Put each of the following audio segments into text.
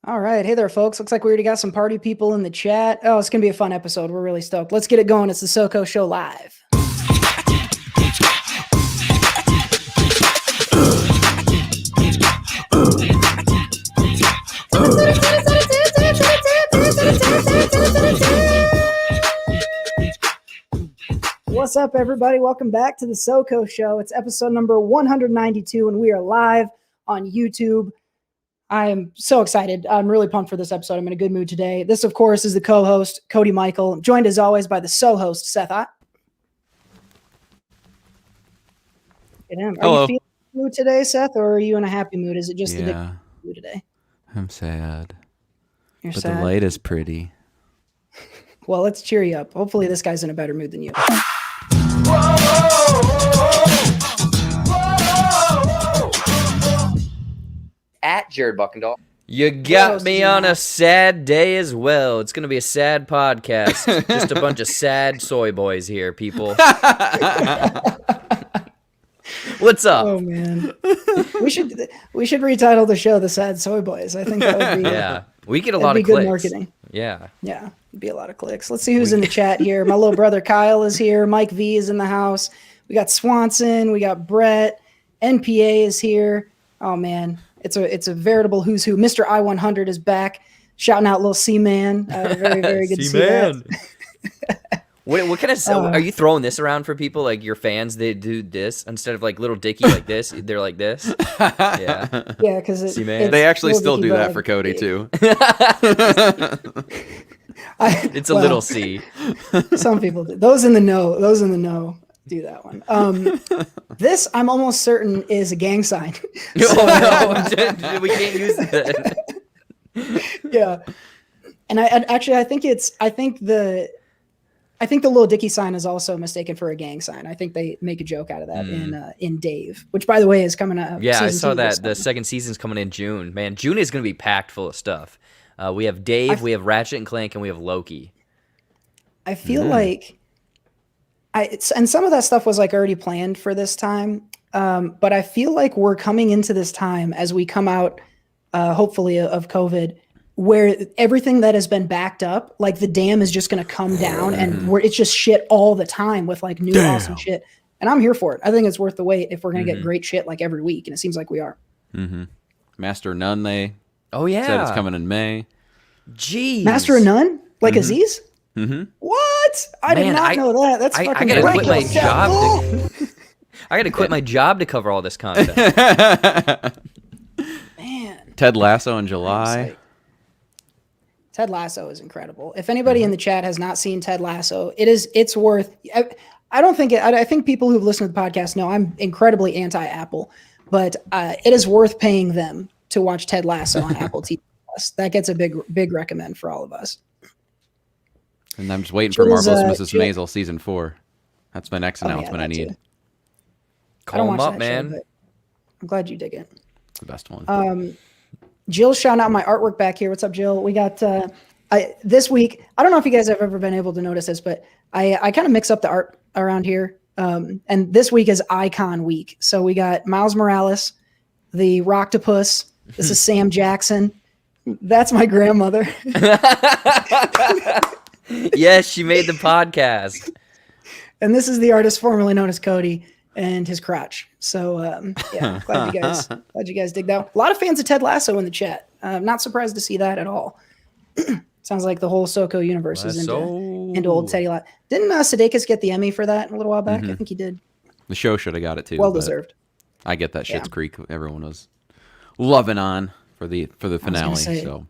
All right. Hey there, folks. Looks like we already got some party people in the chat. Oh, it's going to be a fun episode. We're really stoked. Let's get it going. It's the SoCo Show live. What's up, everybody? Welcome back to the SoCo Show. It's episode number 192, and we are live on YouTube. I am so excited. I'm really pumped for this episode. I'm in a good mood today. This, of course, is the co-host, Cody Michael, joined as always by the so-host, Seth. Are Hello. you feeling in a mood today, Seth, or are you in a happy mood? Is it just the Yeah, mood today? I'm sad. You're But sad? the light is pretty. Well, let's cheer you up. Hopefully this guy's in a better mood than you. At Jared Buckendahl. You got me on a sad day as well. It's going to be a sad podcast. Just a bunch of sad soy boys here, people. What's up? Oh, man. We should retitle the show The Sad Soy Boys. I think that would be Yeah, we get a that'd lot be of good clicks. marketing. Yeah. Yeah, it'd be a lot of clicks. Let's see who's in the chat here. My little brother Kyle is here. Mike V is in the house. We got Swanson. We got Brett. NPA is here. Oh, man. It's a veritable who's who. Mr. I-100 is back, shouting out little C-Man. Very, very good to see that. What kind of are you throwing this around for people? Like your fans, they do this instead of like little Dicky like this. They're like this. Yeah. Yeah, because They actually still do that for Cody too. It's a little C. Some people do. Those in the know do that one. This I'm almost certain is a gang sign. Oh, no, we can't use that. Yeah, and I think the Lil Dicky sign is also mistaken for a gang sign. I think they make a joke out of that in Dave, which by the way is coming up. Yeah, I saw that the second season's coming in June. Man, June is going to be packed full of stuff. We have Dave, we have Ratchet and Clank, and we have Loki. I feel like and some of that stuff was like already planned for this time, but I feel like we're coming into this time as we come out, hopefully, of COVID, where everything that has been backed up, like the dam is just going to come down, and it's just shit all the time with like new awesome shit. And I'm here for it. I think it's worth the wait if we're going to get great shit like every week, and it seems like we are. Master of None, they said it's coming in May. Jeez. Master of None? Like Aziz? What? I did not know that. That's fucking I gotta quit my job. I gotta quit my job to cover all this content. Man. Ted Lasso in July. Ted Lasso is incredible. If anybody in the chat has not seen Ted Lasso, it's worth. I think people who've listened to the podcast know I'm incredibly anti-Apple, but it is worth paying them to watch Ted Lasso on Apple TV Plus. That gets a big recommend for all of us. And I'm just waiting for Marvelous Mrs. Maisel season 4. That's my next announcement I need. Too. Call him up, man. Show, I'm glad you dig it. It's the best one. Jill's shouting out my artwork back here. What's up, Jill? We got this week. I don't know if you guys have ever been able to notice this, but I kind of mix up the art around here. And this week is Icon Week. So we got Miles Morales, the Rocktopus. This is Sam Jackson. That's my grandmother. Yes, she made the podcast. And this is the artist formerly known as Cody and his crotch. So yeah, glad you guys dig that. A lot of fans of Ted Lasso in the chat. I'm not surprised to see that at all. Sounds like the whole SoCo universe is into old Teddy Lasso. Didn't Sudeikis get the Emmy for that a little while back? I think he did. The show should have got it too. Well deserved. I get that Schitt's Creek. Everyone was loving on for the finale. So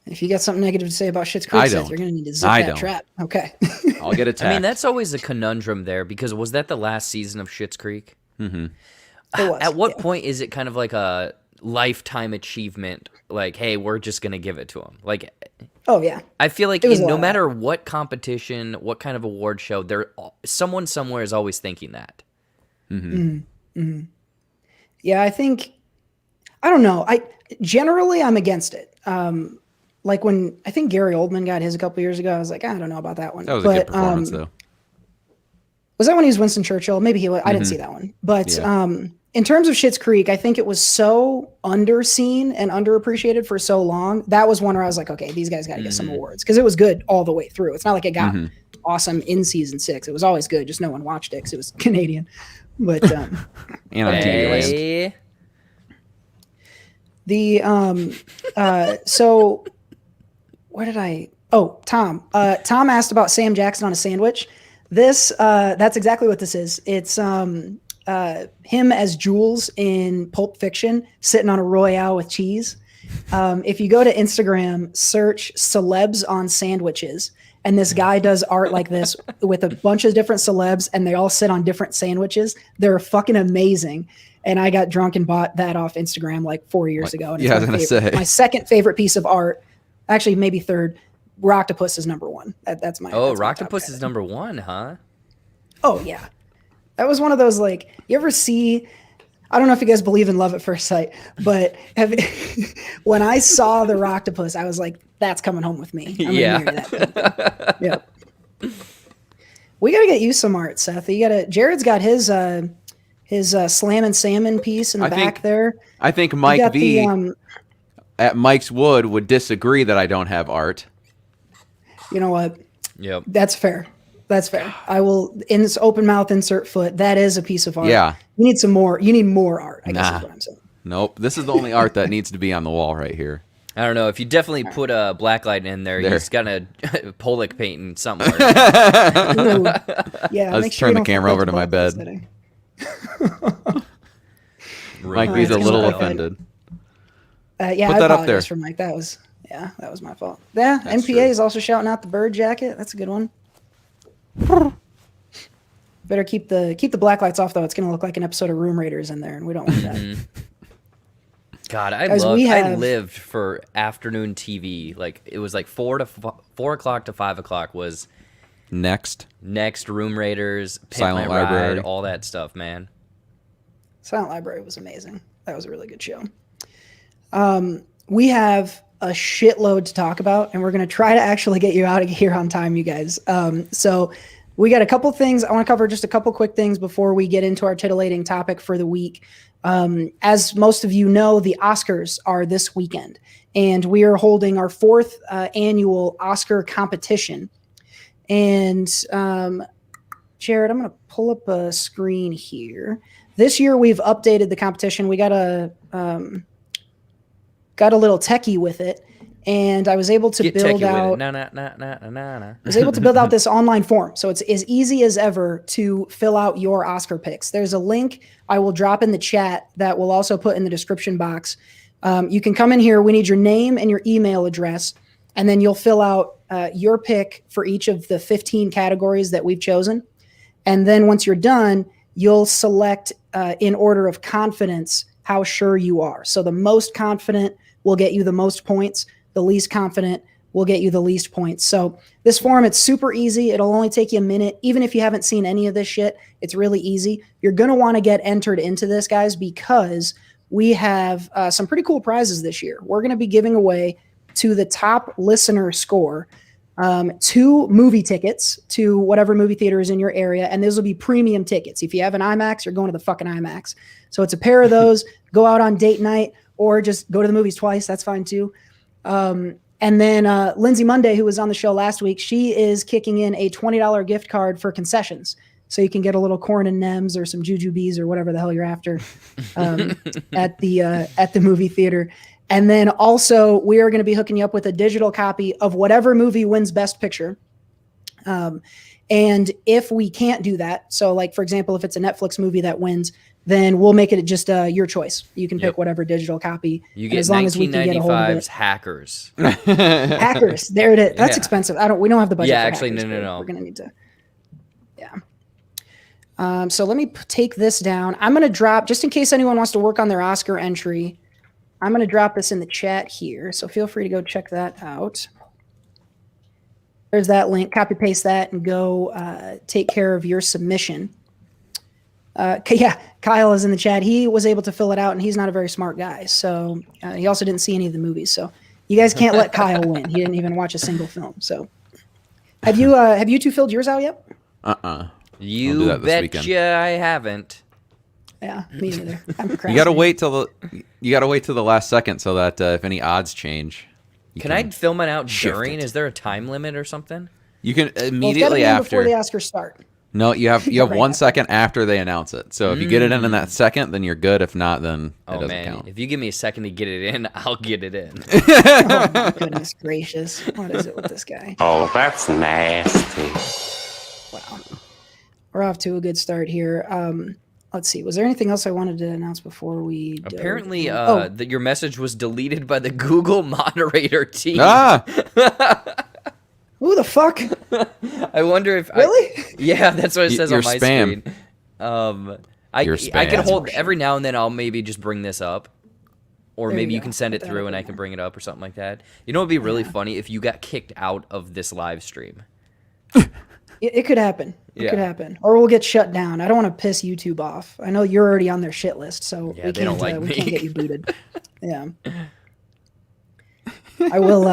if you got something negative to say about Schitt's Creek, Seth, you're going to need to zip that trap. Okay. I'll get attacked. I mean, that's always a conundrum there because was that the last season of Schitt's Creek? It was, At what point is it kind of like a lifetime achievement? Like, hey, we're just going to give it to him. Like, oh yeah. I feel like no matter what competition, what kind of award show, someone somewhere is always thinking that. Yeah, I don't know. I'm against it. Like when I think Gary Oldman got his a couple years ago, I was like, I don't know about that one. That was a good performance, though. Was that when he was Winston Churchill? Maybe he was. I didn't see that one. But in terms of Schitt's Creek, I think it was so underseen and underappreciated for so long. That was one where I was like, okay, these guys got to get some awards because it was good all the way through. It's not like it got awesome in season 6. It was always good. Just no one watched it because it was Canadian. But and on TV Land. So where did I? Oh, Tom. Tom asked about Sam Jackson on a sandwich. That's exactly what this is. It's him as Jules in Pulp Fiction sitting on a Royale with cheese. If you go to Instagram, search celebs on sandwiches, and this guy does art like this with a bunch of different celebs, and they all sit on different sandwiches. They're fucking amazing. And I got drunk and bought that off Instagram like 4 years ago. And I was going to say. My second favorite piece of art, actually maybe third, Rocktopus is number 1. That's my Rocktopus is number 1, huh? Oh, yeah. That was one of those, like, you ever see, I don't know if you guys believe in love at first sight, but when I saw the Rocktopus, I was like, that's coming home with me. I'm gonna marry that. Yep. We got to get you some art, Seth. Jared's got his Slam and Salmon piece in the back there. I think Mike V at Mike's Wood would disagree that I don't have art. You know what? Yep. That's fair. That's fair. I will, in this open mouth insert foot, that is a piece of art. Yeah. You need some more. You need more art, I guess is what I'm saying. Nope. This is the only art that needs to be on the wall right here. I don't know. If you definitely put a blacklight in there, you just got to Pollock painting somewhere. Yeah. Let's turn the camera over to my bed. Mike V's a little offended. Yeah, put I that up apologize there. for Mike. That was my fault. Yeah, That's NPA true. is also shouting out the bird jacket. That's a good one. Better keep the black lights off though. It's gonna look like an episode of Room Raiders in there, and we don't want that. God, I lived for afternoon TV. Like it was like 4 o'clock to 5 o'clock was Next Room Raiders, Pimp Silent My Library. Ride, all that stuff, man. Silent Library was amazing. That was a really good show. We have a shitload to talk about, and we're going to try to actually get you out of here on time, you guys. So we got a couple things. I want to cover just a couple quick things before we get into our titillating topic for the week. As most of you know, the Oscars are this weekend, and we are holding our 4th annual Oscar competition. And Jared, I'm going to pull up a screen here. This year we've updated the competition. We got a little techie with it, and I was able to build out. I was able to build out this online form, so it's as easy as ever to fill out your Oscar picks. There's a link I will drop in the chat that we'll also put in the description box. You can come in here. We need your name and your email address, and then you'll fill out your pick for each of the 15 categories that we've chosen. And then once you're done, you'll select in order of confidence how sure you are. So the most confident will get you the most points. The least confident will get you the least points. So this form, it's super easy. It'll only take you a minute. Even if you haven't seen any of this shit, it's really easy. You're going to want to get entered into this, guys, because we have some pretty cool prizes this year. We're going to be giving away to the top listener score 2 movie tickets to whatever movie theater is in your area. And those will be premium tickets. If you have an IMAX, you're going to the fucking IMAX. So it's a pair of those. Go out on date night or just go to the movies twice. That's fine too. And then Lindsay Monday, who was on the show last week, she is kicking in a $20 gift card for Concessions. So you can get a little corn and Nems or some jujubes or whatever the hell you're after at the movie theater. And then also we are going to be hooking you up with a digital copy of whatever movie wins Best Picture. And if we can't do that, so like, for example, if it's a Netflix movie that wins, then we'll make it just your choice. You can pick whatever digital copy. You get as long as we can get a hold of it. Hackers. Hackers. There it is. That's expensive. We don't have the budget. Yeah, for actually, Hackers, no. We're going to need to. Yeah. So let me take this down. I'm going to drop, just in case anyone wants to work on their Oscar entry, I'm going to drop this in the chat here. So feel free to go check that out. There's that link. Copy paste that and go take care of your submission. Yeah, Kyle is in the chat. He was able to fill it out, and he's not a very smart guy. So he also didn't see any of the movies. So you guys can't let Kyle win. He didn't even watch a single film. So have you two filled yours out yet? You betcha I haven't. Yeah, me neither. I'm You gotta wait till the last second so that if any odds change. Can I film it out shift during? it. Is there a time limit or something? You can Well, it's gotta immediately be in before the after. Oscars start. No, you have Right 1 after. second after they announce it. So if you get it in that second, then you're good. If not, then it Oh doesn't man, count. if you give me a second to get it in, I'll get it in. Oh my goodness gracious! What is it with this guy? Oh, that's nasty. Wow, we're off to a good start here. Let's see. Was there anything else I wanted to announce before we? Apparently, Oh, that your message was deleted by the Google moderator team. Ah, who the fuck? I wonder if Really? yeah, that's what it says You're on my spam. screen. You're I can spam. hold every now and then. I'll maybe just bring this up, or There you maybe you go. can send it Put that through up and in I can there. bring it up or something like that. You know, it'd be really funny if you got kicked out of this live stream. It could happen. It could Yeah. happen, or we'll get shut down. I don't want to piss YouTube off. I know you're already on their shit list, so Yeah, we they don't can't. like We me. can't get you booted. Yeah. I will.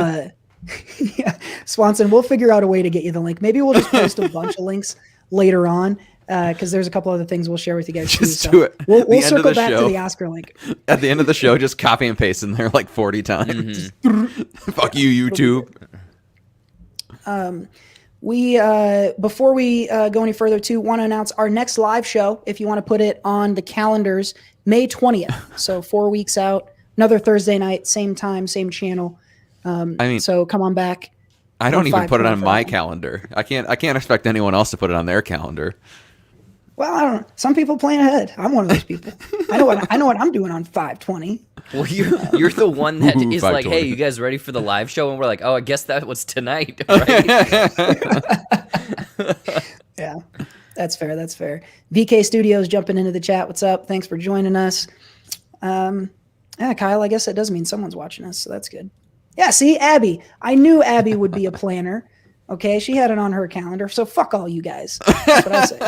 Yeah, Swanson. We'll figure out a way to get you the link. Maybe we'll just post a bunch of links later on, because there's a couple other things we'll share with you guys too. Just So do it. We'll At the end of circle the back show. to the Oscar link. at the end of the show, just copy and paste in there like 40 times. Fuck you, YouTube. We before we go any further, too, want to announce our next live show. If you want to put it on the calendars, May 20th. So 4 weeks out. Another Thursday night, same time, same channel. I mean, So come on back. I don't even put it 5:20 on for my that one. calendar. I can't expect anyone else to put it on their calendar. Well, I don't know. Some people plan ahead. I'm one of those people. I know what I'm doing on 5:20. Well, you're the one that Ooh, is like, 520. hey, you guys ready for the live show? And we're like, oh, I guess that was tonight, right? Yeah, that's fair. That's fair. VK Studios jumping into the chat. What's up? Thanks for joining us. Yeah, Kyle, I guess that does mean someone's watching us, so that's good. Yeah, see, Abby. I knew Abby would be a planner. Okay, she had it on her calendar, so fuck all you guys. That's what I say.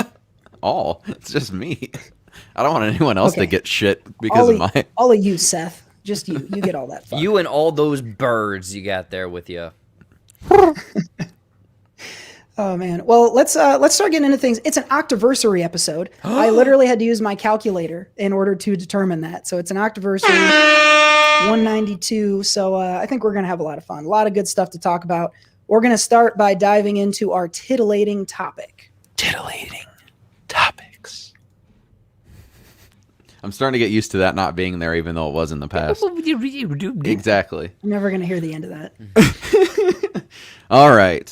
It's just me. I don't want anyone else to Okay. get shit because of my. All of you, Seth. Just you. You get all that fun. You and all those birds you got there with you. Oh man. Well, let's start getting into things. It's an Octoversary episode. I literally had to use my calculator in order to determine that. So it's an Octoversary 192. So I think we're gonna have a lot of fun. A lot of good stuff to talk about. We're gonna start by diving into our titillating topic. Titillating topics. I'm starting to get used to that not being there, even though it was in the past. Exactly. I'm never gonna hear the end of that. All right.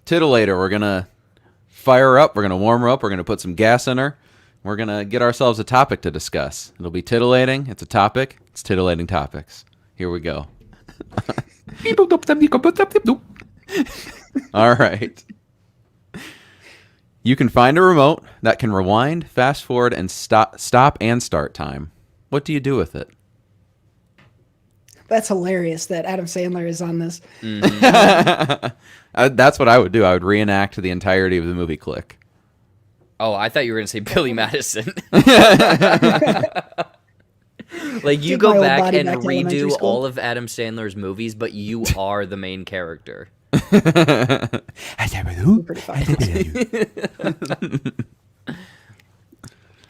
Titillator. We're going to fire her up. We're going to warm her up. We're going to put some gas in her. We're going to get ourselves a topic to discuss. It'll be titillating. It's a topic. It's titillating topics. Here we go. All right. You can find a remote that can rewind, fast forward, and stop and start time. What do you do with it? That's hilarious that Adam Sandler is on this. That's what I would do. I would reenact the entirety of the movie Click. Oh, I thought you were going to say Billy Madison. Like, you Take my go old back body and back to elementary redo school. all of Adam Sandler's movies, but you are the main character. Pretty fucking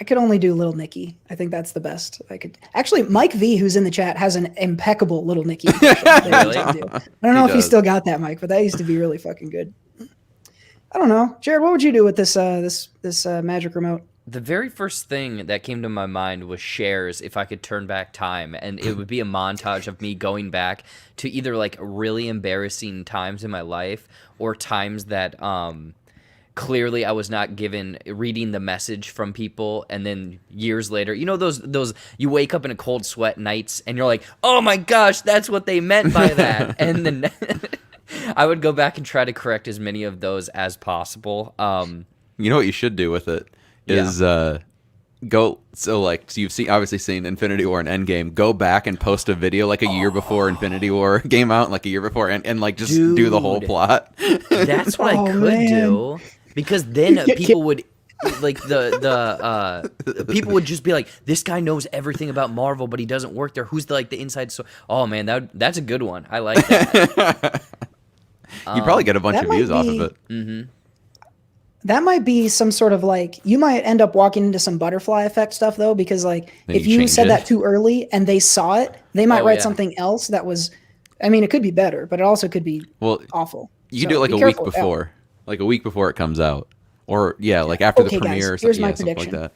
I could only do Little Nicky. I think that's the best I could. Actually, Mike V, who's in the chat, has an impeccable Little Nicky. impression that he Really? used to do. I don't know if you does. still got that, Mike, but that used to be really fucking good. I don't know, Jared. What would you do with this magic remote? The very first thing that came to my mind was shares if I could turn back time, and it would be a montage of me going back to either like really embarrassing times in my life or times that clearly I was not reading the message from people, and then years later, you know, those you wake up in a cold sweat nights and you're like, oh my gosh, that's what they meant by that. And then I would go back and try to correct as many of those as possible. You know what you should do with it is so you've obviously seen Infinity War and Endgame. Go back and post a video like a year before Infinity War came out, like a year before, and like just do the whole Dude. plot. That's what I could man. do, because then people would like people would just be like, this guy knows everything about Marvel, but he doesn't work there. Who's the inside? So, oh man, that's a good one. I like that. You probably get a bunch that of views might off be- of it. Mm-hmm. That might be some sort of like, you might end up walking into some butterfly effect stuff though, because like Then if you you change said it. that too early and they saw it, they might Oh, write yeah. something else that was, I mean, it could be better, but it also could be Well, awful. you can So do it like be a week careful. before, like a week before it comes out, or like after Okay, the premiere, or guys, here's something, my something like prediction. that.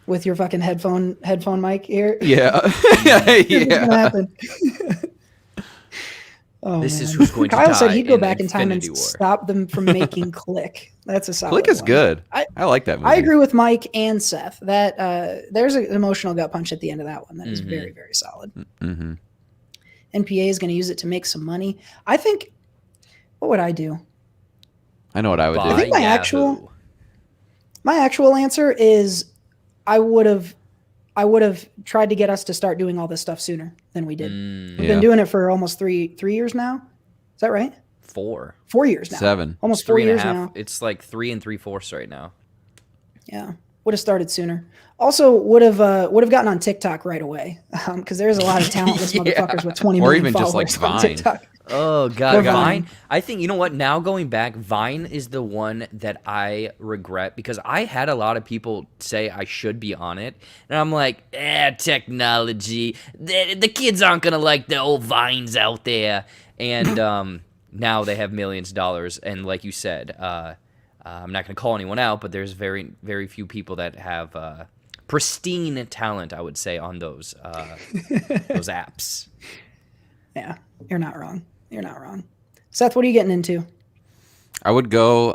With your fucking headphone mic here. Yeah, Here's what's gonna happen. Oh, This is man. who's going to Kyle said die he'd go in back in time and Infinity War. stop them from making Click. That's a solid Click is one. good. I like that movie. I agree with Mike and Seth that there's an emotional gut punch at the end of that one that is Mm-hmm. very, very solid. Mm-hmm. NPA is going to use it to make some money. I think. What would I do? I know what I would Buy do. think my Yahoo. actual answer is I would have tried to get us to start doing all this stuff sooner than we did. We've Yeah. been doing it for almost three years now. Is that right? 4. 4 years now. 7. Almost 4 3 and a years half. now. It's like 3 3/4 right now. Yeah, would have started sooner. Also, would have gotten on TikTok right away because there's a lot of talentless Yeah. motherfuckers with 20 Or million even just, like, followers on Vine. TikTok. Oh Or god, Vine. Vine. I think you know what? Now going back, Vine is the one that I regret because I had a lot of people say I should be on it, and I'm like, technology. The kids aren't gonna like the old Vines out there, and now they have millions of dollars, and like you said, I'm not gonna call anyone out, but there's very very few people that have pristine talent, I would say, on those apps. Yeah, you're not wrong. You're not wrong. Seth, what are you getting into? I would go.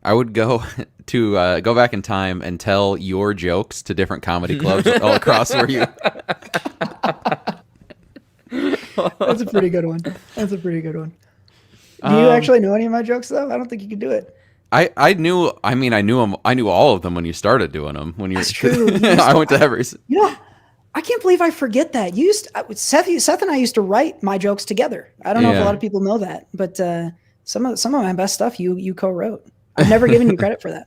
I would go to go back in time and tell your jokes to different comedy clubs all across where you. That's a pretty good one. That's a pretty good one. Do you actually know any of my jokes though? I don't think you can do it. I knew. I mean, I knew them. I knew all of them when you started doing them. When you. That's true. I went to every. You know, I can't believe I forget that. Seth and I used to write my jokes together. I don't know if a Yeah. lot of people know that, but some of my best stuff you co-wrote. I've never given you credit for that.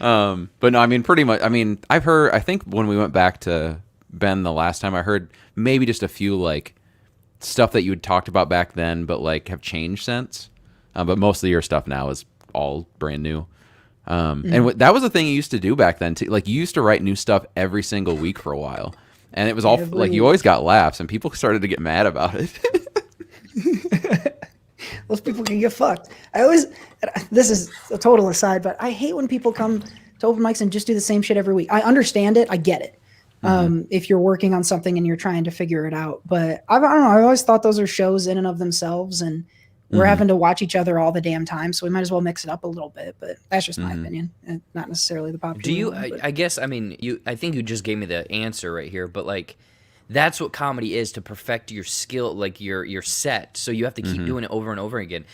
But no, I mean, pretty much. I mean, I've heard. I think when we went back to Ben the last time, I heard maybe just a few like stuff that you had talked about back then, but like have changed since. But most of your stuff now is all brand new. And that was the thing you used to do back then too. Like you used to write new stuff every single week for a while, and it was all like you always got laughs, and people started to get mad about it. Those people can get fucked. This is a total aside, but I hate when people come to open mics and just do the same shit every week. I understand it. I get it. If you're working on something and you're trying to figure it out, but I don't know. I always thought those are shows in and of themselves, and we're having to watch each other all the damn time. So we might as well mix it up a little bit, but that's just my opinion and not necessarily the popular. Do you? one, but- I guess. I mean, I think you just gave me the answer right here. But like, that's what comedy is, to perfect your skill, like your set. So you have to keep doing it over and over again.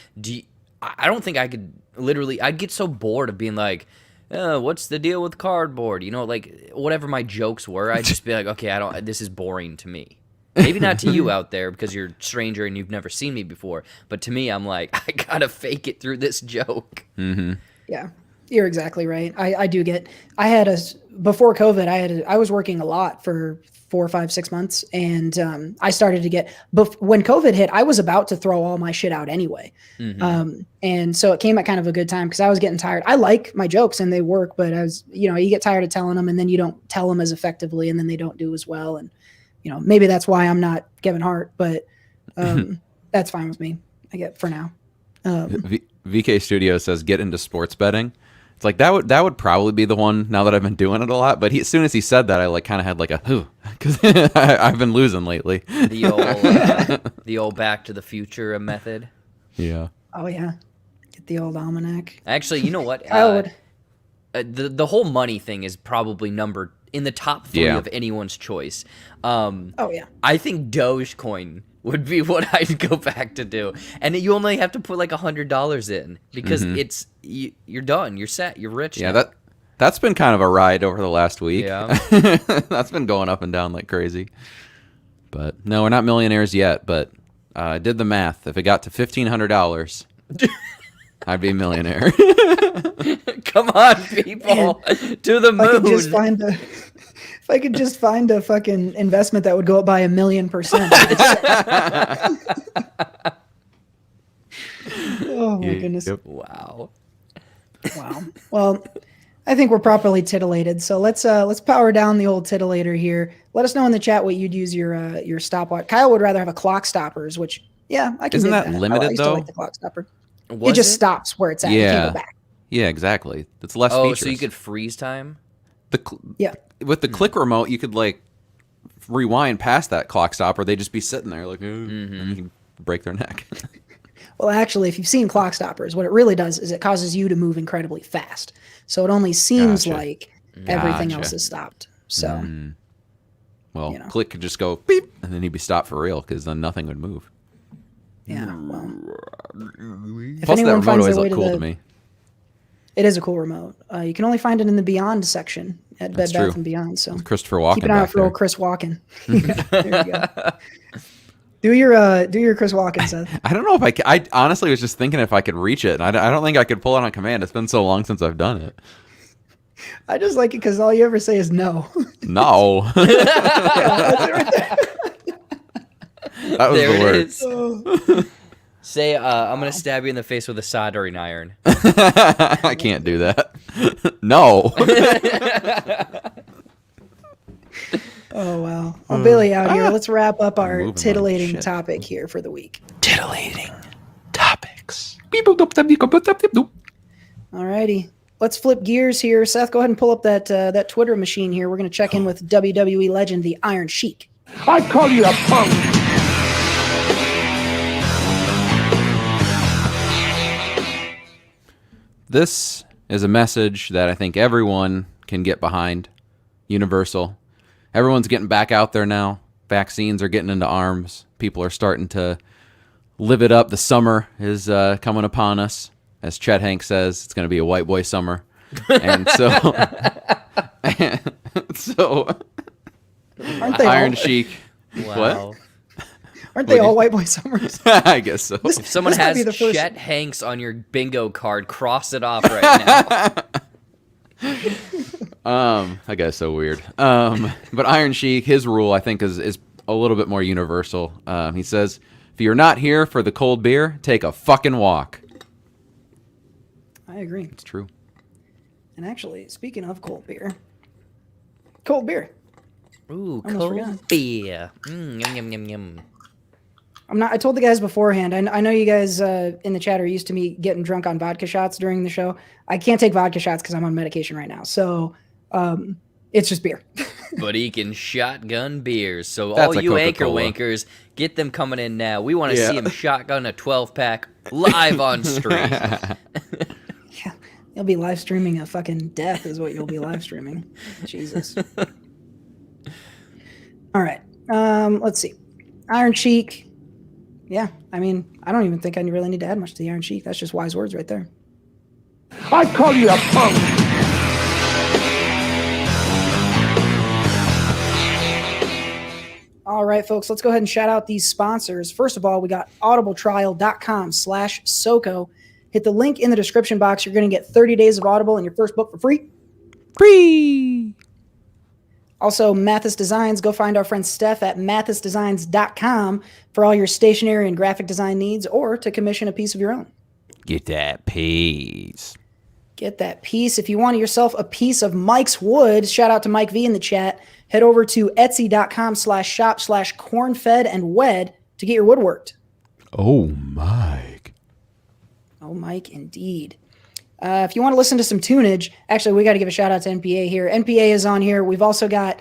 I don't think I could literally. I'd get so bored of being like, what's the deal with cardboard? You know, like whatever my jokes were, I'd just be like, okay, I don't. This is boring to me. Maybe not to you out there because you're a stranger and you've never seen me before. But to me, I'm like, I gotta fake it through this joke. Yeah, you're exactly right. I do get. Before COVID, I was working a lot for 4, 5, 6 months, and I started to get. When COVID hit, I was about to throw all my shit out anyway, and so it came at kind of a good time because I was getting tired. I like my jokes and they work, but I was, you get tired of telling them, and then you don't tell them as effectively, and then they don't do as well, and maybe that's why I'm not Kevin Hart, but that's fine with me. I get for now. VK Studio says get into sports betting. It's like that would probably be the one now that I've been doing it a lot. But as soon as he said that, I like kind of had like a because I've been losing lately. The old Back to the Future method. Yeah. Oh yeah, get the old almanac. Actually, you know what? I would. The whole money thing is probably number in the top 3 of anyone's choice. Oh yeah. I think Dogecoin would be what I'd go back to do, and you only have to put like $100 in because you're done, you're set, you're rich. Yeah, now. that's been kind of a ride over the last week. Yeah. That's been going up and down like crazy. But no, we're not millionaires yet. But I did the math. If it got to $1,500, I'd be a millionaire. Come on, people, to the moon. If I could just find a fucking investment that would go up by 1,000,000%. my goodness. Yep. Wow. Wow. Well, I think we're properly titillated. So let's power down the old titillator here. Let us know in the chat what you'd use your stopwatch. Kyle would rather have a clock stoppers, which I can. Isn't dig that I limited, used to though? like the clock stopper. Was it just stops where it's at. You Yeah. can't go back. Yeah, exactly. It's less Oh, features. so you could freeze time? Yeah. With the click remote, you could like rewind past that clock stopper. They just be sitting there like, and you can break their neck. Well, actually, if you've seen clock stoppers, what it really does is it causes you to move incredibly fast. So it only seems Gotcha. like everything Gotcha. else is stopped. So Well, You know. click could just go beep, and then he'd be stopped for real because then nothing would move. yeah. Well, if Plus, that anyone remote finds always their way looked cool to to me. it is a cool remote. You can only find it in the Beyond section at Bed That's Bath true. and Beyond. So Christopher Walken keep an eye out back for there. old Chris Walken. Yeah, there you go. Do your Chris Walken, Seth. I don't know if I. I honestly was just thinking if I could reach it, and I don't think I could pull it on command. It's been so long since I've done it. I just like it because all you ever say is no. No, That's it right there. that was There the it word. is. Say, I'm going to stab you in the face with a soldering iron. I can't do that. No. Oh wow. Well, Billy out here. Let's wrap up our moving like titillating shit. topic here for the week. Titillating topics. Alrighty. Let's flip gears here. Seth, go ahead and pull up that Twitter machine here. We're going to check in with WWE legend, the Iron Sheik. I call you a punk. This is a message that I think everyone can get behind. Universal. Everyone's getting back out there now. Vaccines are getting into arms. People are starting to live it up. The summer is coming upon us. As Chet Hanks says, it's going to be a white boy summer. And so, Aren't they Iron all, Sheik. Wow. aren't they all white boy summers? What? I guess so. If someone This might has be the first- Chet Hanks on your bingo card, cross it off right now. I guess so weird. But Iron Sheik, his rule, I think, is a little bit more universal. He says, if you're not here for the cold beer, take a fucking walk. I agree. It's true. And actually, speaking of cold beer, Ooh, Almost cold forgot. beer. Yum, yum, yum, yum. I told the guys beforehand. I know you guys in the chat are used to me getting drunk on vodka shots during the show. I can't take vodka shots because I'm on medication right now. So it's just beer. But he can shotgun beers. So That's all a you anchor Coca-Cola. wankers, get them coming in now. We want to Yeah. see him shotgun a 12-pack live on stream. Yeah, you'll be live streaming a fucking death is what you'll be live streaming. Jesus. All right. Let's see. Iron Sheik. Yeah, I mean, I don't even think I really need to add much to the Iron Sheik. That's just wise words right there. I call you a punk. All right, folks, let's go ahead and shout out these sponsors. First of all, we got audibletrial.com/SoCo. Hit the link in the description box. You're going to get 30 days of Audible and your first book for free. Free. Also, Mathis Designs. Go find our friend Seth at mathisdesigns.com for all your stationery and graphic design needs or to commission a piece of your own. Get that piece. Get that piece. If you want yourself a piece of Mike's wood, shout out to Mike V in the chat. Head over to etsy.com/shop/cornfedandwed to get your wood worked. Oh, Mike. Oh, Mike, indeed. If you want to listen to some tunage, actually, we got to give a shout out to NPA here. NPA is on here. We've also got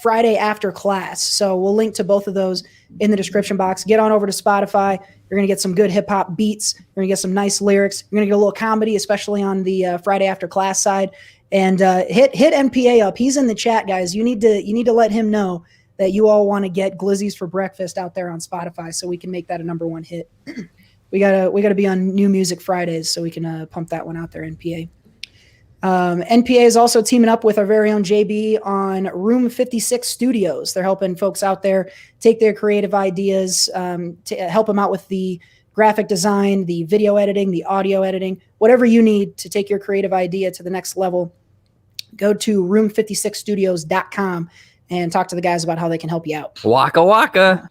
Friday after class. So we'll link to both of those in the description box. Get on over to Spotify. You're going to get some good hip hop beats. You're going to get some nice lyrics. You're going to get a little comedy, especially on the Friday after class side. And hit NPA up. He's in the chat, guys. You need to let him know that you all want to get glizzies for breakfast out there on Spotify, so we can make that a #1 hit. We gotta be on New Music Fridays, so we can pump that one out there. NPA. NPA is also teaming up with our very own JB on Room 56 Studios. They're helping folks out there take their creative ideas, to help them out with the graphic design, the video editing, the audio editing, whatever you need to take your creative idea to the next level. Go to room56studios.com and talk to the guys about how they can help you out. Waka waka.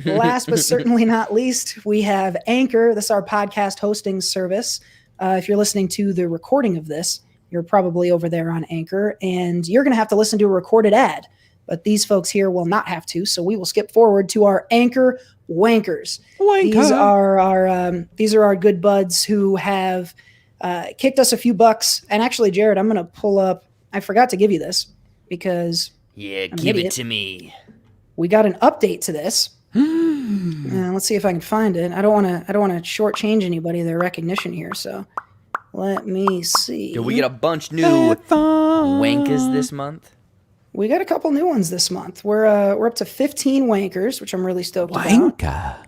Last but certainly not least, we have Anchor. This is our podcast hosting service. If you're listening to the recording of this, you're probably over there on Anchor, and you're going to have to listen to a recorded ad. But these folks here will not have to, so we will skip forward to our Anchor Wankers. These are our good buds who have kicked us a few bucks. And actually, Jared, I'm going to pull up. I forgot to give you this because give it to me. We got an update to this. Let's see if I can find it. I don't want to shortchange anybody their recognition here. So let me see. Did we get a bunch new wankers this month? We got a couple new ones this month. We're up to 15 wankers, which I'm really stoked about.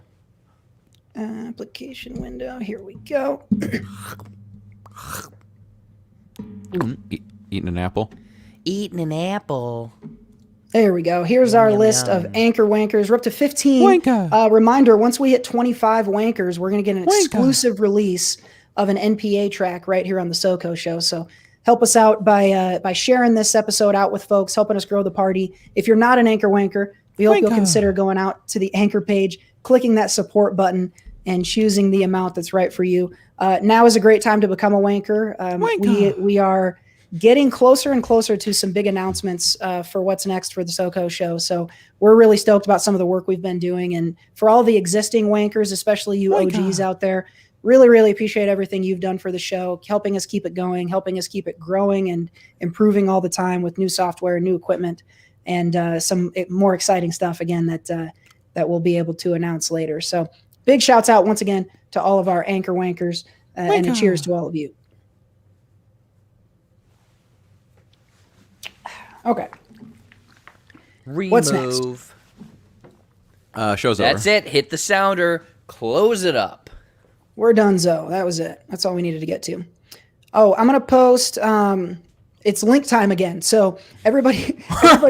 Application window. Here we go. Eating an apple. Eating an apple. There we go. Here's our list of Anchor Wankers. We're up to 15. Reminder, once we hit 25 Wankers, we're going to get an exclusive release of an NPA track right here on the SoCo show. So help us out by sharing this episode out with folks, helping us grow the party. If you're not an Anchor Wanker, we hope you'll consider going out to the Anchor page, clicking that support button, and choosing the amount that's right for you. Now is a great time to become a Wanker. We are getting closer and closer to some big announcements for what's next for the SoCo show. So we're really stoked about some of the work we've been doing. And for all the existing Wankers, especially you OGs out there, really, really appreciate everything you've done for the show, helping us keep it going, helping us keep it growing and improving all the time with new software, new equipment, and some more exciting stuff, again, that we'll be able to announce later. So big shouts out once again to all of our Anchor Wankers, and a cheers to all of you. Okay. What's next? Show's That's over. it. Hit the sounder. Close it up. We're donezo. That was it. That's all we needed to get to. Oh, I'm going to post. It's link time again. So everybody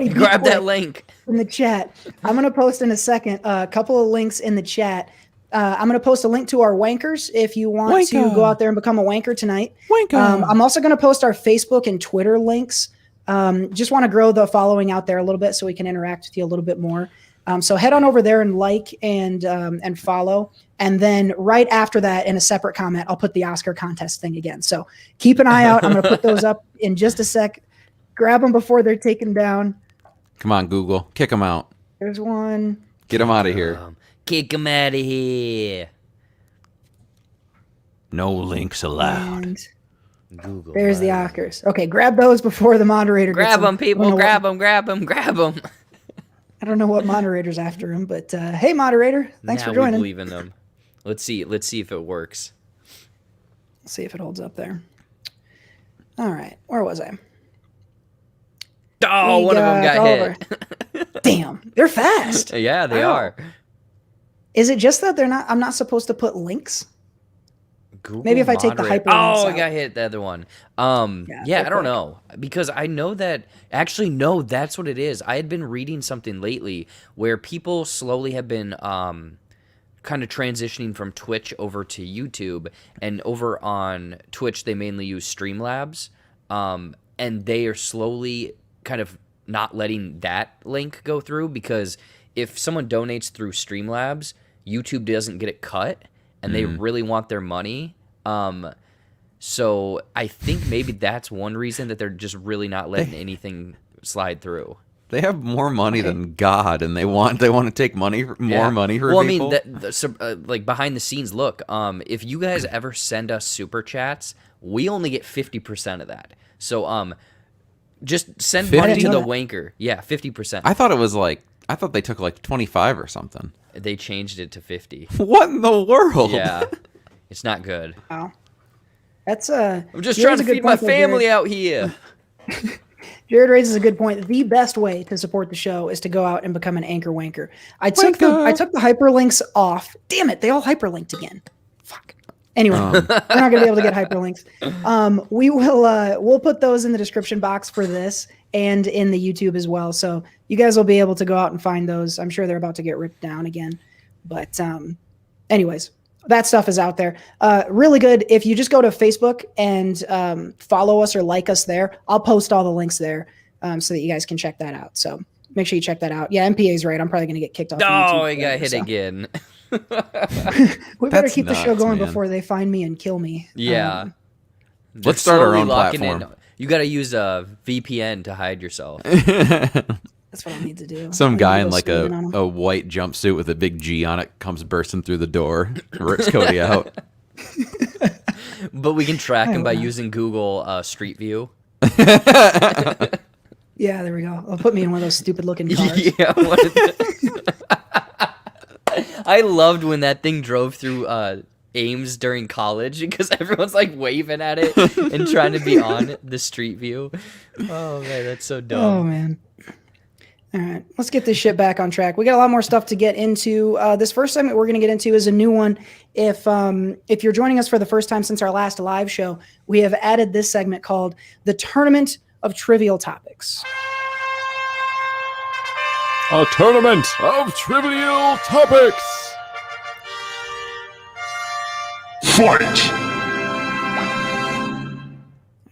grab that link in the chat. I'm going to post in a second a couple of links in the chat. I'm going to post a link to our Wankers if you want to go out there and become a Wanker tonight. I'm also going to post our Facebook and Twitter links. Just want to grow the following out there a little bit so we can interact with you a little bit more. So head on over there and like and follow. And then right after that, in a separate comment, I'll put the Oscar contest thing again. So keep an eye out. I'm going to put those up in just a sec. Grab them before they're taken down. Come on, Google. Kick them out. There's one. Get them out of here. Kick them out of here. No links allowed. And Google. there's the Oscars. Okay, grab those before the moderator gets Grab them, people. Grab them. I don't know what moderator's after him, but hey, moderator, thanks for joining. We believe in them. Let's see if it works. Let's see if it holds up there. All right, where was I? Oh, one of them got hit. Damn, they're fast. Yeah, they are. Is it just that I'm not supposed to put links? Google Maybe if I take the hyperlinks out. I got hit the other one. I don't know, because I know that that's what it is. I had been reading something lately where people slowly have been kind of transitioning from Twitch over to YouTube, and over on Twitch they mainly use Streamlabs, and they are slowly kind of not letting that link go through, because if someone donates through Streamlabs, YouTube doesn't get it cut, and they really want their money. So I think maybe that's one reason that they're just really not letting anything slide through. They have more money than God, and they want to take money, more money for people. Well, I mean, like behind the scenes, look, if you guys ever send us super chats, we only get 50% of that. So just send money to the Wanker. Yeah, 50%. I thought they took like 25 or something. They changed it to 50. What in the world? Yeah, it's not good. Wow. That's I'm just trying to feed my family out here. Jared raises a good point. The best way to support the show is to go out and become an Anchor Wanker. I took the hyperlinks off. Damn it, they all hyperlinked again. Fuck. Anyway, we're not gonna be able to get hyperlinks. We'll put those in the description box for this and in the YouTube as well. So you guys will be able to go out and find those. I'm sure they're about to get ripped down again. But anyways, that stuff is out there. Really good. If you just go to Facebook and follow us or like us there, I'll post all the links there so that you guys can check that out. So make sure you check that out. Yeah, MPA's right. I'm probably going to get kicked off. Oh, I got hit again. We better That's keep the show nuts, going man. before they find me and kill me. Yeah. Let's start our Slowly own locking platform. You got to use a VPN to hide yourself. That's what I need to do. Some I guy need in to go like swoop in on 'em. a white jumpsuit with a big G on it comes bursting through the door, rips Cody out. But we can track him by know. using Google Street View. Yeah, there we go. I'll put me in one of those stupid looking cars. Yeah. I loved when that thing drove through Ames during college because everyone's like waving at it and trying to be on the Street View. Oh man, that's so dumb. Oh man. All right, let's get this shit back on track. We got a lot more stuff to get into. This first segment we're going to get into is a new one. If you're joining us for the first time since our last live show, we have added this segment called the Tournament of Trivial Topics. A tournament of trivial topics. Fight!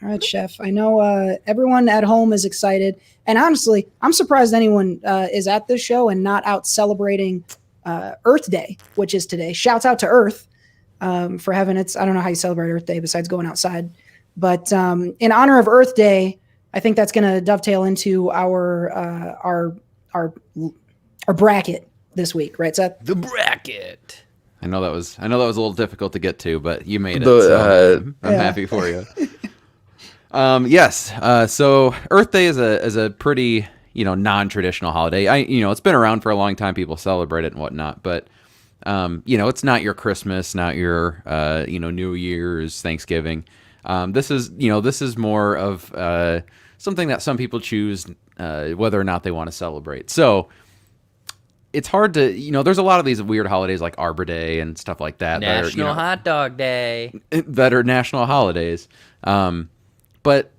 All right, Chef. I know everyone at home is excited. And honestly, I'm surprised anyone is at this show and not out celebrating Earth Day, which is today. Shouts out to Earth for having its, I don't know how you celebrate Earth Day besides going outside. But in honor of Earth Day, I think that's going to dovetail into our bracket this week, right, Seth? The bracket. I know that was a little difficult to get to, but you made it. So I'm happy for you. Yes. So Earth Day is a pretty, non-traditional holiday. It's been around for a long time. People celebrate it and whatnot, but it's not your Christmas, not your, New Year's, Thanksgiving. This is more of something that some people choose whether or not they want to celebrate. So it's hard to, there's a lot of these weird holidays like Arbor Day and stuff like that. National Hot Dog Day. That are national holidays. But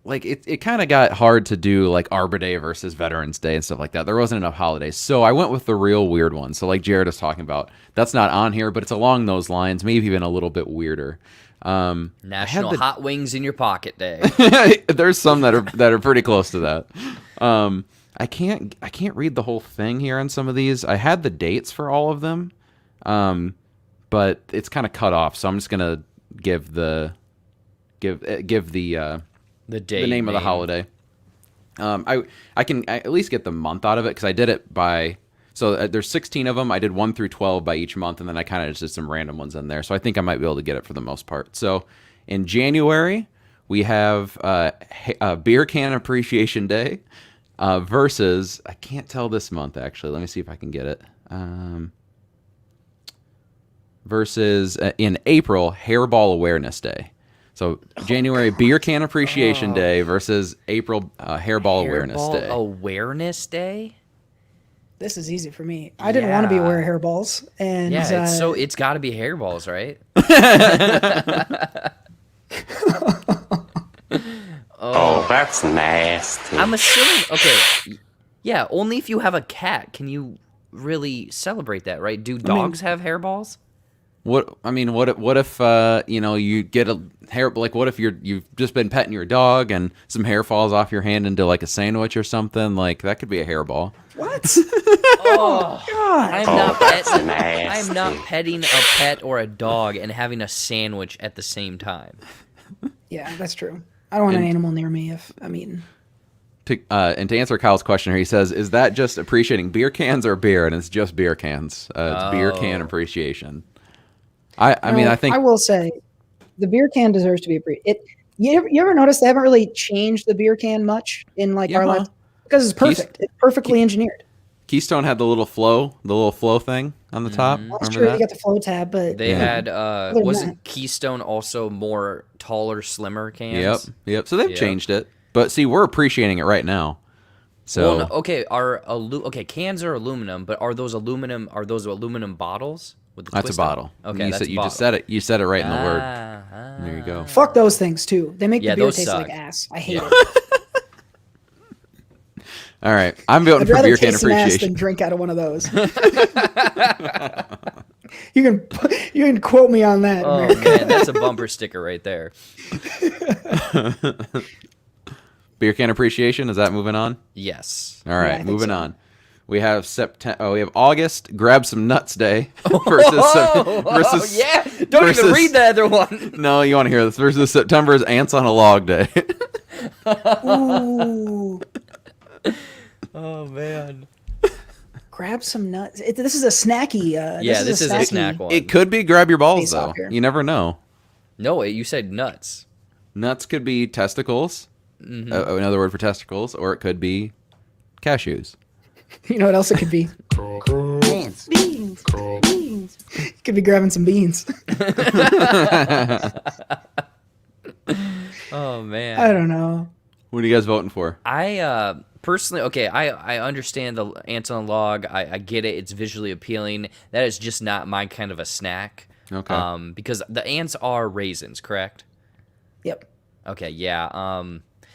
like it kind of got hard to do like Arbor Day versus Veterans Day and stuff like that. There wasn't enough holidays. So I went with the real weird one. So like Jared was talking about, that's not on here, but it's along those lines, maybe even a little bit weirder. National Hot Wings in Your Pocket Day. There's some that are pretty close to that. I can't read the whole thing here on some of these. I had the dates for all of them, but it's kind of cut off. So I'm just gonna give the name of the holiday. I can at least get the month out of it because I did it by. So there's 16 of them. I did 1 through 12 by each month, and then I kind of just did some random ones in there. So I think I might be able to get it for the most part. So in January we have a Beer Can Appreciation Day. Versus, I can't tell this month actually. Let me see if I can get it. Versus in April, Hairball Awareness Day. So January, Beer Can Appreciation Day versus April, Hairball Awareness Day. Awareness Day? This is easy for me. I didn't want to be aware of hairballs. And yeah, it's got to be hairballs, right? Oh, that's nasty. I'm assuming, okay, yeah, only if you have a cat can you really celebrate that, right? Do dogs have hairballs? What if you get a hair, like what if you've just been petting your dog and some hair falls off your hand into like a sandwich or something? Like that could be a hairball. What? Oh, God. I'm not petting a pet or a dog and having a sandwich at the same time. Yeah, that's true. I don't want an animal near me if I'm eating. And to answer Kyle's question here, he says, is that just appreciating beer cans or beer? And it's just beer cans. It's beer can appreciation. I think... I will say, the beer can deserves to be appreciated. You ever notice they haven't really changed the beer can much in our life? Because it's perfect. It's perfectly engineered. Keystone had the little flow thing on the top. That's true. You got the flow tab, but they had wasn't Keystone also more taller, slimmer cans? Yep. So they've changed it, but see, we're appreciating it right now. So cans are aluminum, but are those aluminum bottles? With the that's a bottle. Okay, you just said it. You said it right in the word. There you go. Fuck those things too. They make the beer taste suck. like ass. I hate it. All right, I'm voting for beer can appreciation. Than drink out of one of those. You can quote me on that. Oh man, that's a bumper sticker right there. Beer can appreciation. Is that moving on? Yes. All right, I think moving so. on. We have we have August. Grab some nuts day versus versus yeah. Don't even versus- read the other one. No, you want to hear this versus September's ants on a log day. Ooh, Oh man. grab some nuts. This is a snacky. Yeah, this is a snacky- snack one. It could be grab your balls Face though. off here. You never know. No, wait, you said nuts. Nuts could be testicles. Another word for testicles, or it could be cashews. You know what else it could be? Beans. Beans. You could be grabbing some beans. Oh man. I don't know. What are you guys voting for? I personally, okay, I understand the ants on a log. I get it. It's visually appealing. That is just not my kind of a snack. Okay. Because the ants are raisins, correct? Yep. Okay, yeah.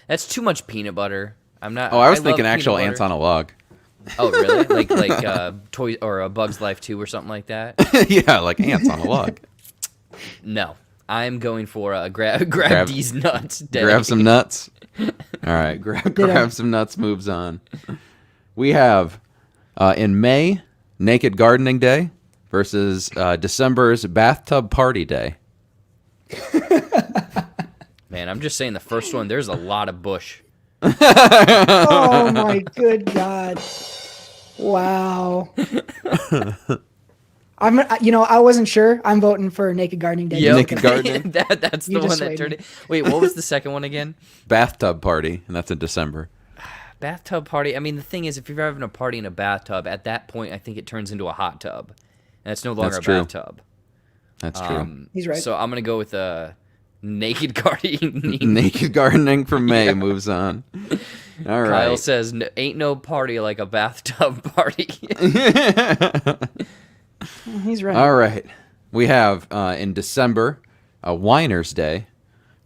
That's too much peanut butter. I'm not. Oh, I was love thinking peanut actual butter. ants on a log. Oh, really? Like Toy or a Bug's Life 2 or something like that? Yeah, like ants on a log. No, I'm going for grab these nuts. Daddy. Grab some nuts. All right, grab some nuts moves on. We have in May, Naked Gardening Day versus December's Bathtub Party Day. Man, I'm just saying the first one. There's a lot of bush. Oh my good God. Wow. I wasn't sure. I'm voting for Naked Gardening Day. Yep. Naked Gardening. That's You the one just that swayed turned me. it. Wait, what was the second one again? Bathtub Party, and that's in December. Bathtub party. I mean, the thing is, if you're having a party in a bathtub, at that point, I think it turns into a hot tub, and it's no longer That's a true. bathtub. That's true. He's right. So I'm gonna go with naked gardening. Naked Gardening from May moves on. All right. Kyle says, "Ain't no party like a bathtub party." He's right. All right. We have in December a Winer's Day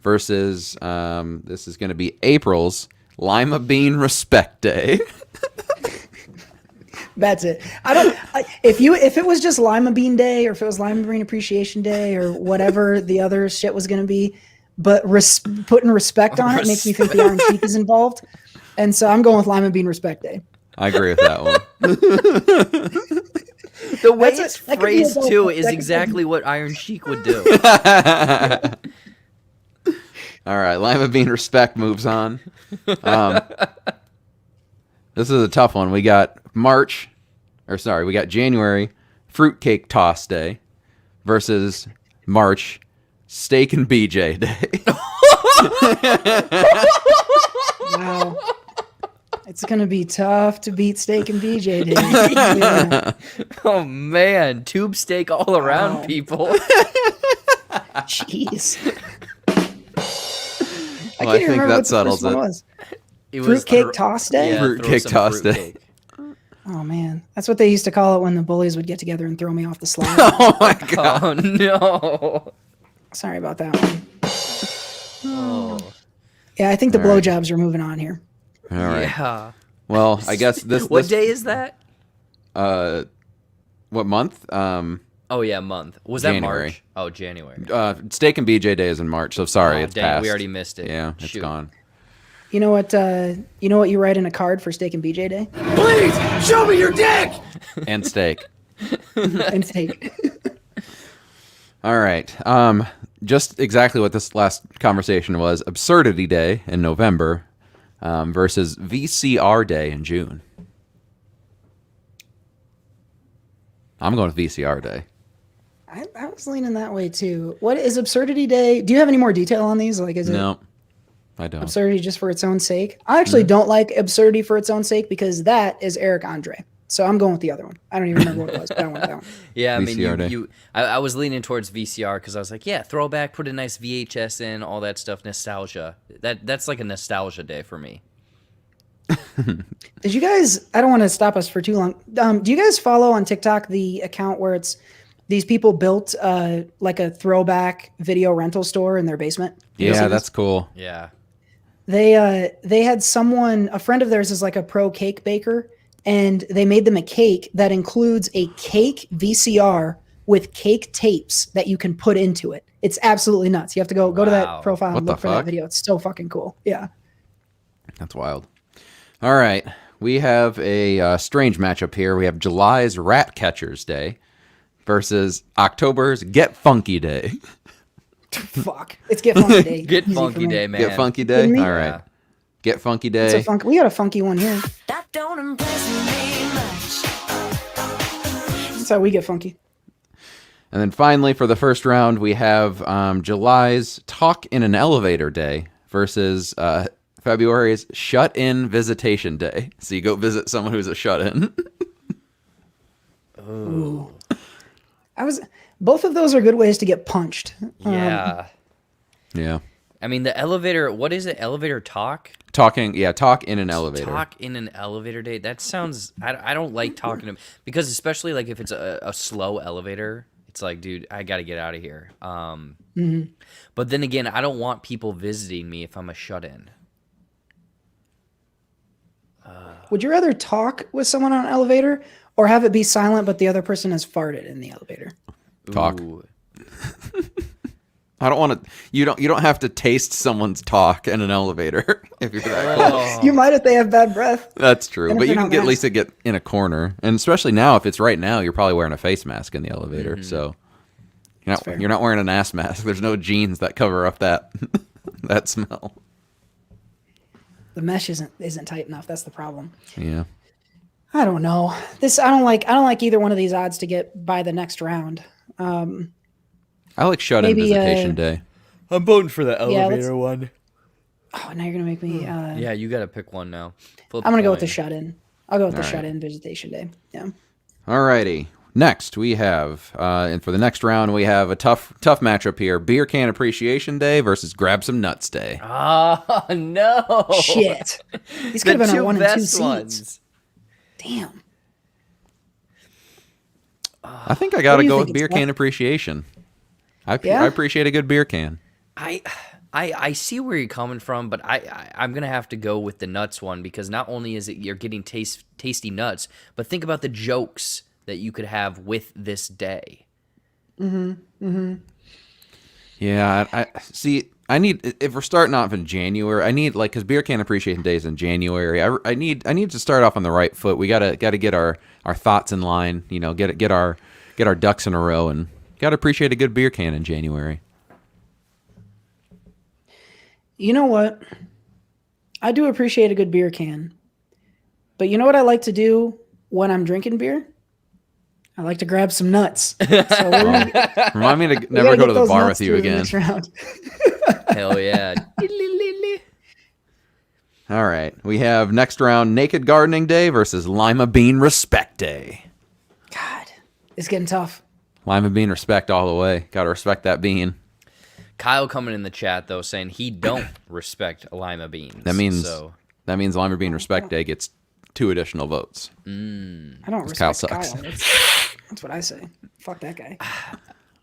versus this is going to be April's Lima Bean Respect Day. That's it. If it was just Lima Bean Day, or if it was Lima Bean Appreciation Day, or whatever the other shit was going to be, but putting respect on it makes me think the Iron Sheik is involved, and so I'm going with Lima Bean Respect Day. I agree with that one. The way That's it's that could be a phrased vote. too That is could be- exactly what Iron Sheik would do. All right, Lima Bean Respect moves on. This is a tough one. We got January Fruitcake Toss Day versus March Steak and BJ Day. Wow. It's going to be tough to beat Steak and BJ Day. Yeah. Oh man, tube steak all around, Wow. people. Jeez. Well, I think remember that what the settles first one it. was. It was Fruitcake Toss Day? Yeah, Fruitcake throw some Toss Day. fruitcake. Oh man, that's what they used to call it when the bullies would get together and throw me off the slide. Oh my god. Oh no. Sorry about that one. Oh. Yeah, I think the All right. blowjobs are moving on here. All right. Yeah. Well, I guess What day is that? What month? Oh yeah, month. Was that January. March? Oh, January. Steak and BJ Day is in March, so sorry, Oh, it's dang, passed. we already missed it. Yeah, it's Shoot. gone. You know what? You write in a card for Steak and BJ Day Please, show me your dick! And steak. and steak. All right. Just exactly what this last conversation was. Absurdity Day in November versus VCR Day in June. I'm going with VCR Day. I was leaning that way too. What is Absurdity Day? Do you have any more detail on these? Like, is it No, I don't. absurdity just for its own sake? I actually don't like absurdity for its own sake because that is Eric Andre. So I'm going with the other one. I don't even remember what it was, but I went with that one. Yeah, I VCR Day. mean, I was leaning towards VCR because I was like, yeah, throwback, put a nice VHS in, all that stuff, nostalgia. That's like a nostalgia day for me. Did you guys? I don't want to stop us for too long. Do you guys follow on TikTok the account where it's these people built like a throwback video rental store in their basement? You guys see Yeah, this? that's cool. Yeah. They had someone, a friend of theirs is like a pro cake baker, and they made them a cake that includes a cake VCR with cake tapes that you can put into it. It's absolutely nuts. You have to go to Wow. that profile What and the look for that fuck? video. It's so fucking cool. Yeah. That's wild. All right. We have a strange matchup here. We have July's Rat Catchers Day versus October's Get Funky Day. Fuck. It's Get Funky Day. Get Easy for Funky me. Day, man. Get Funky Day? Kidding me? All right. Yeah. Get Funky It's Day. we got a funky one here. That don't impress me much. That's how we get funky. And then finally, for the first round, we have July's Talk in an Elevator Day versus February's Shut-In Visitation Day. So you go visit someone who's a shut-in. Ooh. Both of those are good ways to get punched. Yeah. Yeah. I mean, the elevator, what is it? Elevator talk? Talk in an elevator. Talk in an elevator day? That sounds, I don't like talking to, because especially like if it's a slow elevator, it's like, dude, I got to get out of here. But then again, I don't want people visiting me if I'm a shut-in. Would you rather talk with someone on an elevator or have it be silent but the other person has farted in the elevator? Talk. Ooh. I don't want to. You don't have to taste someone's talk in an elevator if you're that close. Oh. You might if they have bad breath. That's true, And if but you they're can not at least masked. get in a corner, and especially now, if it's right now, you're probably wearing a face mask in the elevator, so fair. you're not wearing an ass mask. There's no jeans that cover up that that smell. The mesh isn't tight enough. That's the problem. Yeah. I don't know. I don't like either one of these odds to get by the next round. I like shut-in Maybe, visitation day. I'm voting for the elevator one. Oh, now you're gonna make me. Yeah, you got to pick one now. Flip I'm gonna a go with the coin. shut-in. I'll go with the All right. shut-in visitation day. Yeah. Alrighty. Next, we have, and for the next round, we have a tough matchup here: Beer Can Appreciation Day versus Grab Some Nuts Day. Oh, no. Shit. These could The have been our two 1 and 2 best seeds. ones. Damn. I think I What got do to you go think with it's Beer Can about? Appreciation. I Yeah? appreciate a good beer can. I see where you're coming from, but I'm gonna have to go with the nuts one, because not only is it you're getting tasty nuts, but think about the jokes that you could have with this day. Yeah, I see. I need, if we're starting off in January, I need, like, because Beer Can Appreciation Day is in January. I need to start off on the right foot. We gotta get our thoughts in line. You know, get our ducks in a row, and gotta appreciate a good beer can in January. You know what? I do appreciate a good beer can. But you know what I like to do when I'm drinking beer? I like to grab some nuts. So we're gonna, Remind me to we never gotta go get to the those bar nuts with you through the again. next round. Hell yeah. All right, we have next round: Naked Gardening Day versus Lima Bean Respect Day. God, it's getting tough. Lima Bean Respect all the way. Gotta respect that bean. Kyle coming in the chat though saying he don't respect lima beans. That means so. Lima Bean Respect Day gets 2 additional votes. I don't Kyle respect Kyle. sucks. That's what I say. Fuck that guy.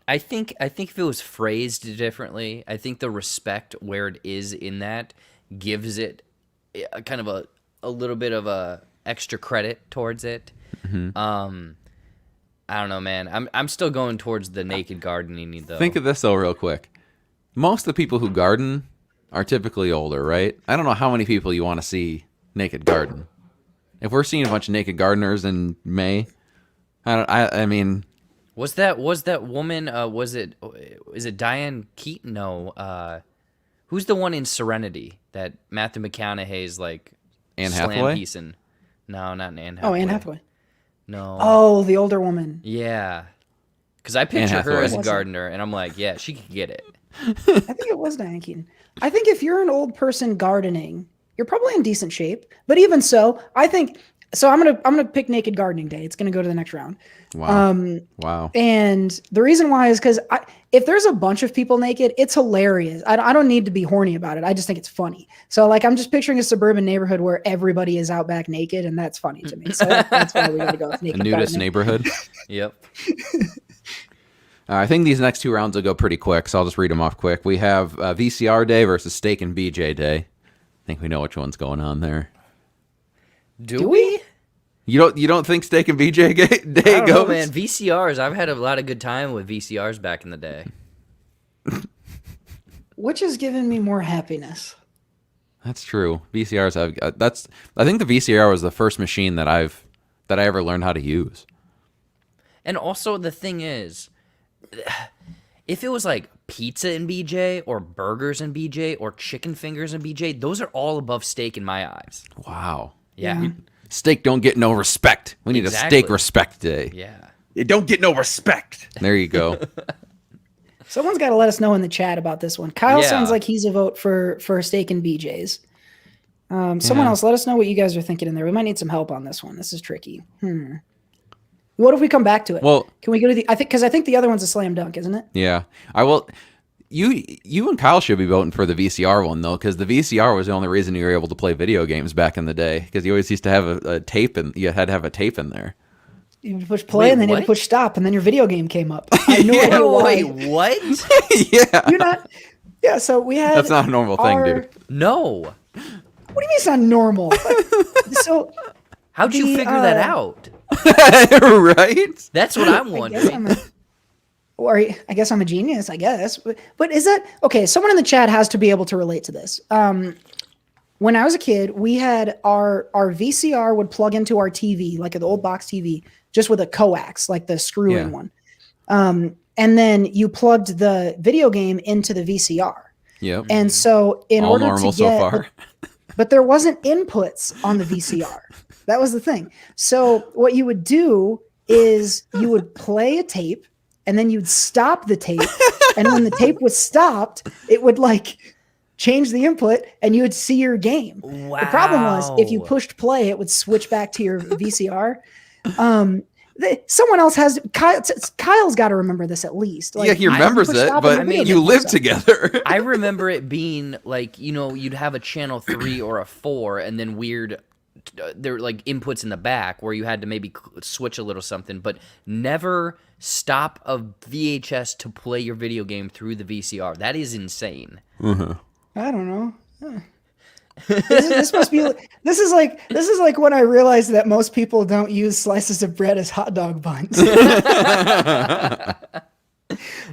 I think if it was phrased differently, I think the respect where it is in that gives it a kind of a little bit of a extra credit towards it. I don't know, man. I'm still going towards the naked gardening though. Think of this though, real quick. Most of the people who garden are typically older, right? I don't know how many people you want to see naked garden. If we're seeing a bunch of naked gardeners in May, I mean, was that woman? Is it Diane Keaton? No. Who's the one in Serenity that Matthew McConaughey's like Anne slam Hathaway? piecing? No, not Anne Hathaway. Oh, Anne Hathaway. No. Oh, the older woman. Yeah. Because I picture her Hathaway. as a Wasn't- gardener, and I'm like, yeah, she could get it. I think it was Diane Keaton. I think if you're an old person gardening, you're probably in decent shape. But even so, I think so. I'm gonna pick Naked Gardening Day. It's gonna go to the next round. wow, wow. And the reason why is because if there's a bunch of people naked, it's hilarious. I don't need to be horny about it. I just think it's funny. So like I'm just picturing a suburban neighborhood where everybody is out back naked, and that's funny to me. So that's why we gotta go with A Naked nudist Gardening. neighborhood. Yep. I think these next 2 rounds will go pretty quick, so I'll just read them off quick. We have VCR Day versus Steak and BJ Day. I think we know which one's going on there. Do we? You don't think Steak and BJ Day I don't goes? know, man. VCRs. I've had a lot of good time with VCRs back in the day. Which has given me more happiness? That's true. VCRs have I think the VCR was the first machine that I ever learned how to use. And also the thing is, if it was like pizza in BJ or burgers in BJ or chicken fingers in BJ, those are all above steak in my eyes. Wow. Yeah. Steak don't get no respect. We need a steak respect day. Yeah. You don't get no respect. There you go. Someone's got to let us know in the chat about this one. Kyle Yeah. sounds like he's a vote for steak and BJ's. Someone else, let us know what you guys are thinking in there. We might need some help on this one. This is tricky. What if we come back to it? Well, can we go to the? I think the other one's a slam dunk, isn't it? yeah. I will. You and Kyle should be voting for the VCR one though, because the VCR was the only reason you were able to play video games back in the day. Because you always used to have a tape, and you had to have a tape in there. You push play, and then you had to push stop, and then your video game came up. I have no idea why. Wait, what? Yeah. You're not. Yeah, so we had. That's not a normal thing, dude. No. What do you mean it's not normal? So How'd you figure that out? Right? That's what I'm wondering. I guess I'm a genius, I guess. But is that okay? Someone in the chat has to be able to relate to this. When I was a kid, we had our VCR would plug into our TV, like an old box TV, just with a coax, like the screw-in one. And then you plugged the video game into the VCR. Yep. And so in All order normal to get, so far. but there wasn't inputs on the VCR. That was the thing. So what you would do is you would play a tape, and then you'd stop the tape. And when the tape was stopped, it would like change the input and you would see your game. Wow. The problem was if you pushed play, it would switch back to your VCR. Someone else has Kyle's got to remember this at least. Like, yeah, he remembers it, but you live together. I remember it being like, you'd have a channel 3 or a 4 and then weird there were like inputs in the back where you had to maybe switch a little something, but never stop a VHS to play your video game through the VCR. That is insane. Mm-hmm. I don't know. This must be. This is like when I realized that most people don't use slices of bread as hot dog buns.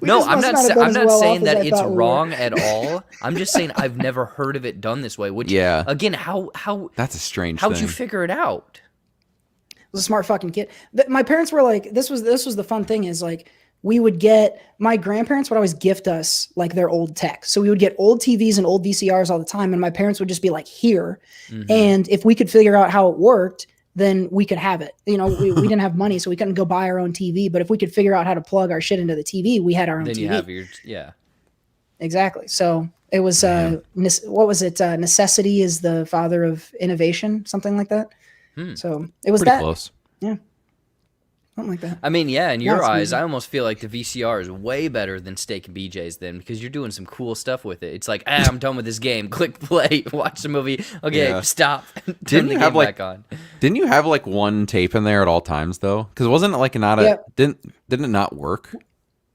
No, I'm not saying that it's wrong at all. I'm just saying I've never heard of it done this way. Which, again, how that's a strange. How'd thing. you figure it out? I was a smart fucking kid. My parents were like, this was the fun thing is like we would get, my grandparents would always gift us like their old tech. So we would get old TVs and old VCRs all the time. And my parents would just be like, here. Mm-hmm. And if we could figure out how it worked, then we could have it. We didn't have money, so we couldn't go buy our own TV. But if we could figure out how to plug our shit into the TV, we had our own TV. Then you have your, yeah. Exactly. So it was, what was it? Necessity is the father of innovation, something like that. So it was pretty close. Yeah. Something like that. I mean, yeah, in your eyes, I almost feel like the VCR is way better than Steak and BJ's then because you're doing some cool stuff with it. It's like, I'm done with this game. Click play, watch the movie. Okay, stop. Turn the game back on. Didn't you have like one tape in there at all times though? Because wasn't it like didn't it not work?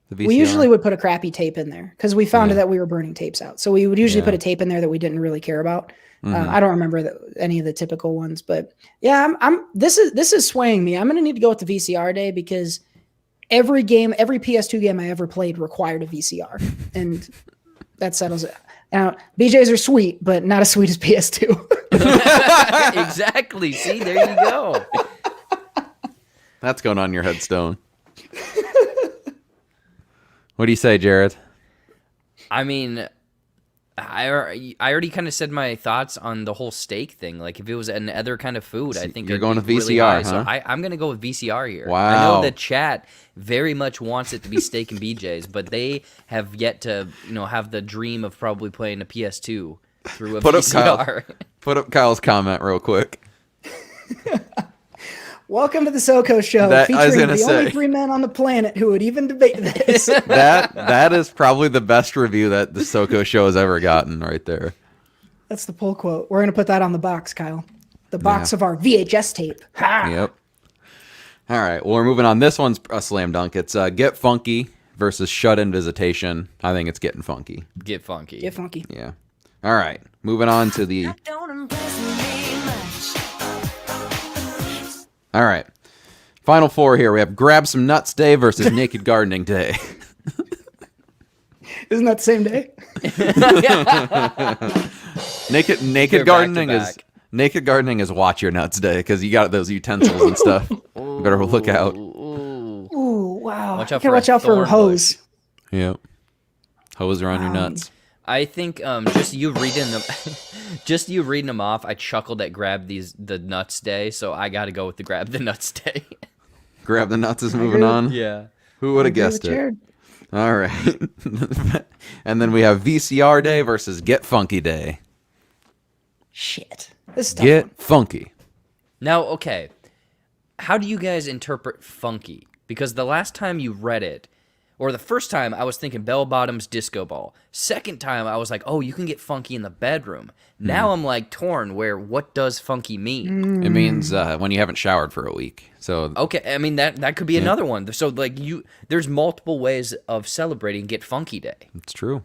The VCR? We usually would put a crappy tape in there because we found that we were burning tapes out. So we would usually put a tape in there that we didn't really care about. I don't remember any of the typical ones, but yeah, this is swaying me. I'm going to need to go with the VCR day because every PS2 game I ever played required a VCR, and that settles it. Now, BJ's are sweet, but not as sweet as PS2. Exactly. See, there you go. That's going on your headstone. What do you say, Jared? I mean, I already kind of said my thoughts on the whole steak thing. Like, if it was another kind of food, I think you're going with really VCR, high. huh? So I'm going to go with VCR here. Wow. I know the chat very much wants it to be Steak and BJ's, but they have yet to, have the dream of probably playing a PS2 through a VCR. Put up Kyle's comment real quick. Welcome to the SoCo show, featuring the only 3 men on the planet who would even debate this. That is probably the best review that the SoCo show has ever gotten right there. That's the pull quote. We're going to put that on the box, Kyle. The box of our VHS tape. Ha! Yep. All right. Well, we're moving on. This one's a slam dunk. It's Get Funky versus Shut-In Visitation. I think it's Getting Funky. Get funky. Get funky. Yeah. All right. Moving on to the... Don't impress me much. All right. Final four here. We have Grab Some Nuts Day versus Naked Gardening Day. Isn't that the same day? Naked They're gardening is back-to-back. naked gardening is watch your nuts day because you got those utensils and stuff. You better look out. Ooh. Ooh, wow. Watch You out gotta for a watch out for thorn hose. bush. Yep. Hose around your nuts. I think just you reading them, just you reading them off. I chuckled at the nuts day, so I got to go with the grab the nuts day. Grab the nuts is moving on. Yeah. Who would I have agree guessed with it? Jared. All right. And then we have VCR day versus Get Funky day. Shit. This is a tough Get one. funky. Now, okay, how do you guys interpret funky? Because the last time you read it, or the first time, I was thinking bell bottoms, disco ball. Second time, I was like, oh, you can get funky in the bedroom. Now I'm like torn. What does funky mean? It means when you haven't showered for a week. So Okay, I mean that could be another one. So like there's multiple ways of celebrating Get Funky Day. it's true.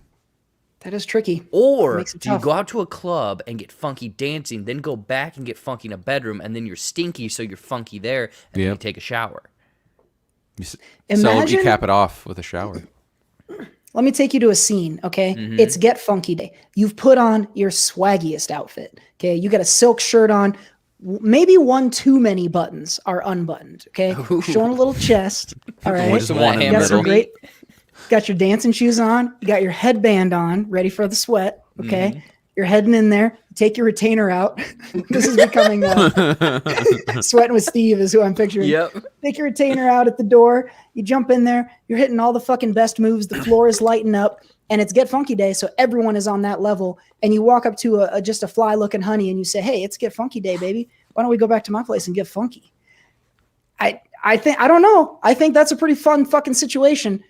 That is tricky. Or Makes it do you tough. go out to a club and get funky dancing, then go back and get funky in a bedroom, and then you're stinky, so you're funky there, and then you Yep. take a shower. You s- Imagine- you cap it off with a shower. Let me take you to a scene, okay? Mm-hmm. It's Get Funky Day. You've put on your swaggiest outfit, okay? You got a silk shirt on. Maybe one too many buttons are unbuttoned, okay? Showing a little chest, all right? Just one in the You got some middle. great, got your dancing shoes on. You got your headband on, ready for the sweat, okay? Mm-hmm. You're heading in there. Take your retainer out. This is becoming Sweating with Steve is who I'm picturing. Yep. Take your retainer out at the door. You jump in there. You're hitting all the fucking best moves. The floor is lighting up, and it's Get Funky Day, so everyone is on that level. And you walk up to just a fly looking honey, and you say, "Hey, it's Get Funky Day, baby. Why don't we go back to my place and get funky?" I think I don't know. I think that's a pretty fun fucking situation.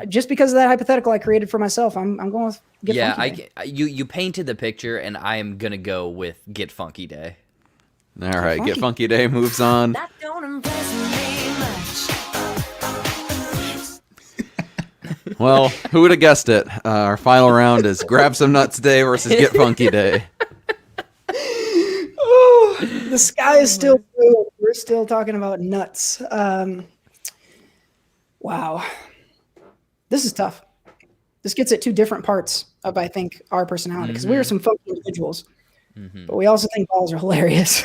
Just because of that hypothetical I created for myself, I'm going with Get Yeah, Funky Day. you painted the picture, and I am gonna go with Get Funky Day. All right, Get funky. Funky day moves on. That don't impress me much. Well, who would have guessed it? Our final round is Grab Some Nuts Day versus Get Funky Day. The sky is still blue. We're still talking about nuts. Wow. This is tough. This gets at two different parts of, I think, our personality. Because we are some funky individuals. But we also think balls are hilarious.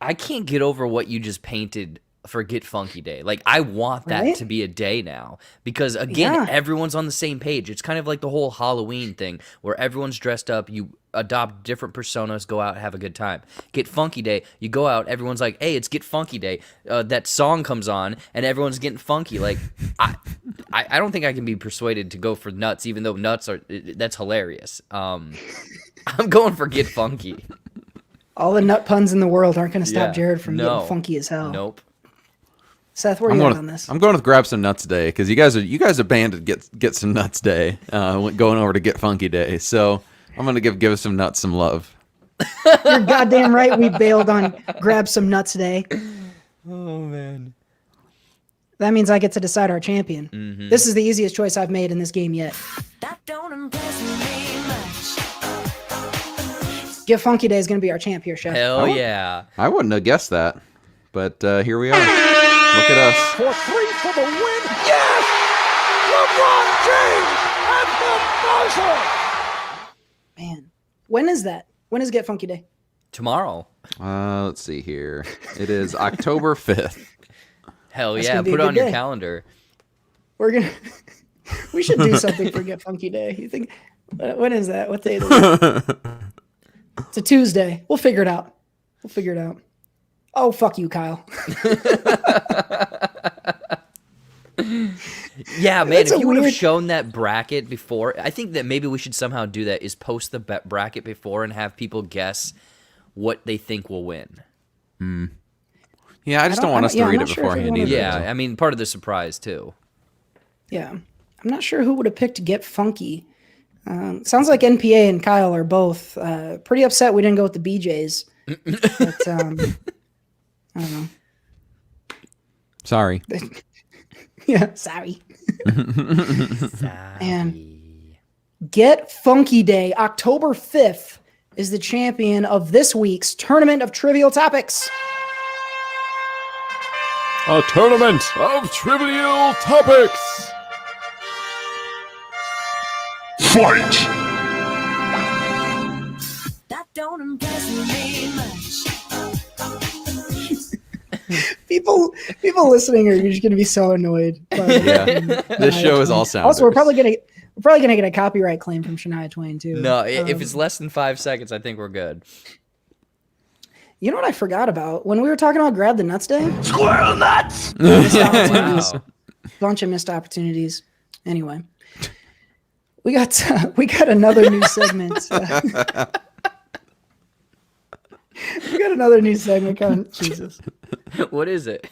I can't get over what you just painted for Get Funky Day. Like, I want that Right? to be a day now. Because, again, Yeah. everyone's on the same page. It's kind of like the whole Halloween thing where everyone's dressed up, you adopt different personas, go out, have a good time. Get Funky Day, you go out, everyone's like, hey, it's Get Funky Day. That song comes on, and everyone's getting funky. Like, I don't think I can be persuaded to go for nuts, even though nuts are, that's hilarious. I'm going for Get Funky. All the nut puns in the world aren't going to stop Yeah. Jared from No. getting funky as hell. Nope. Seth, where are I'm you going at on this? I'm going with Grab Some Nuts Day because you guys are banned at Get Some Nuts Day, going over to Get Funky Day. So I'm gonna give us some nuts some love. You're goddamn right. We bailed on Grab Some Nuts Day. Oh, man. That means I get to decide our champion. Mm-hmm. This is the easiest choice I've made in this game yet. That don't impress me much. Get Funky Day is going to be our champ here, Chef. Hell yeah. I wouldn't have guessed that, but here we are. Look at us. For three for the win. Yes! LeBron James at the buzzer. Man, when is that? When is Get Funky Day? Tomorrow. Let's see here. It is October 5th. Hell That's yeah. gonna be a Put it good on your day. calendar. We're gonna. We should do something for Get Funky Day. You think? When is that? What day is it? It's a Tuesday. We'll figure it out. Oh, fuck you, Kyle. Yeah, man, That's if a you would have weird- shown that bracket before, I think that maybe we should somehow do that, is post the bracket before and have people guess what they think will win. Yeah, I just don't want us to I'm read not it sure if beforehand everyone either. Yeah, so. I mean, part of the surprise, too. Yeah, I'm not sure who would have picked Get Funky. Sounds like NPA and Kyle are both pretty upset we didn't go with the BJs. But I don't know. Sorry. Yeah, sorry. And Get Funky Day, October 5th, is the champion of this week's Tournament of Trivial Topics. A tournament of trivial topics. Fight! That don't impress me much. People listening are just going to be so annoyed. Yeah. This show is all sound. Also, we're probably gonna get a copyright claim from Shania Twain too. No, if it's less than 5 seconds, I think we're good. You know what I forgot about when we were talking about Grab the Nuts Day? Squirrel nuts! Missed opportunities. Wow. Bunch of missed opportunities. Anyway, we got another new segment. We got another new segment coming. Jesus. What is it?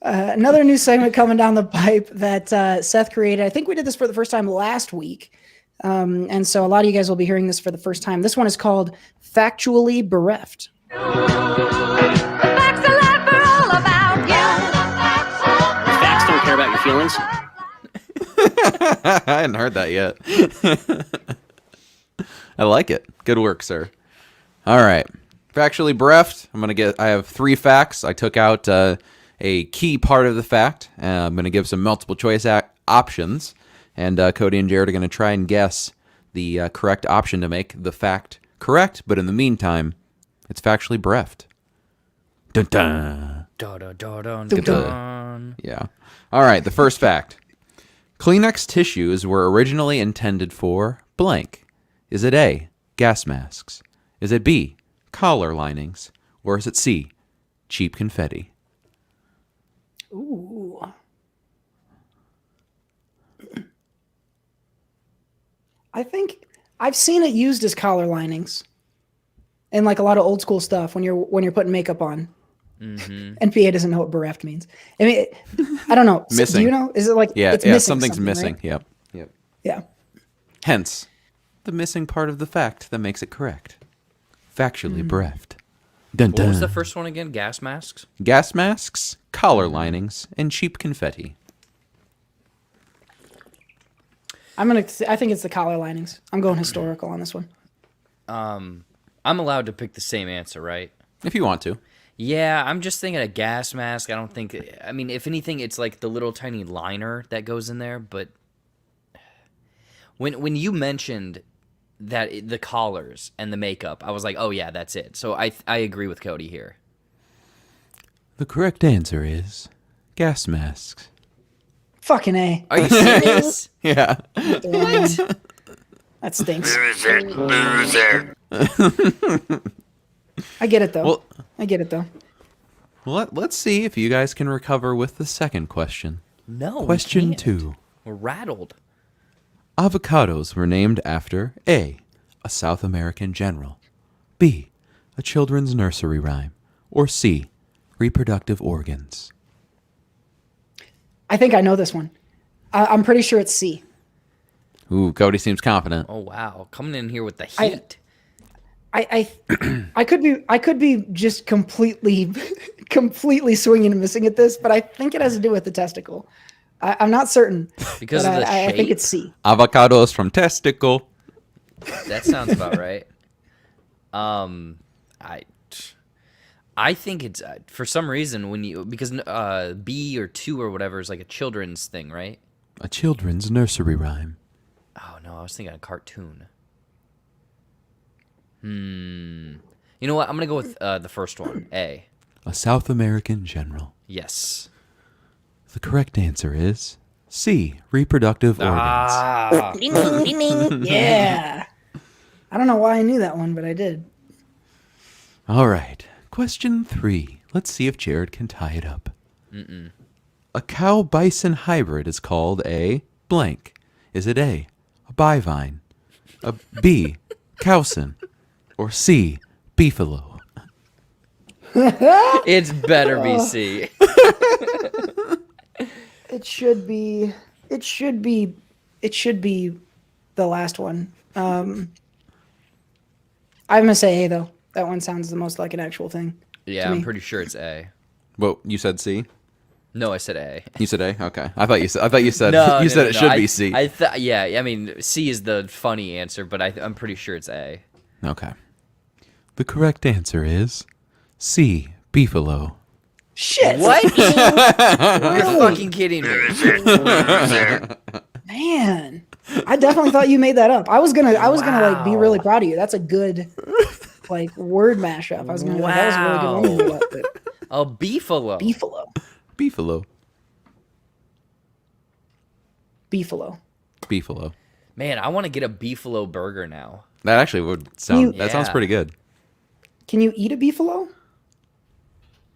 Another new segment coming down the pipe that Seth created. I think we did this for the first time last week. And so a lot of you guys will be hearing this for the first time. This one is called Factually Bereft. Facts are all about you. Facts don't care about your feelings. I hadn't heard that yet. I like it. Good work, sir. All right. Factually bereft. I have 3 facts. I took out a key part of the fact. I'm going to give some multiple choice options. And Cody and Jared are going to try and guess the correct option to make the fact correct. But in the meantime, it's factually bereft. Dun dun. Dun. Yeah. All right. The first fact. Kleenex tissues were originally intended for blank. Is it A, gas masks? Is it B, collar linings? Or is it C, cheap confetti? Ooh. I think I've seen it used as collar linings, and like a lot of old school stuff when you're putting makeup on. Mm-hmm. And PA doesn't know what bereft means. I mean, I don't know. Missing. Do you know? Is it like it's Yeah, missing something's something, missing. right? Yep. Yeah. Hence, the missing part of the fact that makes it correct. Factually bereft. Dun, What was dun. the first one again? Gas masks? Gas masks, collar linings, and cheap confetti. I think it's the collar linings. I'm going historical on this one. I'm allowed to pick the same answer, right? If you want to. Yeah, I'm just thinking a gas mask. I mean, if anything, it's like the little tiny liner that goes in there. But when you mentioned that the collars and the makeup, I was like, oh yeah, that's it. So I agree with Cody here. The correct answer is gas masks. Fucking A. Are you serious? Yeah. What? That stinks. Loser. I get it though. Well- I get it though. Well, let's see if you guys can recover with the second question. No. we Question can't. 2. We're rattled. Avocados were named after A, a South American general, B, a children's nursery rhyme, or C, reproductive organs. I think I know this one. I'm pretty sure it's C. Ooh, Cody seems confident. Oh wow, coming in here with the heat. I could be just completely swinging and missing at this, but I think it has to do with the testicle. I'm not certain Because but of the I think shape? it's C. Avocados from testicle. That sounds about right. I think it's for some reason because B or 2 or whatever is like a children's thing, right? A children's nursery rhyme. Oh no, I was thinking a cartoon. You know what? I'm gonna go with the first one, A. A South American general. Yes. The correct answer is C, reproductive organs. Ah. Yeah. I don't know why I knew that one, but I did. All right. Question 3. Let's see if Jared can tie it up. A cow-bison hybrid is called a blank. Is it A, a bivine, a B, cowson, or C, beefalo? It's better be C. It should be the last one. I'm gonna say A though. That one sounds the most like an actual thing. Yeah, to I'm me. pretty sure it's A. Well, you said C? No, I said A. You said A? Okay. I thought you said No, you no, said no, it no. should be C. Yeah, I mean C is the funny answer, but I'm pretty sure it's A. Okay. The correct answer is C, beefalo. Shit. What? You're fucking kidding me. Man, I definitely thought you made that up. I was gonna like be really proud of you. That's a good like word mashup. I was gonna be like, that was a really good one. You made up, but A beefalo. beefalo, Beefalo. beefalo. Beefalo. Man, I want to get a beefalo burger now. That actually would sound. That sounds Yeah. pretty good. Can you eat a beefalo?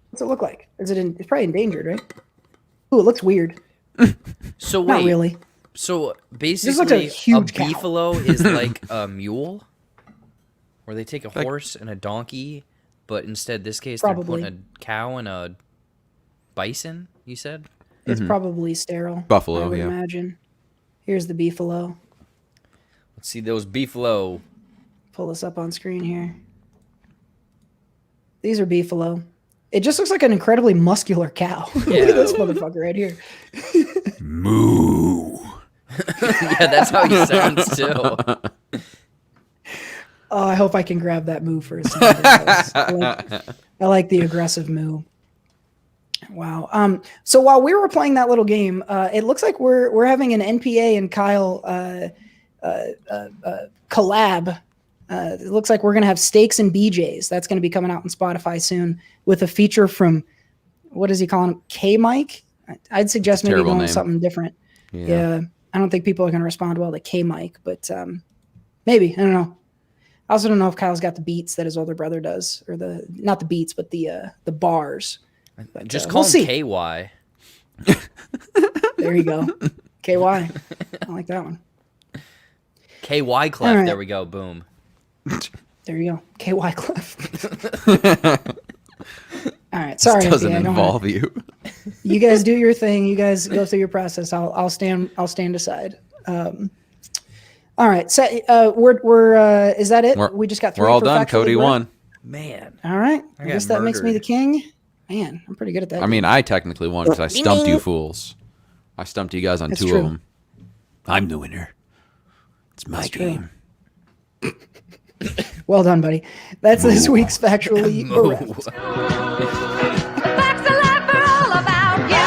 What's it look like? Is it? It's probably endangered, right? Ooh, it looks weird. So wait, Not really. So looks like a basically, huge cow. beefalo is like a mule, where they take a horse and a donkey, but instead this case they're Probably. putting a cow and a bison. You said. It's probably sterile. Buffalo, I would yeah. imagine. Here's the beefalo. Let's see those beefalo. Pull this up on screen here. These are beefalo. It just looks like an incredibly muscular cow. Look at this motherfucker right here. Moo. Yeah, that's how he sounds too. Oh, I hope I can grab that moo for a second. I like the aggressive moo. Wow. So while we were playing that little game, it looks like we're having an NPA and Kyle collab. It looks like we're gonna have Steaks and BJ's. That's gonna be coming out on Spotify soon with a feature from, what is he calling him? K Mike. I'd suggest maybe Terrible going name. with something different. Yeah. I don't think people are gonna respond well to K Mike, but maybe, I don't know. I also don't know if Kyle's got the beats that his older brother does, or not the beats, but the bars. But, Just we'll call him see. KY. There you go. KY. I like that one. KY Clef. All right. There we go. Boom. There you go. KY Cliff. All right. Sorry. This doesn't NPA, I don't involve you. You guys do your thing. You guys go through your process. I'll stand aside. All right. So we're is that it? We just got 3 We're all for done. Factually Cody Bereft? won. Man. All right. I got guess that makes me the murdered. king. Man, I'm pretty good at that. I mean, I technically won because I stumped you fools. I stumped you guys on That's 2 true. of them. I'm the winner. It's my game. Well done, buddy. That's this week's Factually Bereft. The facts of life are all about you.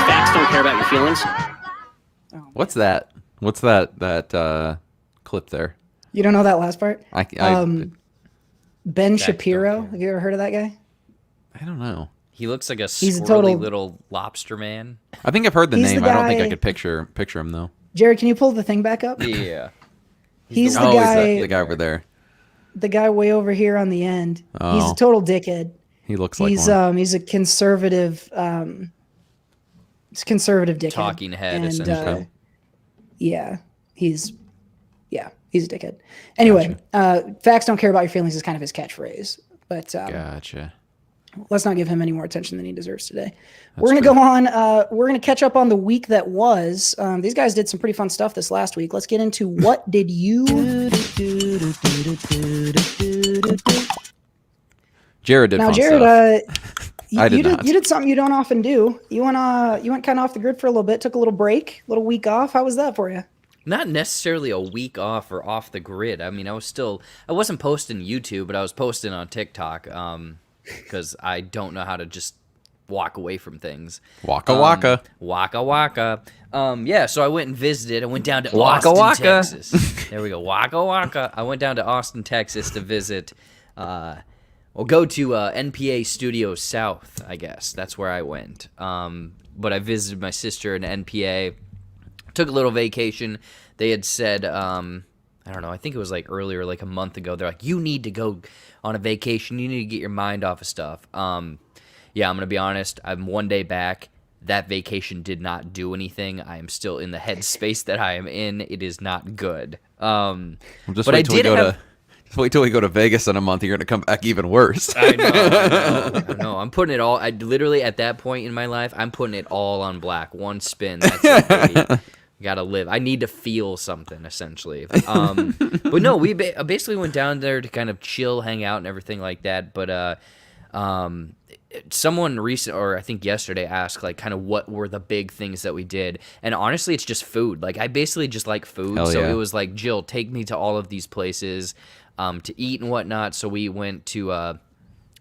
Facts don't care about your feelings. What's that? What's that clip there? You don't know that last part? I Ben don't Shapiro. care. Have you ever heard of that guy? don't know. He looks like a He's a squirrely total- little lobster man. I think I've heard the He's name. the I don't think I guy- could picture him though. Jared, can you pull the thing back up? Yeah. He's the Oh, guy. he's the guy over there. The guy way over here on the end. He's Oh. a total dickhead. He looks like He's one. he's a conservative dickhead. Talking head, And, essentially. yeah, he's a dickhead. Anyway, facts don't care about your feelings is kind of his catchphrase. But Gotcha. let's not give him any more attention than he deserves today. We're gonna go on. We're gonna catch up on the week that was. These guys did some pretty fun stuff this last week. Let's get into what did you Jared did now, fun Jared. stuff. You did not. You did something you don't often do. You went kind of off the grid for a little bit. Took a little break, little week off. How was that for you? Not necessarily a week off or off the grid. I mean, I wasn't posting YouTube, but I was posting on TikTok because I don't know how to just walk away from things. Waka waka. Waka waka. Yeah, so I went and visited. I went down to Waka Austin, waka. Texas. There we go. Waka waka. I went down to Austin, Texas to visit. Go to NPA Studios South, I guess. That's where I went. But I visited my sister in NPA. Took a little vacation. They had said, I don't know, I think it was like earlier, like a month ago. They're like, you need to go on a vacation. You need to get your mind off of stuff. Yeah, I'm going to be honest. I'm one day back. That vacation did not do anything. I am still in the headspace that I am in. It is not good. Well, just but wait I till we did go have- to. Just wait till we go to Vegas in a month. You're gonna come back even worse. I know. I'm putting it all. I literally at that point in my life, I'm putting it all on black. One spin. That's it, baby. Gotta live. I need to feel something essentially. But no, we basically went down there to kind of chill, hang out, and everything like that. But someone recent, or I think yesterday, asked like kind of what were the big things that we did, and honestly, it's just food. Like I basically just like food, Hell so yeah. it was like, Jill, take me to all of these places to eat and whatnot. So we went to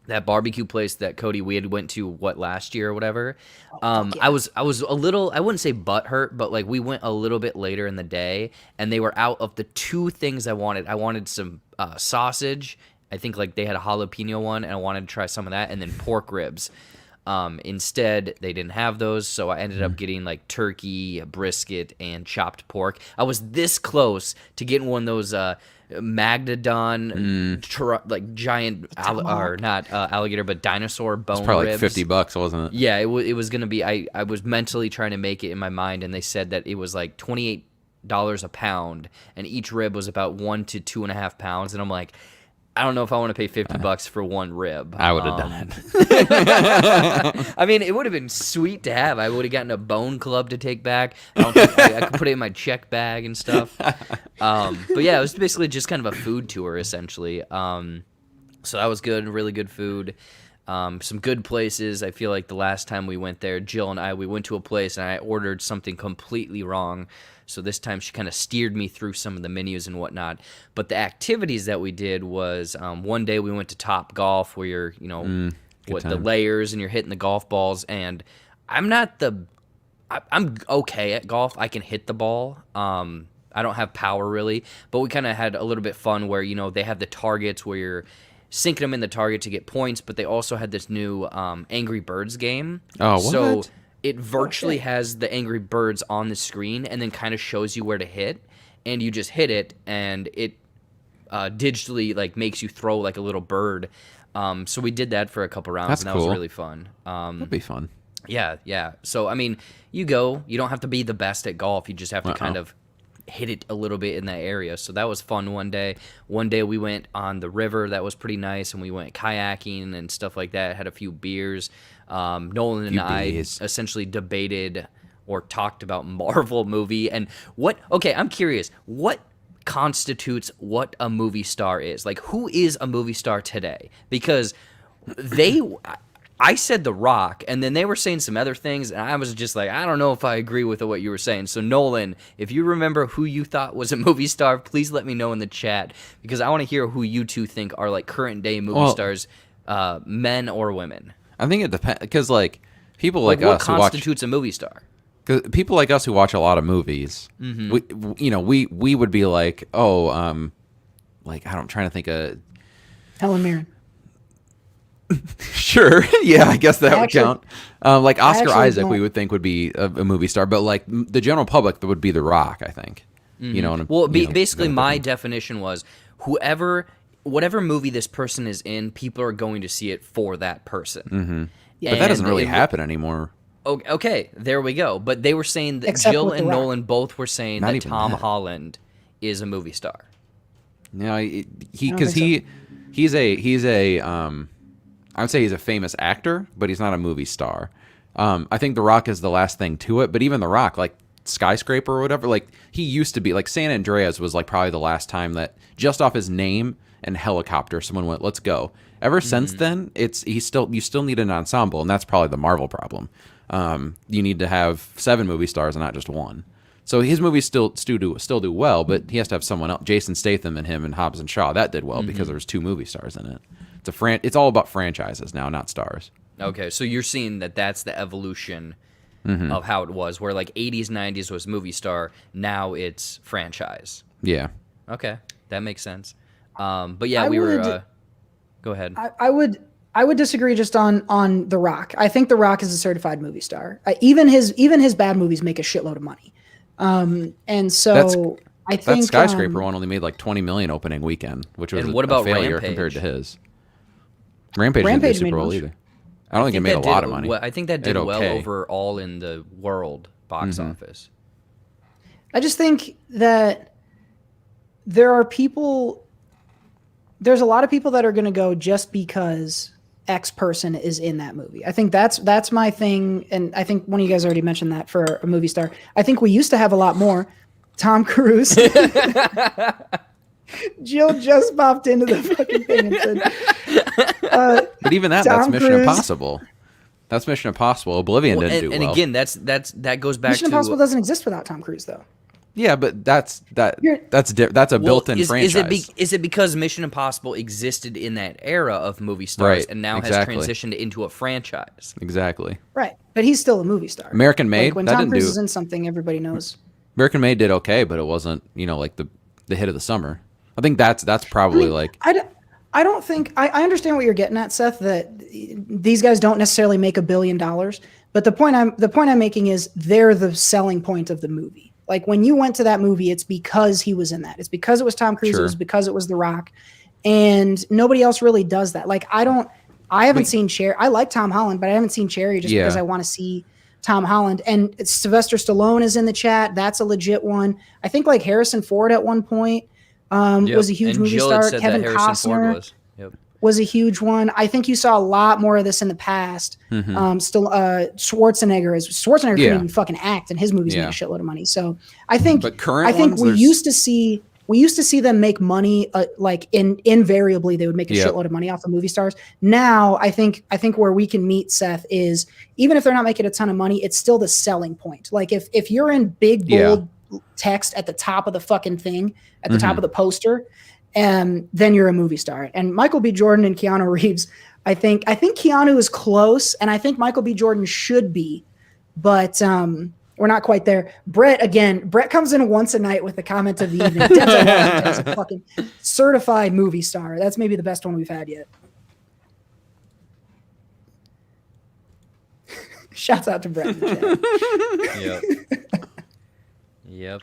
that barbecue place that Cody we had went to last year or whatever. I was a little, I wouldn't say butthurt, but like we went a little bit later in the day and they were out of the two things I wanted. I wanted some sausage. I think like they had a jalapeno one and I wanted to try some of that, and then pork ribs. Instead, they didn't have those, so I ended up getting like turkey, brisket, and chopped pork. I was this close to getting one of those Magnadon, like giant, alligator, but dinosaur bone Probably ribs. like $50, wasn't it? Yeah, it was going to be, I was mentally trying to make it in my mind, and they said that it was like $28 a pound, and each rib was about 1 to 2.5 pounds, and I'm like, I don't know if I want to pay $50 for one rib. I would have done it. I mean, it would have been sweet to have. I would have gotten a bone club to take back. I could put it in my check bag and stuff. But yeah, it was basically just kind of a food tour, essentially. So that was good, really good food. Some good places. I feel like the last time we went there, Jill and we went to a place and I ordered something completely wrong. So this time she kind of steered me through some of the menus and whatnot. But the activities that we did was one day we went to Top Golf where you're, the layers and you're hitting the golf balls. And I'm okay at golf. I can hit the ball. I don't have power really. But we kind of had a little bit fun where, they have the targets where you're sinking them in the target to get points. But they also had this new Angry Birds game. Oh, what? So it virtually has the Angry Birds on the screen and then kind of shows you where to hit, and you just hit it, and it digitally like makes you throw like a little bird. So we did that for a couple rounds, That's and that cool. was really fun. That'd be fun. Yeah. So I mean, you don't have to be the best at golf. You just have to kind of hit it a little bit in that area. So that was fun one day. One day we went on the river. That was pretty nice, and we went kayaking and stuff like that. Had a few beers. Nolan and I essentially debated or talked about Marvel movie and I'm curious, what constitutes what a movie star is? Like, who is a movie star today? Because I said The Rock, and then they were saying some other things, and I was just like, I don't know if I agree with what you were saying. So Nolan, if you remember who you thought was a movie star, please let me know in the chat, because I want to hear who you two think are like current day movie stars, men or women. I think it depends, because like people like what us constitutes a movie star? Cause people like us who watch a lot of movies, we would be like, I'm trying to think of Helen Mirren. Sure, yeah, I guess that would count. Like Oscar Isaac, don't. we would think would be a movie star, but like the general public, that would be The Rock, I think. Basically, my definition was whatever movie this person is in, people are going to see it for that person. Mm-hmm. Yeah. But that doesn't really happen anymore. Okay, there we go. But they were saying that Except Jill with and The Rock. Nolan both were saying Not that even Tom that. Holland is a movie star. No, he's a I would say he's a famous actor, but he's not a movie star. I think The Rock is the last thing to it, but even The Rock, like Skyscraper or whatever, like he used to be, like San Andreas was like probably the last time that just off his name and Helicopter, someone went, let's go. Ever since then, you still need an ensemble, and that's probably the Marvel problem. You need to have 7 movie stars and not just one. So his movies still do well, but he has to have someone else. Jason Statham and him and Hobbs and Shaw, that did well because there's 2 movie stars in it. It's all about franchises now, not stars. Okay, so you're seeing that that's the evolution of how it was, where like 80s, 90s was movie star, now it's franchise. Yeah. Okay, that makes sense. But yeah, go ahead. I would disagree just on The Rock. I think The Rock is a certified movie star. Even his bad movies make a shitload of money. And so I think that Skyscraper one only made like 20 million opening weekend, which was And what about a failure Rampage? compared to his. Rampage didn't do made super well much. either. I don't think it made a lot of money. I think that did well okay. overall in the world box office. I just think that there's a lot of people that are going to go just because X person is in that movie. I think that's my thing. And I think one of you guys already mentioned that for a movie star. I think we used to have a lot more. Tom Cruise. Jill just popped into the fucking thing and said, but even that's Tom Mission Cruise. Impossible. That's Mission Impossible. Oblivion didn't do well. And again, that goes back Mission to Impossible doesn't exist without Tom Cruise, though. Yeah, but that's a Well, built-in franchise. Is it because Mission Impossible existed in that era of movie stars Right, and now exactly. has transitioned into a franchise? Exactly. Right, but he's still a movie star. American Made, Like when that Tom didn't Cruise do- is in something, everybody knows. American Made did okay, but it wasn't, like the hit of the summer. I think that's probably like I don't think I understand what you're getting at, Seth. That these guys don't necessarily make $1 billion, but the point I'm making is they're the selling point of the movie. Like when you went to that movie, it's because he was in that. It's because it was Tom Cruise. Sure. It was because it was The Rock, and nobody else really does that. Like I haven't seen Cherry. I like Tom Holland, but I haven't seen Cherry just because I want to see Tom Holland. And Sylvester Stallone is in the chat. That's a legit one. I think like Harrison Ford at one point was a huge and movie Jill had star. said Kevin that Harrison Ford Costner was. Yep. was a huge one. I think you saw a lot more of this in the past. Schwarzenegger couldn't even fucking act, and his movies made a shitload of money. So I think But current ones, we used to see them make money like invariably they would make a Yep. shitload of money off of movie stars. Now I think where we can meet, Seth, is even if they're not making a ton of money, it's still the selling point. Like if you're in big bold text at the top of the fucking thing, at the top of the poster, then you're a movie star. And Michael B. Jordan and Keanu Reeves, I think Keanu is close, and I think Michael B. Jordan should be, but we're not quite there. Brett comes in once a night with the comment of the evening. Denzel Washington's a fucking certified movie star. That's maybe the best one we've had yet. Shouts out to Brett in the chat. Yep.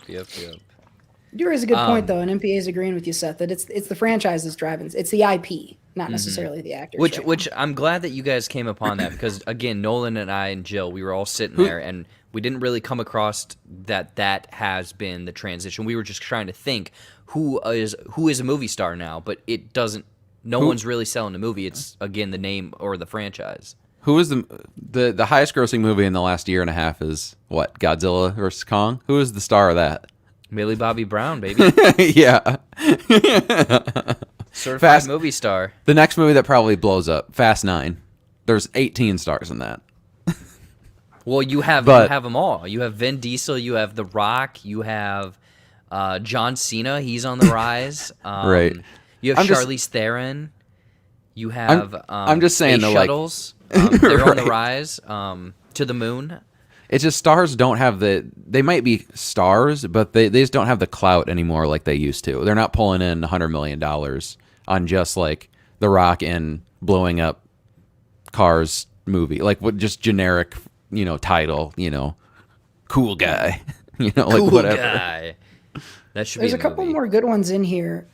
You raise a good point, though, and MPA is agreeing with you, Seth, that it's the franchise that's driving. It's the IP, not necessarily the actors. Which I'm glad that you guys came upon that because again, Nolan and I and Jill, we were all sitting there and we didn't really come across that has been the transition. We were just trying to think who is a movie star now, but it doesn't. No one's really selling a movie. It's again the name or the franchise. who is the highest grossing movie in the last year and a half is what? Godzilla vs. Kong? Who is the star of that? Millie Bobby Brown, baby. Yeah. Certified movie star. The next movie that probably blows up, Fast 9. There's 18 stars in that. Well, you have them all. You have Vin Diesel. You have The Rock. You have John Cena. He's on the rise. Right. You have Charlize Theron. You have I'm just saying space though, shuttles. They're on the Right. rise to the moon. It's just stars don't have they might be stars, but they just don't have the clout anymore like they used to. They're not pulling in $100 million on just like The Rock and blowing up Cars movie. Like what just generic, title, cool guy, like Cool whatever. guy. That should There's be a couple movie. more good ones in here.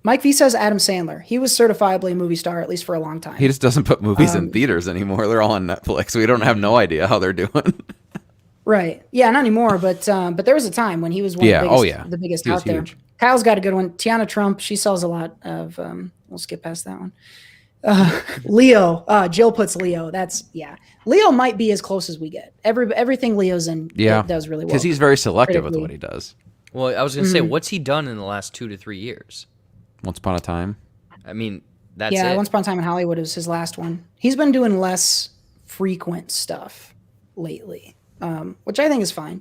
Mike V says Adam Sandler. He was certifiably a movie star, at least for a long time. He just doesn't put movies in theaters anymore. They're all on Netflix. We don't have no idea how they're doing. Right. Yeah, not anymore, but there was a time when he was one of the biggest He was out there. huge. Kyle's got a good one. Tiana Trump, she sells a lot of we'll skip past that one. Leo, Jill puts Leo. Leo might be as close as we get. Everything Leo's in does really well. Because he's very selective with what he does. Well, I was going to say, what's he done in the last 2 to 3 years? Once Upon a Time. I mean, that's it. Once Upon a Time in Hollywood was his last one. He's been doing less frequent stuff lately, which I think is fine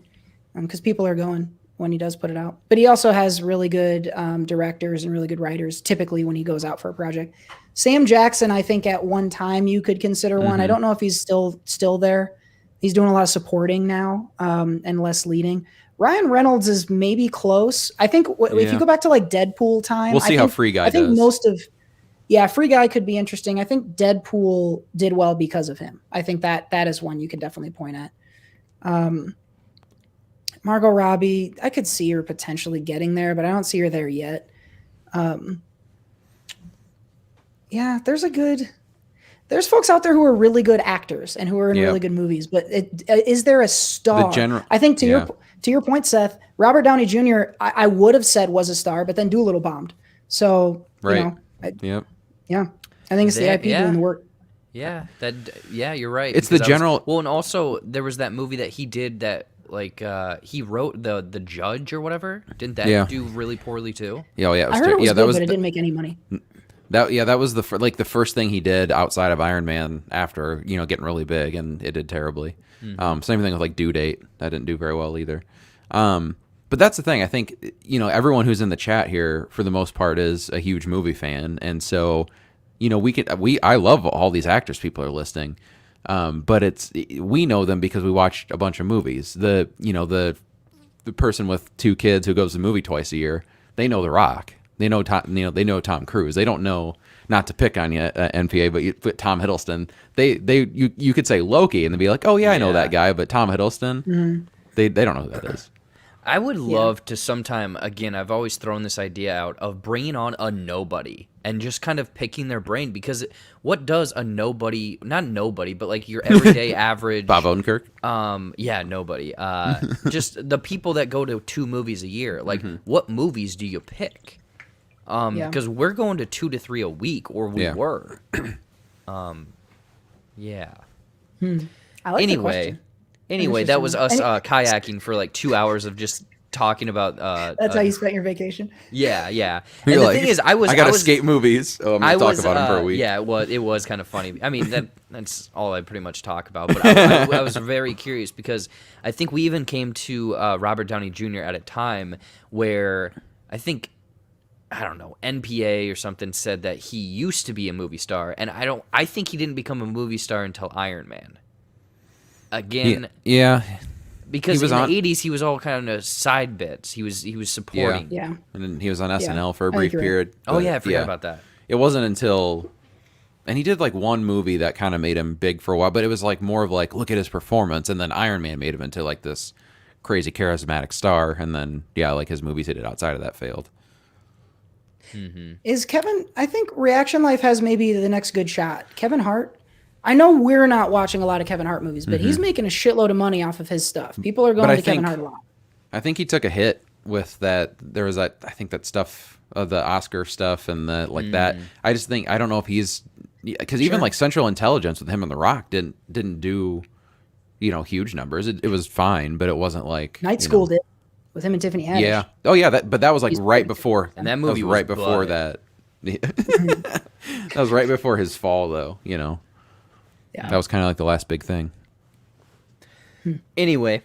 because people are going when he does put it out. But he also has really good directors and really good writers typically when he goes out for a project. Sam Jackson, I think at one time you could consider one. I don't know if he's still there. He's doing a lot of supporting now and less leading. Ryan Reynolds is maybe close. I think if you go back to like Deadpool time, we'll see how Free Guy does. Free Guy could be interesting. I think Deadpool did well because of him. I think that is one you could definitely point at. Margot Robbie, I could see her potentially getting there, but I don't see her there yet. There's folks out there who are really good actors and who are in really good movies, but is there a star? I think to your point, Seth, Robert Downey Jr. I would have said was a star, but then Doolittle bombed. So I think it's the IP doing the work. Yeah, you're right. It's the general. And also there was that movie that he did that he wrote the Judge or whatever. Didn't that do really poorly too? Yeah, it was I heard it was good, but it didn't make any money. That was the first thing he did outside of Iron Man after getting really big, and it did terribly. Same thing with like Due Date, that didn't do very well either. But But that's the thing. I think, everyone who's in the chat here, for the most part, is a huge movie fan. And so, I love all these actors people are listing. But we know them because we watched a bunch of movies. The person with 2 kids who goes to the movie twice a year, they know The Rock. They know Tom Cruise. They don't know, not to pick on you, NPA, but Tom Hiddleston. You could say Loki and they'd be like, oh yeah, I know that guy. But Tom Hiddleston, they don't know who that is. I would love to sometime, again, I've always thrown this idea out of bringing on a nobody and just kind of picking their brain, because what does a nobody, not nobody, but like your everyday average. Bob Odenkirk? Yeah, nobody. Just the people that go to 2 movies a year. Like, what movies do you pick? Because we're going to 2 to 3 a week, or we were. Yeah. I like the question. Anyway, that was us kayaking for like 2 hours of just talking about. That's how you spent your vacation. Yeah. And You're the thing is, I gotta escape movies. Oh, I'm gonna talk about them for a week. Yeah, it was kind of funny. I mean, that's all I pretty much talk about. But I was very curious because I think we even came to Robert Downey Jr. at a time where I think, I don't know, NPA or something said that he used to be a movie star, and I think he didn't become a movie star until Iron Man. Again, because in the 80s he was all kind of side bits. He was supporting. Yeah. And then he was on SNL for a brief period. Oh yeah, I forgot about that. It wasn't until, and he did like one movie that kind of made him big for a while, but it was like more of like, look at his performance, and then Iron Man made him into like this crazy charismatic star, and then like his movies he did outside of that failed. Is Kevin? I think Reaction Life has maybe the next good shot. Kevin Hart. I know we're not watching a lot of Kevin Hart movies, but he's making a shitload of money off of his stuff. People are going to Kevin Hart a lot. I think he took a hit with that. There was that, I think that stuff, the Oscar stuff and the that. I just think, I don't know if he's, because even like Central Intelligence with him and The Rock didn't do, huge numbers. It was fine, but it wasn't like Night School did with him and Tiffany Haddish. Yeah. Oh yeah. But that was like right before. And that movie was right before that. That was right before his fall, though. Yeah. That was kind of like the last big thing. Anyway,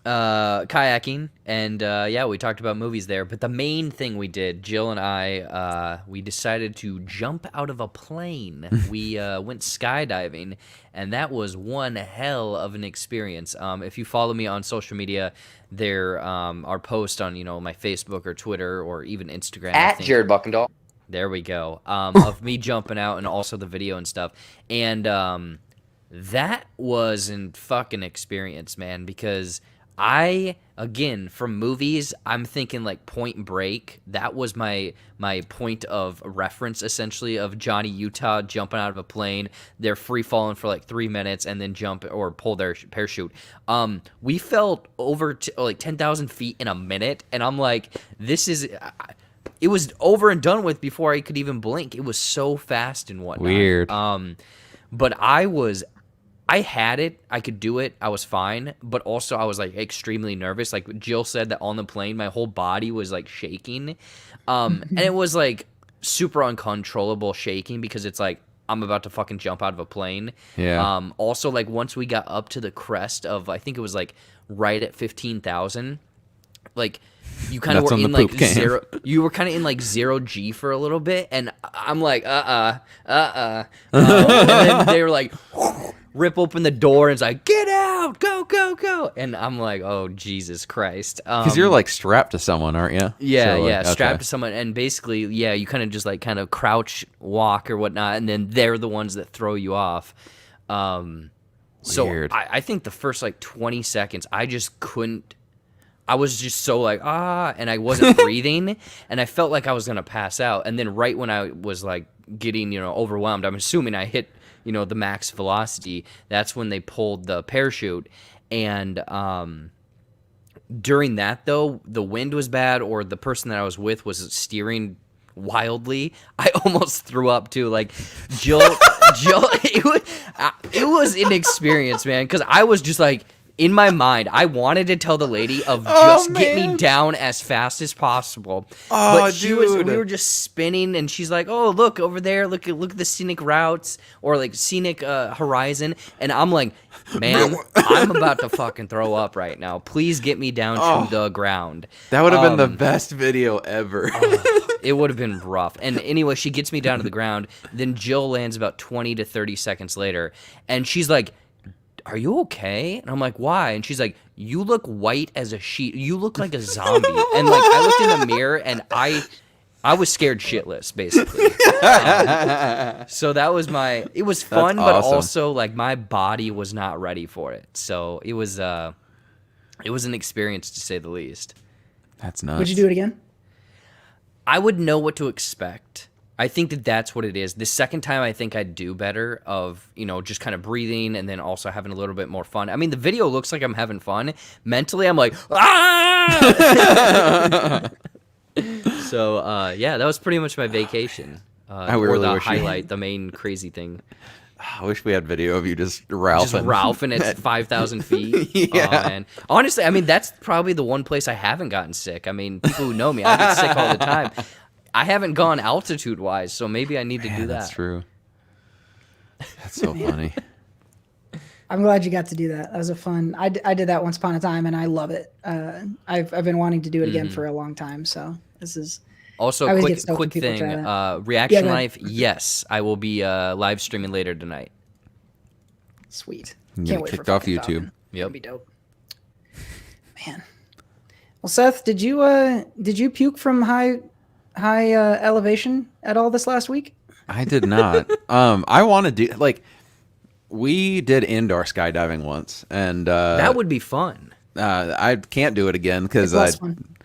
kayaking, and we talked about movies there. But the main thing we did, Jill and I, we decided to jump out of a plane. We went skydiving, and that was one hell of an experience. If you follow me on social media, there are posts on my Facebook or Twitter or even Instagram. At Jared Buckendahl. There we go. Of me jumping out and also the video and stuff. And that was a fucking experience, man, because again, from movies, I'm thinking like Point Break. That was my point of reference, essentially, of Johnny Utah jumping out of a plane. They're free falling for like 3 minutes and then jump or pull their parachute. We fell over like 10,000 feet in a minute, and I'm like, this is... It was over and done with before I could even blink. It was so fast and whatnot. Weird. But I had it. I could do it. I was fine. But also I was like extremely nervous. Like Jill said, that on the plane, my whole body was like shaking. And it was like super uncontrollable shaking because it's like, I'm about to fucking jump out of a plane. Yeah. Also, like once we got up to the crest of, I think it was like right at 15,000, like you kind of were in like zero. You were kind of in like 0G for a little bit, and I'm like, and then they were like, rip open the door, and it's like, get out, go, go, go, and I'm like, oh Jesus Christ, because you're like strapped to someone, aren't you? Yeah, so, yeah, strapped to someone, and basically, yeah, you kind of just like kind of crouch walk or whatnot, and then they're the ones that throw you off. So Weird. I think the first like 20 seconds, I just couldn't. I was just so like, and I wasn't breathing, and I felt like I was going to pass out. And then right when I was like getting, overwhelmed, I'm assuming I hit, the max velocity, that's when they pulled the parachute. And during that, though, the wind was bad, or the person that I was with was steering wildly. I almost threw up too. Like Jill, it was an experience, man, because I was just like, in my mind, I wanted to tell the lady of Oh, just get me man. down as fast as possible. Oh, But dude. we were just spinning, and she's like, "Oh, look over there! Look at the scenic routes or like scenic horizon." And I'm like, "Ma'am, I'm about to fucking throw up right now. Please get me down to the ground." That would have been the best video ever. It would have been rough. And anyway, she gets me down to the ground. Then Jill lands about 20 to 30 seconds later, and she's like, "Are you okay?" And I'm like, "Why?" And she's like, "You look white as a sheet. You look like a zombie." And like, I looked in the mirror, and I was scared shitless, basically. So that was it was fun, but awesome. also like my body was not ready for it. So it was an experience to say the least. That's nuts. Would you do it again? I would know what to expect. I think that's what it is. The second time, I think I'd do better of, just kind of breathing and then also having a little bit more fun. I mean, the video looks like I'm having fun. Mentally, I'm like, ah! So, yeah, that was pretty much my vacation. I or really the wish you- highlight, the main crazy thing. I wish we had video of you just Ralphing. Just Ralphing at 5,000 feet. Yeah. Oh, man. Honestly, I mean, that's probably the one place I haven't gotten sick. I mean, people who know me, I get sick all the time. I haven't gone altitude-wise, so maybe I need to do that. That's true. That's so funny. I'm glad you got to do that. That was a fun. I did that once upon a time, and I love it. I've been wanting to do it again for a long time. So this is Also, I always get stoked when quick people thing. try Reaction go ahead. Life, yes, I will be live streaming later tonight. sweet. You Can't get wait kicked for off fucking YouTube. Falcon. Yep. That'd be dope. Man. Well, Seth, did you puke from high elevation at all this last week? I did not. I want to do we did indoor skydiving once, and That would be fun. I can't do it again because It's less fun.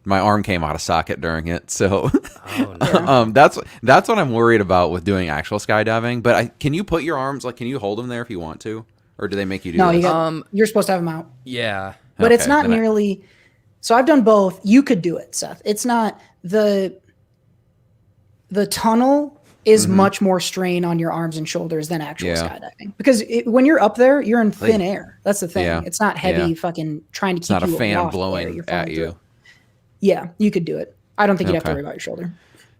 my arm came out of socket during it. So Oh, no. that's what I'm worried about with doing actual skydiving. But can you put your arms can you hold them there if you want to, or do they make you do No, this? you're supposed to have them out. Yeah. But it's Okay, not then nearly. So I've done both. You could do it, Seth. It's not the tunnel is much more strain on your arms and shoulders than actual Yeah. skydiving because when you're up there, you're in thin air. That's the thing. Yeah. It's not heavy Yeah. fucking trying to keep It's not a you fan aloft there. blowing You're at flying you. through. Yeah, you could do it. I don't think you'd have to Okay. worry about your shoulder.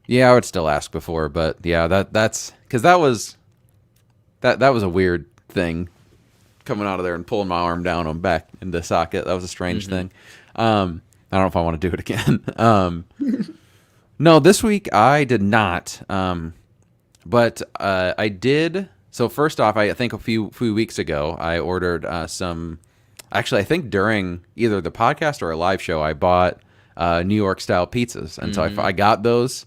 Yeah, I would still ask before, but yeah, that's because that was a weird thing coming out of there and pulling my arm down and back into socket. That was a strange thing. I don't know if I want to do it again. No, this week I did not. But I did. So first off, I think a few weeks ago, I ordered some. Actually, I think during either the podcast or a live show, I bought New York style pizzas, and so I got those.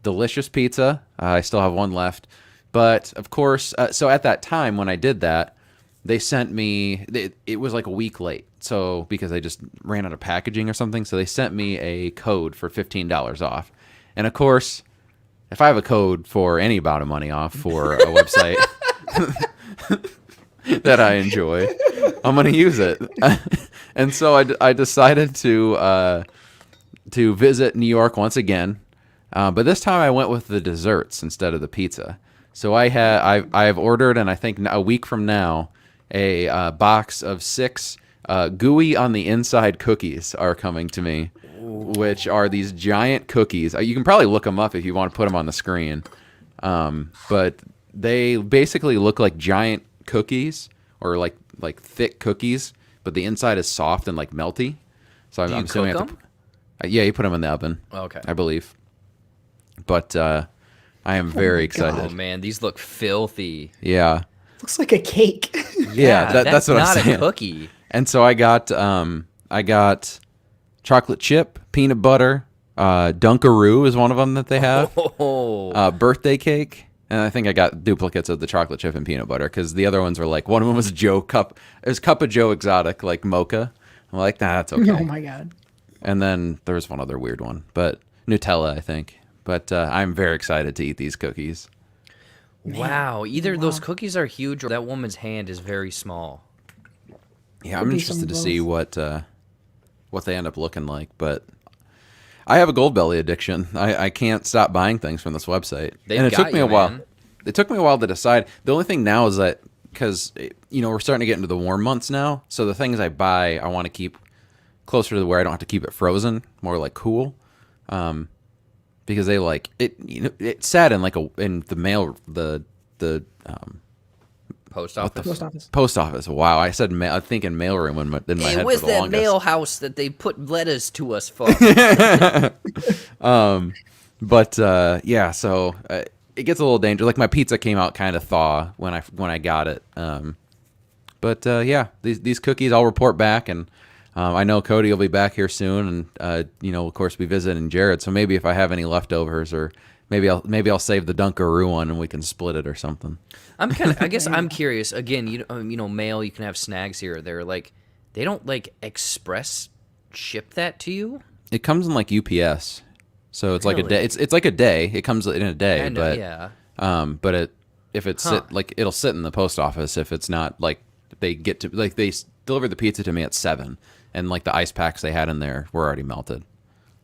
Delicious pizza. I still have one left, but of course, so at that time when I did that, they sent me. It was like a week late, so because I just ran out of packaging or something, so they sent me a code for $15 off, and of course. If I have a code for any amount of money off for a website that I enjoy, I'm going to use it. And so I decided to visit New York once again, but this time I went with the desserts instead of the pizza. So I've ordered, and I think a week from now, a box of 6 gooey on the inside cookies are coming to me. Which are these giant cookies. You can probably look them up if you want to put them on the screen. But they basically look like giant cookies or like thick cookies, but the inside is soft and like melty. So I'm assuming cook I have to, yeah, you put them in the oven. Okay. I believe. But I am very excited. Oh man, these look filthy. Yeah. Looks like a cake. Yeah, that's what I'm not saying. a cookie. And so I got chocolate chip, peanut butter, Dunkaroo is one of them that they have. Oh, Birthday cake, and I think I got duplicates of the chocolate chip and peanut butter because the other ones were like one of them was Joe Cup. It was Cup of Joe Exotic, like mocha. I'm like, nah, that's okay. Oh my god. And then there was one other weird one, but Nutella, I think. But I'm very excited to eat these cookies. wow. Either those cookies are huge or that woman's hand is very small. Yeah, Could I'm be some interested to of see both. what they end up looking like, but. I have a gold belly addiction. I can't stop buying things from this website. They've And it got took me you, a while. man. It took me a while to decide. The only thing now is that because we're starting to get into the warm months now. So the things I buy, I want to keep closer to where I don't have to keep it frozen, more like cool, because they like it. It sat in in the mail the Post office. Post office. Wow, I said I think in mailroom in my head Where's for the that longest. mail house that they put letters to us for? Yeah, so it gets a little dangerous. Like my pizza came out kind of thaw when I got it. These cookies, I'll report back, and I know Cody will be back here soon, and of course, be visiting Jared. So maybe if I have any leftovers, or maybe I'll save the Dunkaroo one and we can split it or something. I guess I'm curious. Again, mail, you can have snags here or there. Like, they don't express ship that to you. It comes in like UPS, so it's like a Really? day. It's like a day. It comes in a day, I know, but yeah. If it's it'll sit in the post office if it's not they delivered the pizza to me at 7, and the ice packs they had in there were already melted.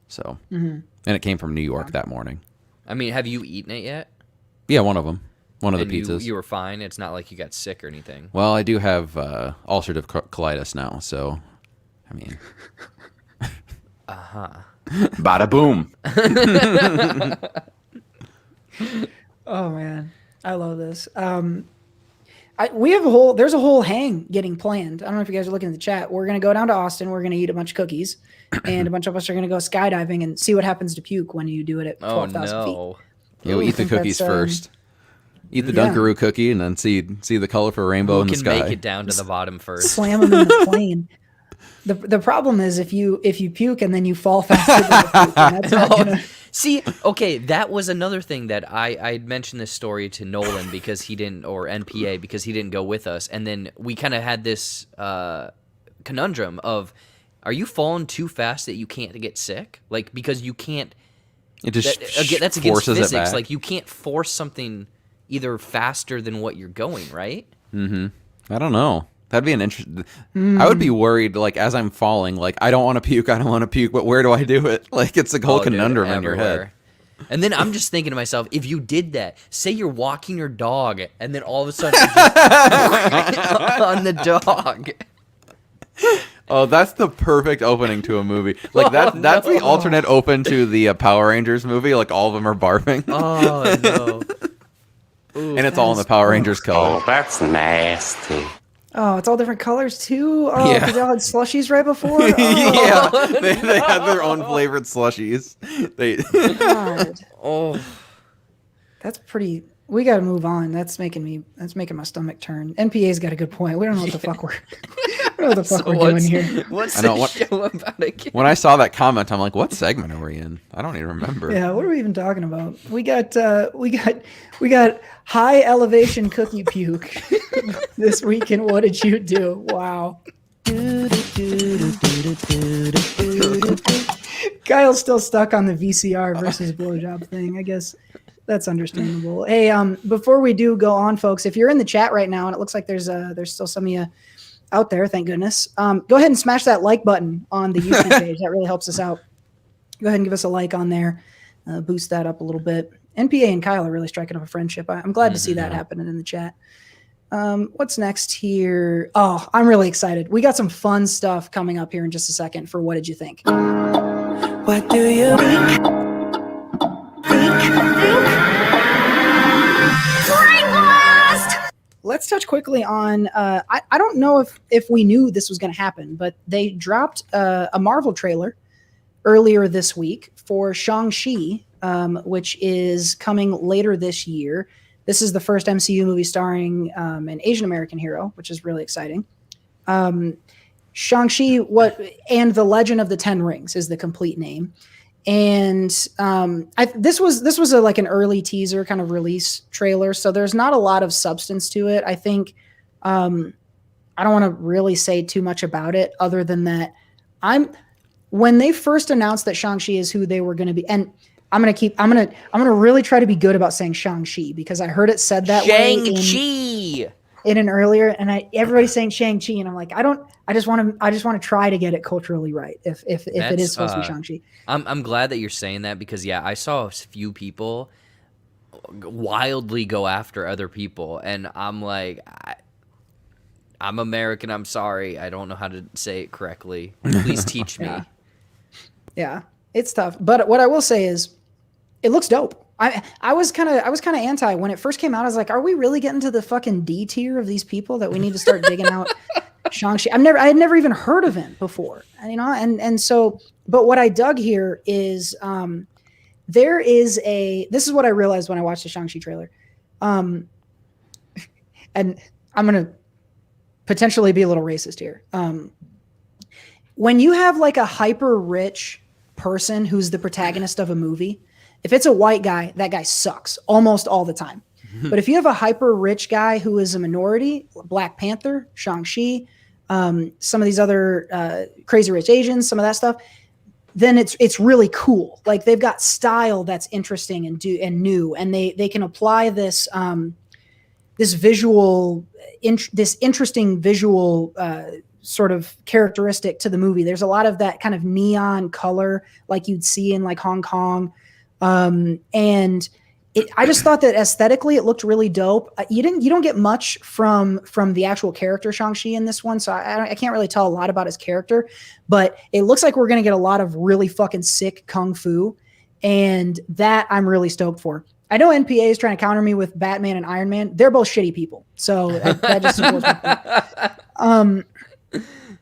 So, and it came from New York that morning. I mean, have you eaten it yet? Yeah, one of them. One of the And pizzas. You were fine. It's not like you got sick or anything. Well, I do have ulcerative colitis now, so I mean. Bada boom. Oh man, I love this. There's a whole hang getting planned. I don't know if you guys are looking at the chat. We're gonna go down to Austin. We're gonna eat a bunch of cookies, and a bunch of us are gonna go skydiving and see what happens to puke when you do it at 12,000 feet. no. Yeah, we eat the think cookies that's, first. Eat the yeah. Dunkaroo cookie and then see the colorful rainbow Who in the can sky. make it down to the bottom first? Slam them in the plane. The problem is if you puke and then you fall faster than the puke, and that's not gonna... See, okay, that was another thing that I mentioned this story to Nolan because he didn't, or NPA because he didn't go with us, and then we kind of had this conundrum of, are you falling too fast that you can't get sick? Because you can't. It just That's against forces it physics. back. You can't force something either faster than what you're going, right? I don't know. That'd be an interesting. I would be worried, as I'm falling, I don't want to puke, but where do I do it? It's a whole Oh, dude, conundrum in your head. everywhere. And then I'm just thinking to myself, if you did that, say you're walking your dog, and then all of a sudden you just on the dog. Oh, that's the perfect opening to a movie. That's the alternate open to the Power Rangers movie. All of them are barfing. Oh no! And it's all in the Power Rangers color. Oh, that's nasty. Oh, it's all different colors too. Oh, Yeah. because they all had slushies right before. Oh, Yeah, they have their own flavored slushies. God. Oh, That's pretty. We got to move on. That's making my stomach turn. NPA's got a good point. We don't know what the fuck we're. We don't know what the fuck we're doing here. What's I know, this show about again? When I saw that comment, I'm like, what segment are we in? I don't even remember. Yeah, what are we even talking about? We got high elevation cookie puke this week. And what did you do? Wow. Kyle's still stuck on the VCR versus blowjob thing. I guess that's understandable. Hey, before we do go on, folks, if you're in the chat right now, and it looks like there's still some of you out there, thank goodness. Go ahead and smash that like button on the YouTube page. That really helps us out. Go ahead and give us a like on there. Boost that up a little bit. NPA and Kyle are really striking up a friendship. I'm glad to see that happening in the chat. What's next here? Oh, I'm really excited. We got some fun stuff coming up here in just a second for What Did You Think? What do you Let's touch quickly on, I don't know if we knew this was going to happen, but they dropped a Marvel trailer earlier this week for Shang-Chi, which is coming later this year. This is the first MCU movie starring an Asian American hero, which is really exciting. Shang-Chi, and the Legend of the Ten Rings is the complete name. And this was an early teaser kind of release trailer, so there's not a lot of substance to it. I think I don't want to really say too much about it, other than that when they first announced that Shang-Chi is who they were going to be, and I'm gonna really try to be good about saying Shang-Chi because I heard it said that way in an earlier, and everybody's saying Shang-Chi, and I'm like, I just want to try to get it culturally right. If it is supposed to be Shang-Chi. I'm glad that you're saying that because I saw a few people wildly go after other people, and I'm like, I'm American. I'm sorry. I don't know how to say it correctly. Please teach me. Yeah, it's tough. But what I will say is, it looks dope. I was kind of anti when it first came out. I was like, are we really getting to the fucking D tier of these people that we need to start digging out Shang-Chi? I had never even heard of him before, and so. But what I dug here is this is what I realized when I watched the Shang-Chi trailer, and I'm gonna potentially be a little racist here. When you have like a hyper rich person who's the protagonist of a movie, if it's a white guy, that guy sucks almost all the time. But if you have a hyper rich guy who is a minority, Black Panther, Shang-Chi, some of these other Crazy Rich Asians, some of that stuff, then it's really cool. Like they've got style that's interesting and new, and they can apply this this interesting visual sort of characteristic to the movie. There's a lot of that kind of neon color like you'd see in like Hong Kong. And I just thought that aesthetically it looked really dope. You don't get much from the actual character Shang-Chi in this one, so I can't really tell a lot about his character, but it looks like we're going to get a lot of really fucking sick kung fu, and that I'm really stoked for. I know NPA is trying to counter me with Batman and Iron Man. They're both shitty people, so that just supports my point.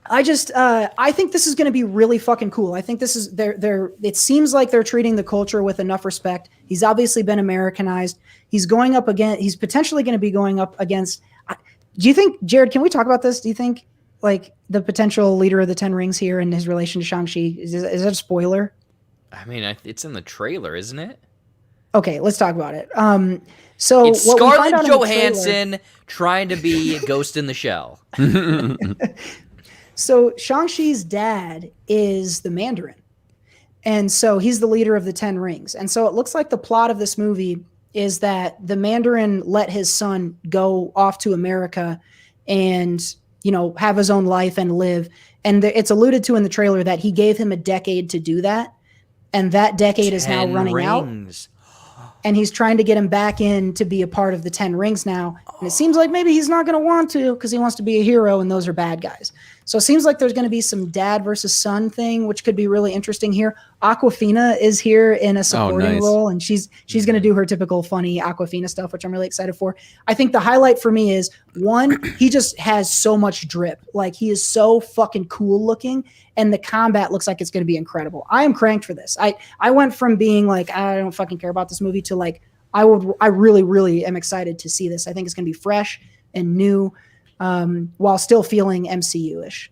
I think this is going to be really fucking cool. I think this is it seems like they're treating the culture with enough respect. He's obviously been Americanized. He's potentially going to be going up against, do you think, Jared, can we talk about this? Do you think like the potential leader of the 10 Rings here and his relation to Shang-Chi, is that a spoiler? I mean, it's in the trailer, isn't it? Okay, let's talk about it. So it's Scarlett Johansson trying to be Ghost in the Shell. So Shang-Chi's dad is the Mandarin. And so he's the leader of the 10 Rings. And so it looks like the plot of this movie is that the Mandarin let his son go off to America and, have his own life and live. And it's alluded to in the trailer that he gave him a decade to do that. And that decade is now running out. And he's trying to get him back in to be a part of the 10 Rings now. And it seems like maybe he's not going to want to because he wants to be a hero and those are bad guys. So it seems like there's going to be some dad versus son thing, which could be really interesting here. Aquafina is here in a supporting role, and she's going to do her typical funny Aquafina stuff, which I'm really excited for. I think the highlight for me is, one, he just has so much drip. Like, he is so fucking cool looking, and the combat looks like it's going to be incredible. I am cranked for this. I went from being like, I don't fucking care about this movie to like, I really, really am excited to see this. I think it's going to be fresh and new, while still feeling MCU-ish,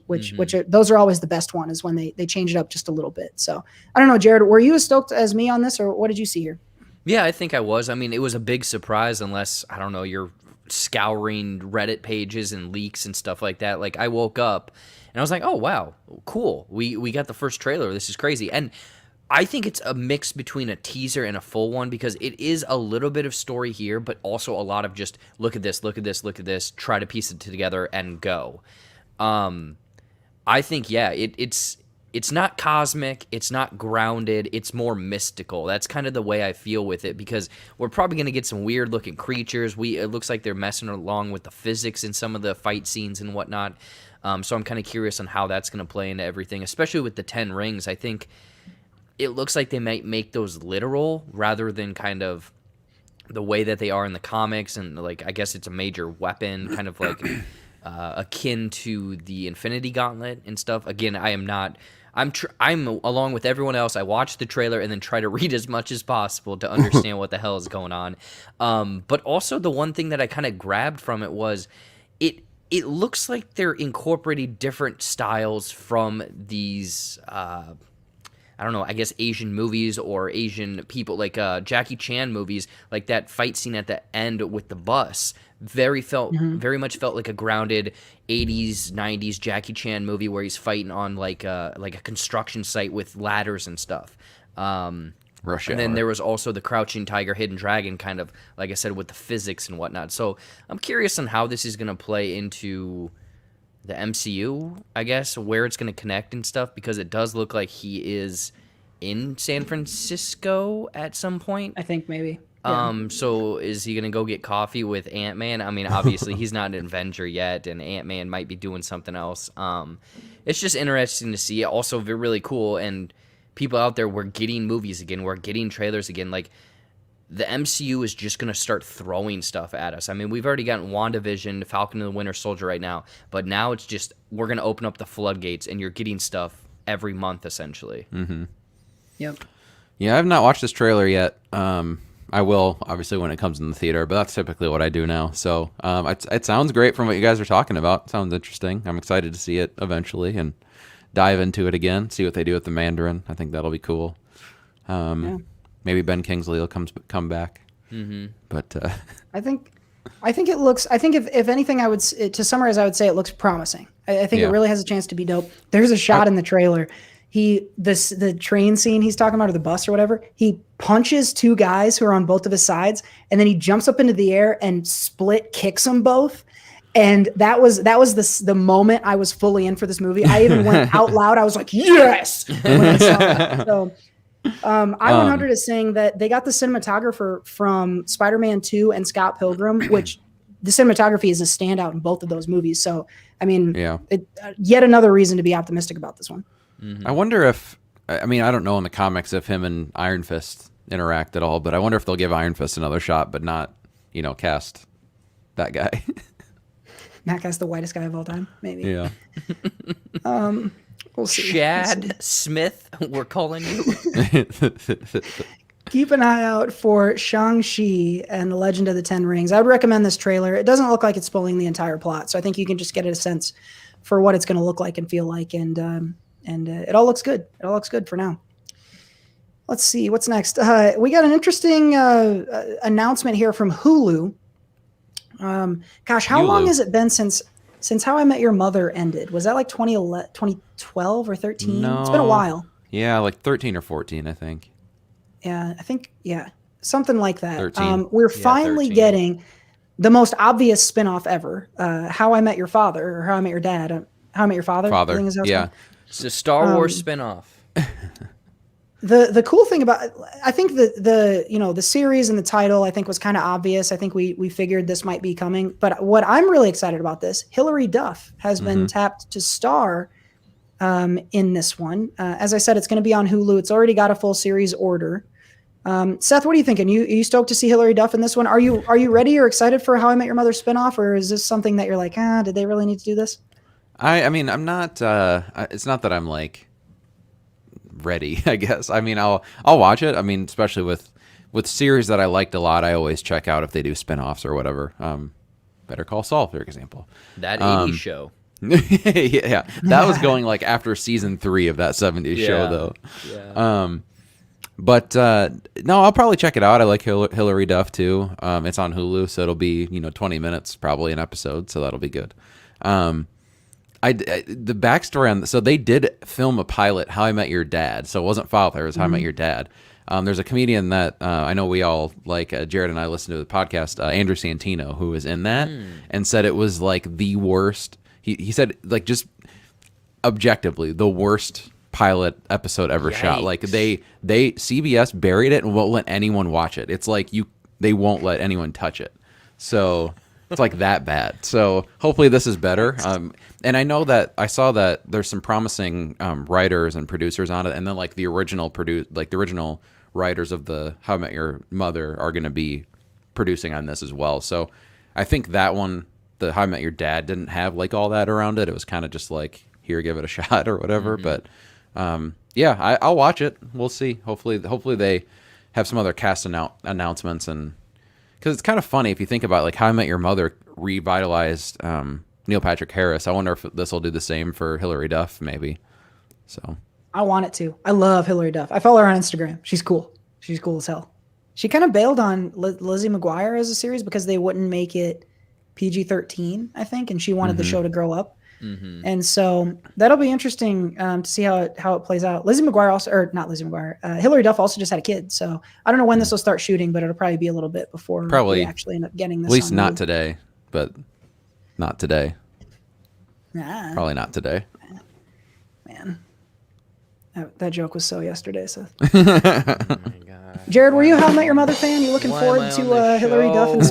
which those are always the best one, is when they change it up just a little bit. So I don't know, Jared, were you as stoked as me on this, or what did you see here? Yeah, I think I was. I mean, it was a big surprise, unless, I don't know, you're scouring Reddit pages and leaks and stuff like that. Like, I woke up and I was like, oh, wow, cool. We got the first trailer. This is crazy. And I think it's a mix between a teaser and a full one, because it is a little bit of story here, but also a lot of just look at this, look at this, look at this, try to piece it together and go. I think, yeah, it's not cosmic, it's not grounded, it's more mystical. That's kind of the way I feel with it, because we're probably going to get some weird looking creatures. It looks like they're messing along with the physics in some of the fight scenes and whatnot. So I'm kind of curious on how that's going to play into everything, especially with the 10 Rings. I think it looks like they might make those literal rather than kind of the way that they are in the comics. And like, I guess it's a major weapon, kind of like akin to the Infinity Gauntlet and stuff. Again, I'm along with everyone else. I watch the trailer and then try to read as much as possible to understand what the hell is going on. But also the one thing that I kind of grabbed from it was it looks like they're incorporating different styles from these, I don't know, I guess Asian movies or Asian people, like Jackie Chan movies, like that fight scene at the end with the bus. Very much felt like a grounded 80s, 90s Jackie Chan movie where he's fighting on like a construction site with ladders and stuff. Rush and Hour. then there was also the Crouching Tiger, Hidden Dragon, kind of, like I said, with the physics and whatnot. So I'm curious on how this is going to play into the MCU, I guess, where it's going to connect and stuff, because it does look like he is in San Francisco at some point. I think maybe. So is he gonna go get coffee with Ant-Man? I mean, obviously he's not an Avenger yet, and Ant-Man might be doing something else. It's just interesting to see. Also, really cool, and people out there, we're getting movies again. We're getting trailers again. Like, the MCU is just gonna start throwing stuff at us. I mean, we've already gotten WandaVision, Falcon and the Winter Soldier right now, but now it's just we're gonna open up the floodgates, and you're getting stuff every month essentially. Mm-hmm. Yep. Yeah, I have not watched this trailer yet. I will, obviously, when it comes in the theater, but that's typically what I do now. So it sounds great from what you guys are talking about. Sounds interesting. I'm excited to see it eventually and dive into it again, see what they do with the Mandarin. I think that'll be cool. Maybe Ben Kingsley will come back. Mm-hmm. But I think it looks. I think if anything, to summarize, I would say it looks promising. I think it really has a chance to be dope. There's a shot in the trailer. The train scene he's talking about, or the bus or whatever, he punches two guys who are on both of his sides, and then he jumps up into the air and split kicks them both. And that was the moment I was fully in for this movie. I even went out loud. I was like, yes! When I saw that. So I100 is saying that they got the cinematographer from Spider-Man 2 and Scott Pilgrim, which the cinematography is a standout in both of those movies. So, I mean, yet another reason to be optimistic about this one. I wonder if, I mean, I don't know in the comics if him and Iron Fist interact at all, but I wonder if they'll give Iron Fist another shot, but not, cast that guy. Not cast the whitest guy of all time, maybe. Yeah. We'll see. Chad Smith, we're calling you. Keep an eye out for Shang-Chi and the Legend of the Ten Rings. I would recommend this trailer. It doesn't look like it's spoiling the entire plot, so I think you can just get a sense for what it's going to look like and feel like, and it all looks good. It all looks good for now. Let's see what's next. We got an interesting announcement here from Hulu. Gosh, how long has it been since How I Met Your Mother ended? Was that like 2012 or 13? No. It's been a while. Yeah, like 13 or 14, I think. Yeah, I think, something like that. 13. We're finally 13. getting the most obvious spinoff ever. How I Met Your Father, or How I Met Your Dad. How I Met Your Father. I think is how it's called. It's a Star Wars spinoff. The cool thing about, I think the series and the title, I think, was kind of obvious. I think we figured this might be coming. But what I'm really excited about this, Hilary Duff has been tapped to star in this one. As I said, it's going to be on Hulu. It's already got a full series order. Seth, what are you thinking? Are you stoked to see Hilary Duff in this one? Are you ready or excited for How I Met Your Mother spinoff, or is this something that you're like, did they really need to do this? I mean, I'm not. It's not that I'm like ready. I guess. I mean, I'll watch it. I mean, especially with series that I liked a lot, I always check out if they do spinoffs or whatever. Better Call Saul, for example. That 80s show. Yeah, that was going like after season 3 of that 70s show, though. Yeah. But no, I'll probably check it out. I like Hilary Duff too. It's on Hulu, so it'll be 20 minutes probably an episode, so that'll be good. The backstory on so they did film a pilot, How I Met Your Dad. So it wasn't Father, it was How I Met Your Dad. There's a comedian that I know we all like. Jared and I listened to the podcast. Andrew Santino, who was in that, and said it was like the worst. He said like just objectively the worst pilot episode ever shot. Like they CBS buried it and won't let anyone watch it. It's like they won't let anyone touch it. So it's like that bad. So hopefully this is better. And I know that I saw that there's some promising writers and producers on it, and then like the original writers of the How I Met Your Mother are going to be producing on this as well. So I think that one, the How I Met Your Dad, didn't have like all that around it. It was kind of just like, here, give it a shot or whatever. But yeah, I'll watch it. We'll see. Hopefully they have some other cast announcements, and because it's kind of funny if you think about like How I Met Your Mother revitalized Neil Patrick Harris. I wonder if this will do the same for Hilary Duff, maybe. So I want it to. I love Hilary Duff. I follow her on Instagram. She's cool. She's cool as hell. She kind of bailed on Lizzie McGuire as a series because they wouldn't make it PG-13, I think, and she wanted the show to grow up. And so that'll be interesting to see how it plays out. Hilary Duff also just had a kid, so I don't know when this will start shooting, but it'll probably be a little bit before we actually end up getting this. At least not today, but not today. Nah. Probably not today. Man, that joke was so yesterday, Seth. Oh my Jared, were you a How I Met Your Mother fan? You looking Why forward am I to on this Hilary Duff and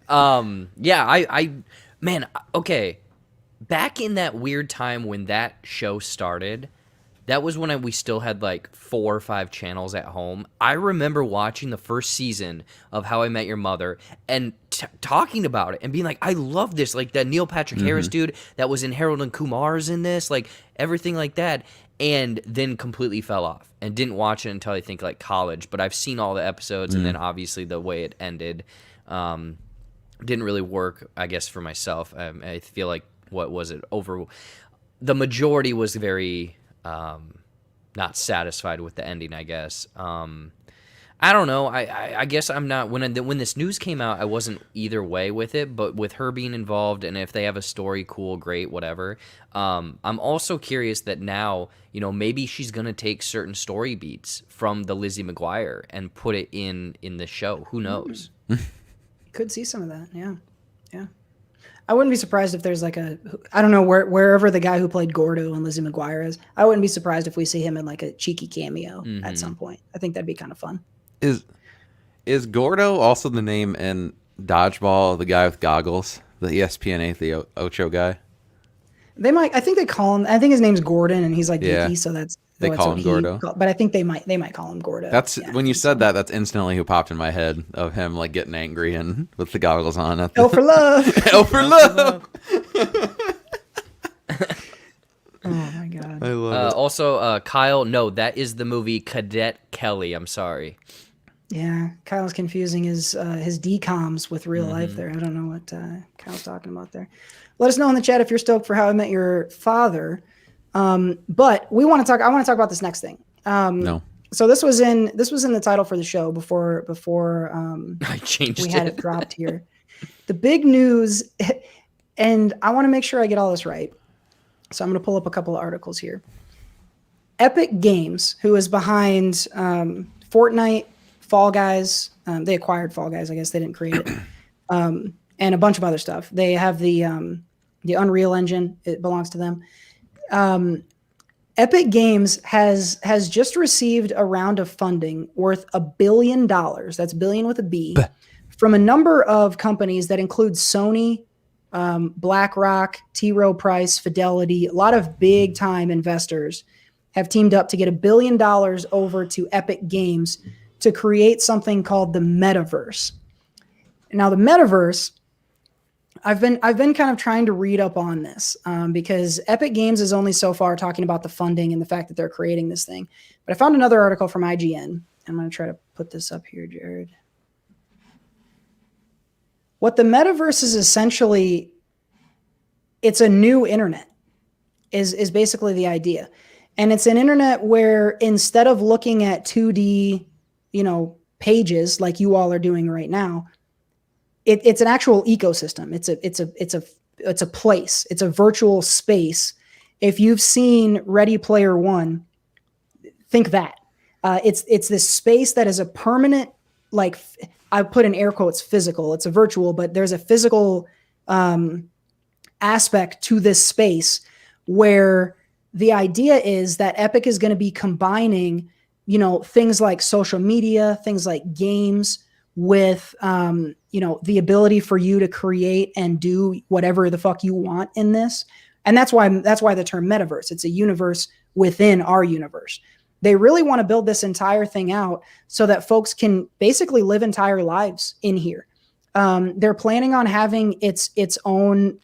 show? Yeah, man, okay. Back in that weird time when that show started, that was when we still had like 4 or 5 channels at home. I remember watching the first season of How I Met Your Mother and talking about it and being like, I love this. Like that Neil Patrick Harris dude that was in Harold and Kumar's in this, like everything like that. And then completely fell off and didn't watch it until I think like college. But I've seen all the episodes and then obviously the way it ended didn't really work, I guess, for myself. I feel like, what was it? The majority was very not satisfied with the ending, I guess. I don't know. I guess I'm not. When this news came out, I wasn't either way with it. But with her being involved, and if they have a story, cool, great, whatever. I'm also curious that now, maybe she's gonna take certain story beats from the Lizzie McGuire and put it in the show. Who knows? Could see some of that. Yeah. I wouldn't be surprised if there's like I don't know, wherever the guy who played Gordo and Lizzie McGuire is. I wouldn't be surprised if we see him in like a cheeky cameo at some point. I think that'd be kind of fun. Is Gordo also the name in Dodgeball, the guy with goggles, the ESPN 8, the Ocho guy? They might. I think they call him. I think his name's Gordon, and he's like Yeah. geeky, so that's They call him Gordo. But I think they might call him Gordo. That's Yeah, when you said that. That's instantly who popped in my head of him like getting angry and with the goggles on. L for love. L for love. Oh my god. I love it. Also, Kyle, no, that is the movie Cadet Kelly. I'm sorry. Yeah, Kyle's confusing his DComs with real life there. I don't know what Kyle's talking about there. Let us know in the chat if you're stoked for How I Met Your Father. But I want to talk about this next thing. No. So this was in the title for the show before I changed we had it dropped here. The big news, and I want to make sure I get all this right. So I'm going to pull up a couple of articles here. Epic Games, who is behind Fortnite, Fall Guys, they acquired Fall Guys, I guess they didn't create it, and a bunch of other stuff. They have the Unreal Engine; it belongs to them. Epic Games has just received a round of funding worth $1 billion. That's billion with a B, from a number of companies that include Sony, BlackRock, T. Rowe Price, Fidelity. A lot of big time investors have teamed up to get $1 billion over to Epic Games to create something called the Metaverse. Now, the Metaverse, I've been kind of trying to read up on this because Epic Games is only so far talking about the funding and the fact that they're creating this thing. But I found another article from IGN. I'm going to try to put this up here, Jared. What the Metaverse is essentially, it's a new internet, is basically the idea. And it's an internet where instead of looking at 2D, pages like you all are doing right now, it's an actual ecosystem. It's a place. It's a virtual space. If you've seen Ready Player One, think that. It's this space that is a permanent, like I put in air quotes, physical. It's a virtual, but there's a physical aspect to this space where the idea is that Epic is going to be combining, things like social media, things like games with, the ability for you to create and do whatever the fuck you want in this. And that's why the term metaverse, it's a universe within our universe. They really want to build this entire thing out so that folks can basically live entire lives in here. They're planning on having its own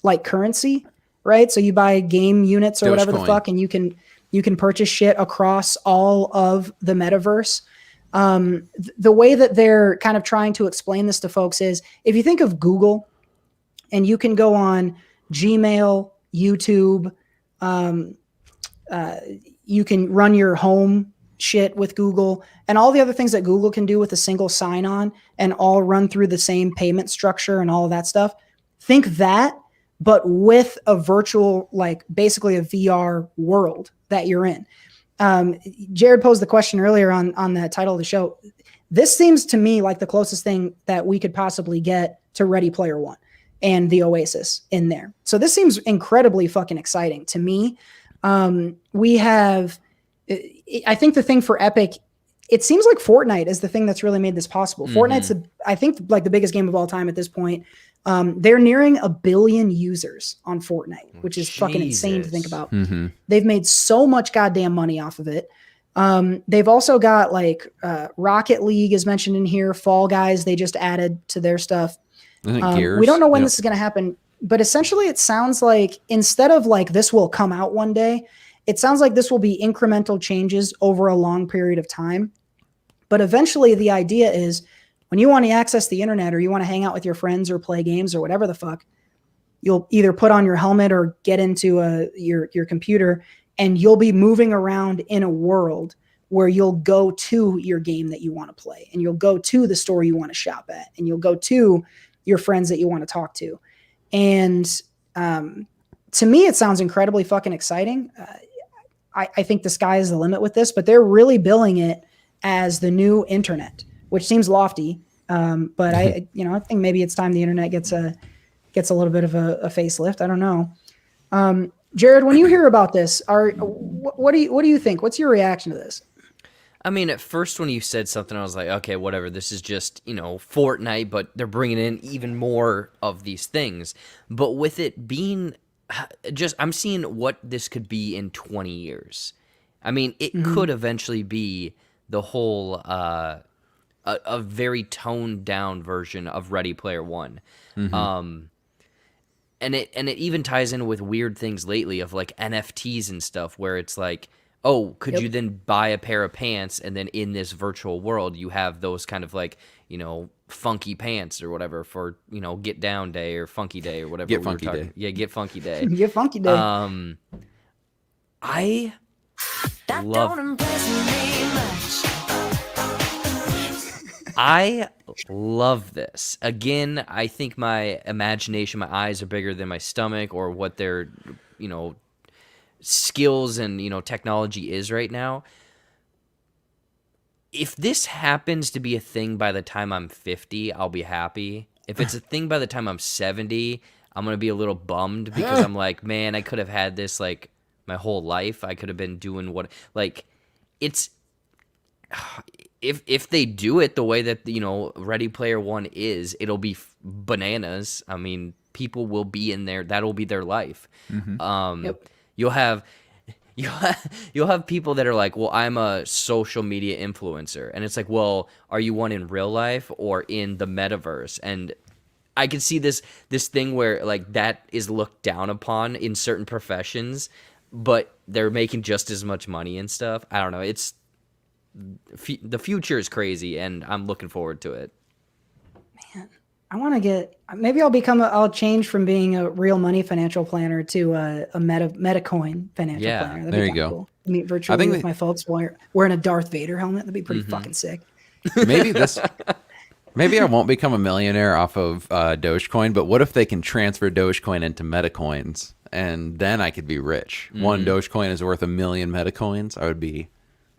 like currency, right? So you buy game units or whatever the fuck, and you can purchase shit across all of the metaverse. The way that they're kind of trying to explain this to folks is if you think of Google and you can go on Gmail, YouTube, you can run your home shit with Google and all the other things that Google can do with a single sign-on and all run through the same payment structure and all of that stuff. Think that, but with a virtual, like basically a VR world that you're in. Jared posed the question earlier on the title of the show. This seems to me like the closest thing that we could possibly get to Ready Player One and the Oasis in there. So this seems incredibly fucking exciting to me. We have I think the thing for Epic, it seems like Fortnite is the thing that's really made this possible. Fortnite's, I think, like the biggest game of all time at this point. They're nearing 1 billion users on Fortnite, which is fucking insane to think about. They've made so much goddamn money off of it. They've also got like Rocket League is mentioned in here. Fall Guys, they just added to their stuff. We don't know when this is going to happen, but essentially it sounds like instead of like this will come out one day, it sounds like this will be incremental changes over a long period of time. But eventually the idea is when you want to access the internet or you want to hang out with your friends or play games or whatever the fuck, you'll either put on your helmet or get into your computer, and you'll be moving around in a world where you'll go to your game that you want to play, and you'll go to the store you want to shop at, and you'll go to your friends that you want to talk to. And to me, it sounds incredibly fucking exciting. I think the sky is the limit with this, but they're really billing it as the new internet, which seems lofty. But I think maybe it's time the internet gets a little bit of a facelift. I don't know. Jared, when you hear about this, what do you think? What's your reaction to this? I mean, at first when you said something, I was like, okay, whatever. This is just, Fortnite, but they're bringing in even more of these things. But with it being I'm seeing what this could be in 20 years. I mean, it could eventually be the whole, a very toned down version of Ready Player One. And it even ties in with weird things lately of like NFTs and stuff where it's like, oh, could you then buy a pair of pants and then in this virtual world you have those kind of like, funky pants or whatever for, get down day or funky day or whatever. Get funky day. Yeah, get funky day. Get funky day. I love this. Again, I think my imagination, my eyes are bigger than my stomach or what their, skills and, technology is right now. If this happens to be a thing by the time I'm 50, I'll be happy. If it's a thing by the time I'm 70, I'm going to be a little bummed because I'm like, man, I could have had this like my whole life. I could have been doing what, like, it's, if they do it the way that, Ready Player One is, it'll be bananas. I mean, people will be in there. That'll be their life. You'll have people that are like, well, I'm a social media influencer. And it's like, well, are you one in real life or in the metaverse? And I can see this thing where like that is looked down upon in certain professions, but they're making just as much money and stuff. I don't know. It's the future is crazy and I'm looking forward to it. Man, I want to maybe I'll change from being a real money financial planner to a Metacoin financial planner. That'd there be you go. Cool. Meet virtually with my folks wearing a Darth Vader helmet. That'd be pretty fucking sick. Maybe I won't become a millionaire off of Dogecoin, but what if they can transfer Dogecoin into Metacoins and then I could be rich? One Dogecoin is worth 1 million Metacoins.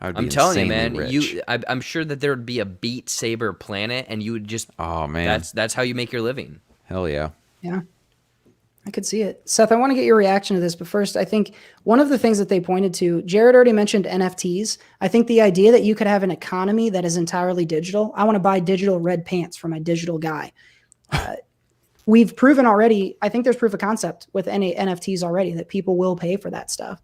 I'm telling you, man. Rich. I'm sure that there would be a Beat Saber planet, and you would just. Oh man, that's how you make your living. Hell yeah. Yeah, I could see it. Seth, I want to get your reaction to this, but first, I think one of the things that they pointed to, Jared already mentioned NFTs. I think the idea that you could have an economy that is entirely digital. I want to buy digital red pants for my digital guy. We've proven already. I think there's proof of concept with any NFTs already that people will pay for that stuff.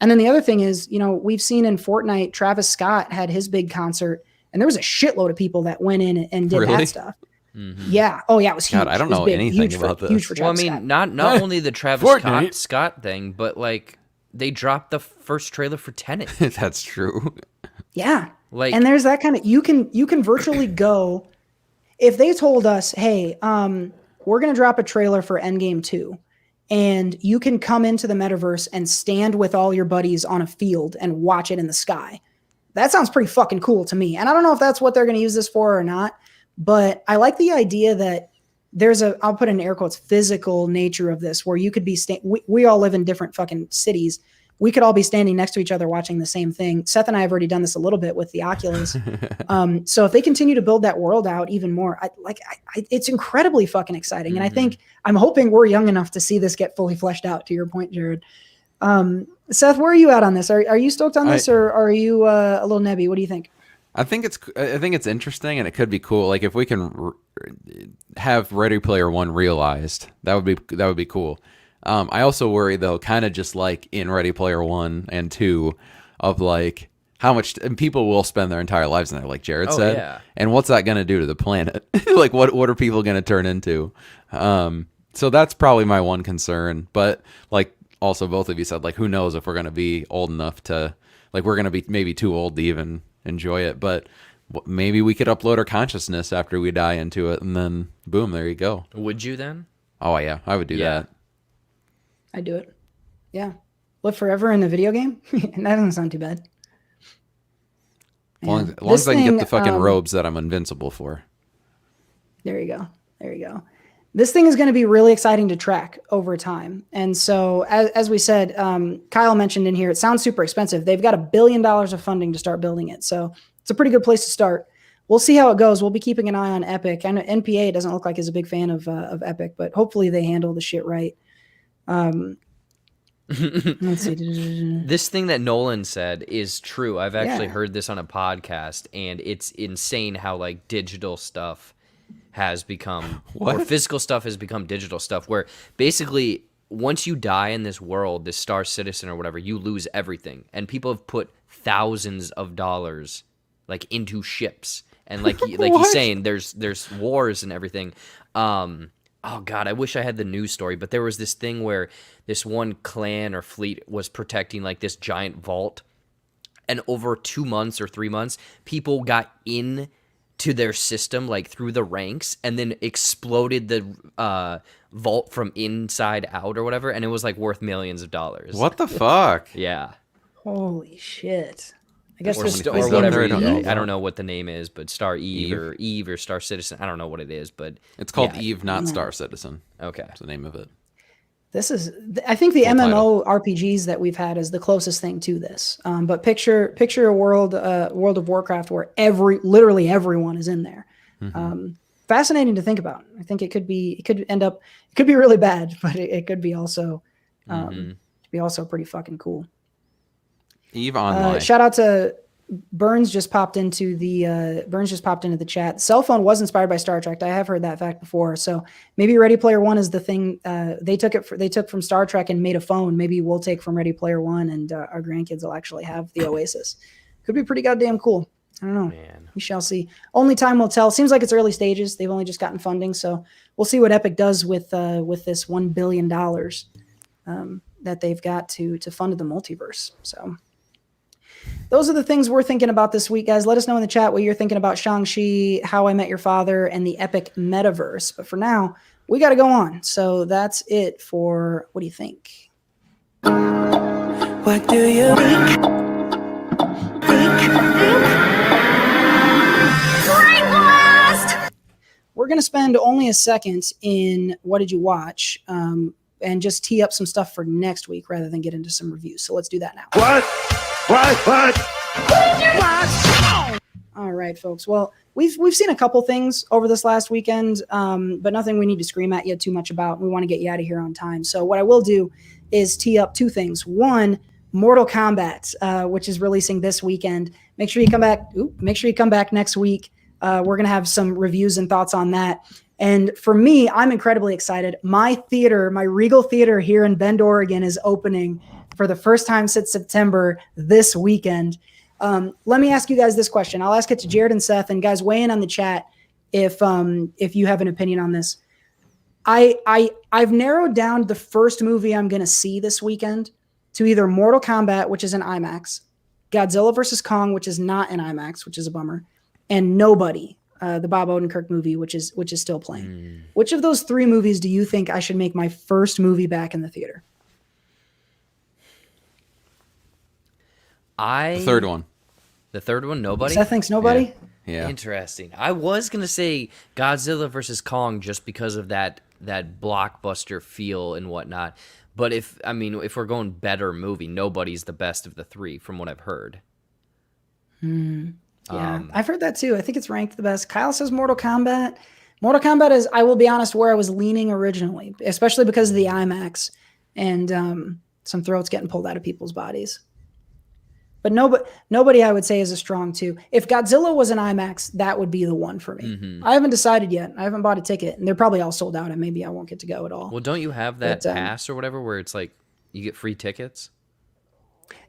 And then the other thing is, we've seen in Fortnite, Travis Scott had his big concert, and there was a shitload of people that went in and did that stuff. Yeah. Oh, yeah. It was huge. God, I don't know anything about this. Huge for Travis Scott. Not only the Travis Scott thing, but like they dropped the first trailer for Tenet. That's true. Yeah. And there's that kind of you can virtually go. If they told us, hey, we're gonna drop a trailer for Endgame 2. And you can come into the metaverse and stand with all your buddies on a field and watch it in the sky. That sounds pretty fucking cool to me. And I don't know if that's what they're going to use this for or not, but I like the idea that there's I'll put in air quotes, physical nature of this where you could be, we all live in different fucking cities. We could all be standing next to each other watching the same thing. Seth and I have already done this a little bit with the Oculus. So if they continue to build that world out even more, it's incredibly fucking exciting. And I think I'm hoping we're young enough to see this get fully fleshed out, to your point, Jared. Seth, where are you at on this? Are you stoked on this, or are you a little nebby? What do you think? I think it's interesting, and it could be cool. Like if we can have Ready Player One realized, that would be cool. I also worry though, kind of just like in Ready Player One and Two, of like how much and people will spend their entire lives in there, like Jared said. Yeah. And what's that going to do to the planet? Like what are people going to turn into? So that's probably my one concern. But like also both of you said, like who knows if we're going to be old enough to, like we're going to be maybe too old to even enjoy it, but maybe we could upload our consciousness after we die into it, and then boom, there you go. Would you then? Oh yeah, I would do that. I'd do it. Yeah, live forever in a video game. That doesn't sound too bad. As long as I can get the fucking robes that I'm invincible for. There you go. There you go. This thing is going to be really exciting to track over time. And so, as we said, Kyle mentioned in here, it sounds super expensive. They've got $1 billion of funding to start building it. So it's a pretty good place to start. We'll see how it goes. We'll be keeping an eye on Epic. And NPA doesn't look like is a big fan of Epic, but hopefully they handle the shit right. Let's see. This thing that Nolan said is true. I've actually heard this on a podcast, and it's insane how like digital stuff has become, or physical stuff has become digital stuff, where basically once you die in this world, this Star Citizen or whatever, you lose everything. And people have put thousands of dollars like into ships. And like he's saying, there's wars and everything. Oh God, I wish I had the news story, but there was this thing where this one clan or fleet was protecting like this giant vault. And over 2 months or 3 months, people got in to their system, like through the ranks, and then exploded the vault from inside out or whatever, and it was like worth millions of dollars. What the fuck? Yeah. Holy shit. I guess or whatever. I don't know what the name is, but Star Eve or Star Citizen. I don't know what it is, but it's called Eve, not Star Citizen. Okay, that's the name of it. This is, I think, the MMO RPGs that we've had is the closest thing to this. But picture a World of Warcraft where literally everyone is in there. Mm-hmm. Fascinating to think about. I think it could be really bad, but it could be also pretty fucking cool. Eve Online. Shout out to Burns just popped into the chat. Cell phone was inspired by Star Trek. I have heard that fact before. So maybe Ready Player One is the thing they took from Star Trek and made a phone. Maybe we'll take from Ready Player One, and our grandkids will actually have the Oasis. Could be pretty goddamn cool. I don't know. Man. We shall see. Only time will tell. Seems like it's early stages. They've only just gotten funding, so we'll see what Epic does with this $1 billion that they've got to fund the multiverse. So. Those are the things we're thinking about this week, guys. Let us know in the chat what you're thinking about Shang-Chi, How I Met Your Father, and the Epic Metaverse. But for now, we got to go on. So that's it for What Do You Think? What do you think? We're going to spend only a second in What Did You Watch? And just tee up some stuff for next week rather than get into some reviews. So let's do that now. What? All right, folks. Well, we've seen a couple things over this last weekend, but nothing we need to scream at you too much about. We want to get you out of here on time. So what I will do is tee up two things. One, Mortal Kombat, which is releasing this weekend. Make sure you come back next week. We're gonna have some reviews and thoughts on that. And for me, I'm incredibly excited. My Regal Theater here in Bend, Oregon, is opening for the first time since September this weekend. Let me ask you guys this question. I'll ask it to Jared and Seth, and guys, weigh in on the chat if you have an opinion on this. I've narrowed down the first movie I'm going to see this weekend to either Mortal Kombat, which is an IMAX, Godzilla vs. Kong, which is not an IMAX, which is a bummer, and Nobody, the Bob Odenkirk movie, which is still playing. Which of those three movies do you think I should make my first movie back in the theater? The third one. The third one, Nobody? Seth thinks Nobody? Yeah. Interesting. I was going to say Godzilla versus Kong just because of that blockbuster feel and whatnot. But if we're going better movie, Nobody's the best of the three from what I've heard. Yeah, I've heard that too. I think it's ranked the best. Kyle says Mortal Kombat. Mortal Kombat is, I will be honest, where I was leaning originally, especially because of the IMAX. And some throats getting pulled out of people's bodies. But nobody I would say is a strong 2. If Godzilla was an IMAX, that would be the one for me. Mm-hmm. I haven't decided yet. I haven't bought a ticket, and they're probably all sold out, and maybe I won't get to go at all. Well, don't you have that pass or whatever where it's like you get free tickets?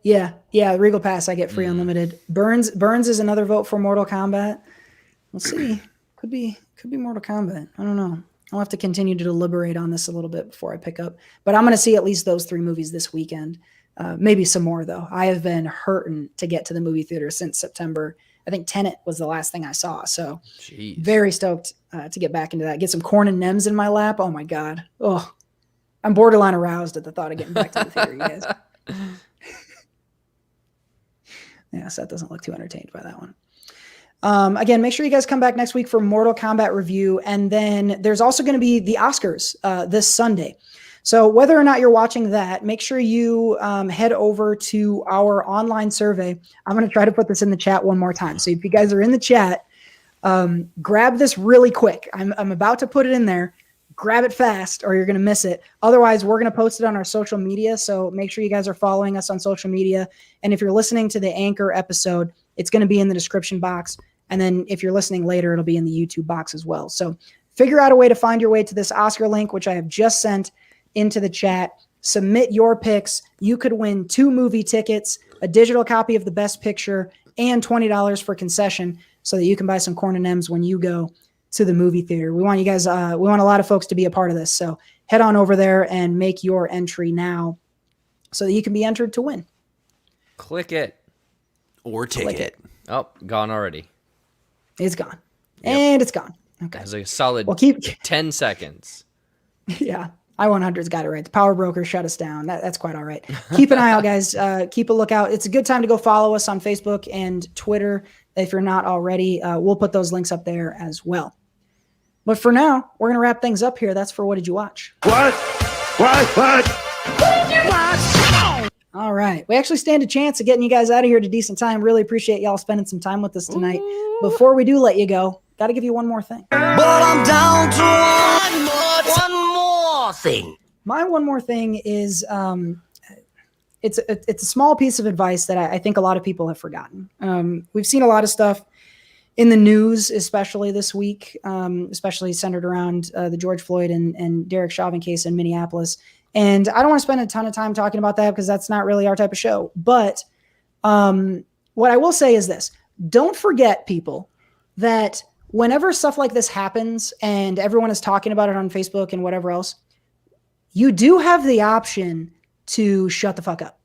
Yeah, Regal Pass, I get free unlimited. Burns is another vote for Mortal Kombat. We'll see. Could be Mortal Kombat. I don't know. I'll have to continue to deliberate on this a little bit before I pick up. But I'm going to see at least those 3 movies this weekend. Maybe some more, though. I have been hurting to get to the movie theater since September. I think Tenet was the last thing I saw. So very stoked to get back into that. Get some corn and Nems in my lap. Oh, my God. Oh, I'm borderline aroused at the thought of getting back to the theater, you guys. Yeah, Seth doesn't look too entertained by that one. Again, make sure you guys come back next week for Mortal Kombat review. And then there's also going to be the Oscars this Sunday. So whether or not you're watching that, make sure you head over to our online survey. I'm going to try to put this in the chat one more time. So if you guys are in the chat, grab this really quick. I'm about to put it in there. Grab it fast or you're going to miss it. Otherwise, we're going to post it on our social media. So make sure you guys are following us on social media. And if you're listening to the Anchor episode, it's going to be in the description box. And then if you're listening later, it'll be in the YouTube box as well. So figure out a way to find your way to this Oscar link, which I have just sent into the chat. Submit your picks. You could win 2 movie tickets, a digital copy of the Best Picture, and $20 for concession so that you can buy some corn and M's when you go to the movie theater. We want you guys, we want a lot of folks to be a part of this. So head on over there and make your entry now so that you can be entered to win. Click it. Or take it. Oh, gone already. It's gone. Yep. And it's gone. Okay. It's like a solid 10 seconds. Yeah. I-100's got it right. The power broker shut us down. That's quite all right. Keep an eye out, guys. Keep a lookout. It's a good time to go follow us on Facebook and Twitter if you're not already. We'll put those links up there as well. But for now, we're going to wrap things up here. That's for What Did You Watch? What did you watch? All right. We actually stand a chance of getting you guys out of here to decent time. Really appreciate y'all spending some time with us tonight. Before we do let you go, got to give you one more thing. But I'm down to one more thing. My one more thing is it's a small piece of advice that I think a lot of people have forgotten. We've seen a lot of stuff in the news, especially this week, especially centered around the George Floyd and Derek Chauvin case in Minneapolis. And I don't want to spend a ton of time talking about that because that's not really our type of show. But what I will say is this. Don't forget, people, that whenever stuff like this happens and everyone is talking about it on Facebook and whatever else, you do have the option to shut the fuck up.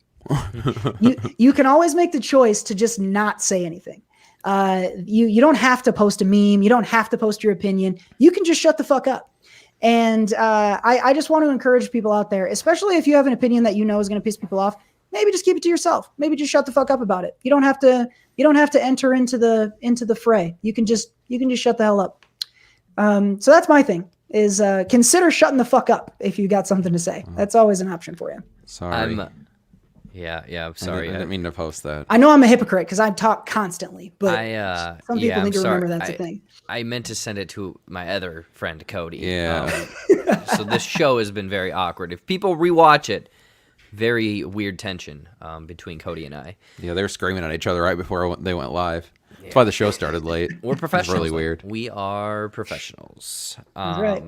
You can always make the choice to just not say anything. You don't have to post a meme. You don't have to post your opinion. You can just shut the fuck up. And I just want to encourage people out there, especially if you have an opinion that you know is going to piss people off, maybe just keep it to yourself. Maybe just shut the fuck up about it. You don't have to enter into the fray. You can just shut the hell up. So that's my thing is consider shutting the fuck up if you got something to say. That's always an option for you. Sorry. I'm sorry. I didn't mean to post that. I know I'm a hypocrite because I talk constantly, but some people need to remember that's a thing. I meant to send it to my other friend, Cody. Yeah. So this show has been very awkward. If people rewatch it, very weird tension between Cody and I. Yeah, they were screaming at each other right before they went live. That's why the show started late. We're professionals. It's really weird. We are professionals. Right.